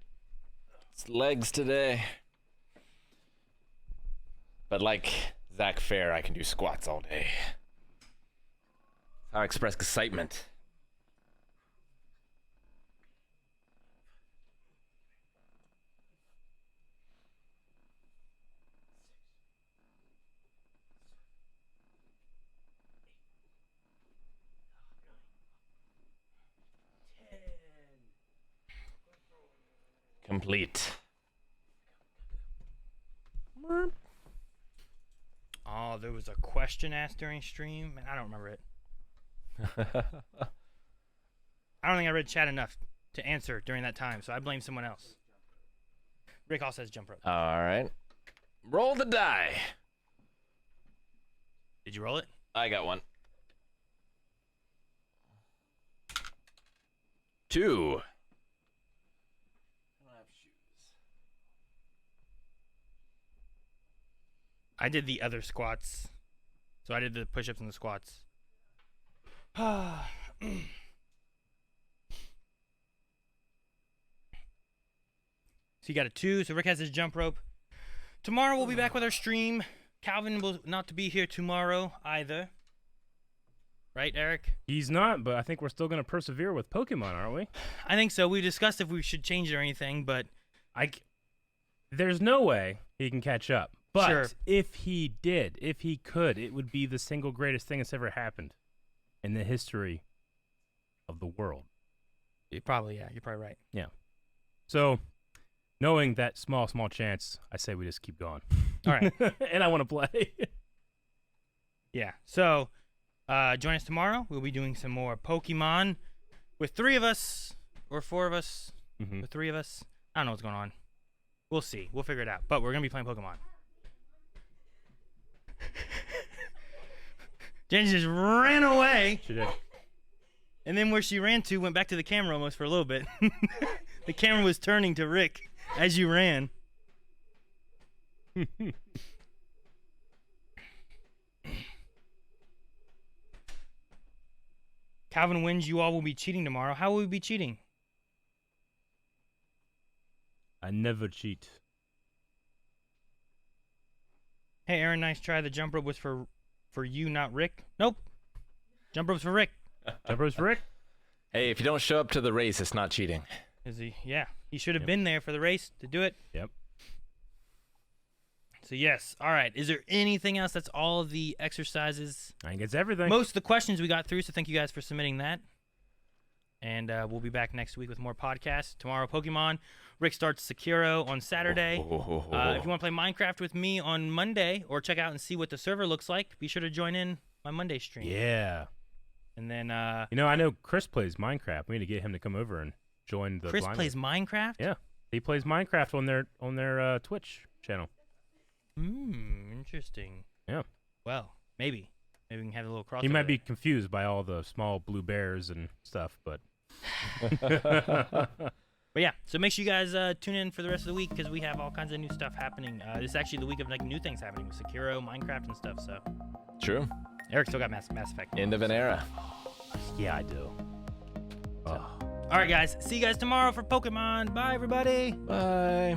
legs today. But like Zach Fair, I can do squats all day. That's I express excitement. Complete. Oh, there was a question asked during stream, and I don't remember it. I don't think I read chat enough to answer during that time, so I blame someone else. Rick also has jump rope. All right. Roll the die. Did you roll it? I got one. 2. I did the other squats. So I did the push-ups and the squats. So you got a 2. So Rick has his jump rope. Tomorrow we'll be back with our stream. Calvin will not to be here tomorrow either. Right, Eric? He's not, but I think we're still going to persevere with Pokemon, aren't we? I think so. We discussed if we should change it or anything, but There's no way he can catch up. But Sure. if he did, if he could, it would be the single greatest thing that's ever happened in the history of the world. you're probably right. Yeah. So, knowing that small chance, I say we just keep going. All right. And I want to play. Yeah. So, join us tomorrow. We'll be doing some more Pokemon with 3 of us or 4 of us. Mhm. With 3 of us. I don't know what's going on. We'll see. We'll figure it out. But we're going to be playing Pokemon. Jen just ran away. She did. And then where she ran to went back to the camera almost for a little bit. The camera was turning to Rick as you ran. Calvin wins. You all will be cheating tomorrow. How will we be cheating? I never cheat. Hey, Aaron, nice try. The jump rope was for you, not Rick. Nope. Jump rope's for Rick. Jump ropes for Rick? Hey, if you don't show up to the race, it's not cheating. Is he? Yeah. He should have Yep. been there for the race to do it. Yep. So, yes. All right. Is there anything else? That's all of the exercises. I think it's everything. Most of the questions we got through, so thank you guys for submitting that. And we'll be back next week with more podcasts. Tomorrow, Pokemon. Rick starts Sekiro on Saturday. If you want to play Minecraft with me on Monday or check out and see what the server looks like, be sure to join in my Monday stream. Yeah. And then You know, I know Chris plays Minecraft. We need to get him to come over and join the Chris blind plays list. Minecraft? Yeah. He plays Minecraft on their Twitch channel. Interesting. Yeah. Well, maybe. Maybe we can have a little crossover. He might be confused by all the small blue bears and stuff, but But yeah, so make sure you guys tune in for the rest of the week because we have all kinds of new stuff happening. This is actually the week of like new things happening with Sekiro, Minecraft, and stuff. So True. Eric still got Mass Effect. End of an era. yeah, I do. All right, guys. See you guys tomorrow for Pokemon. Bye, everybody. Bye.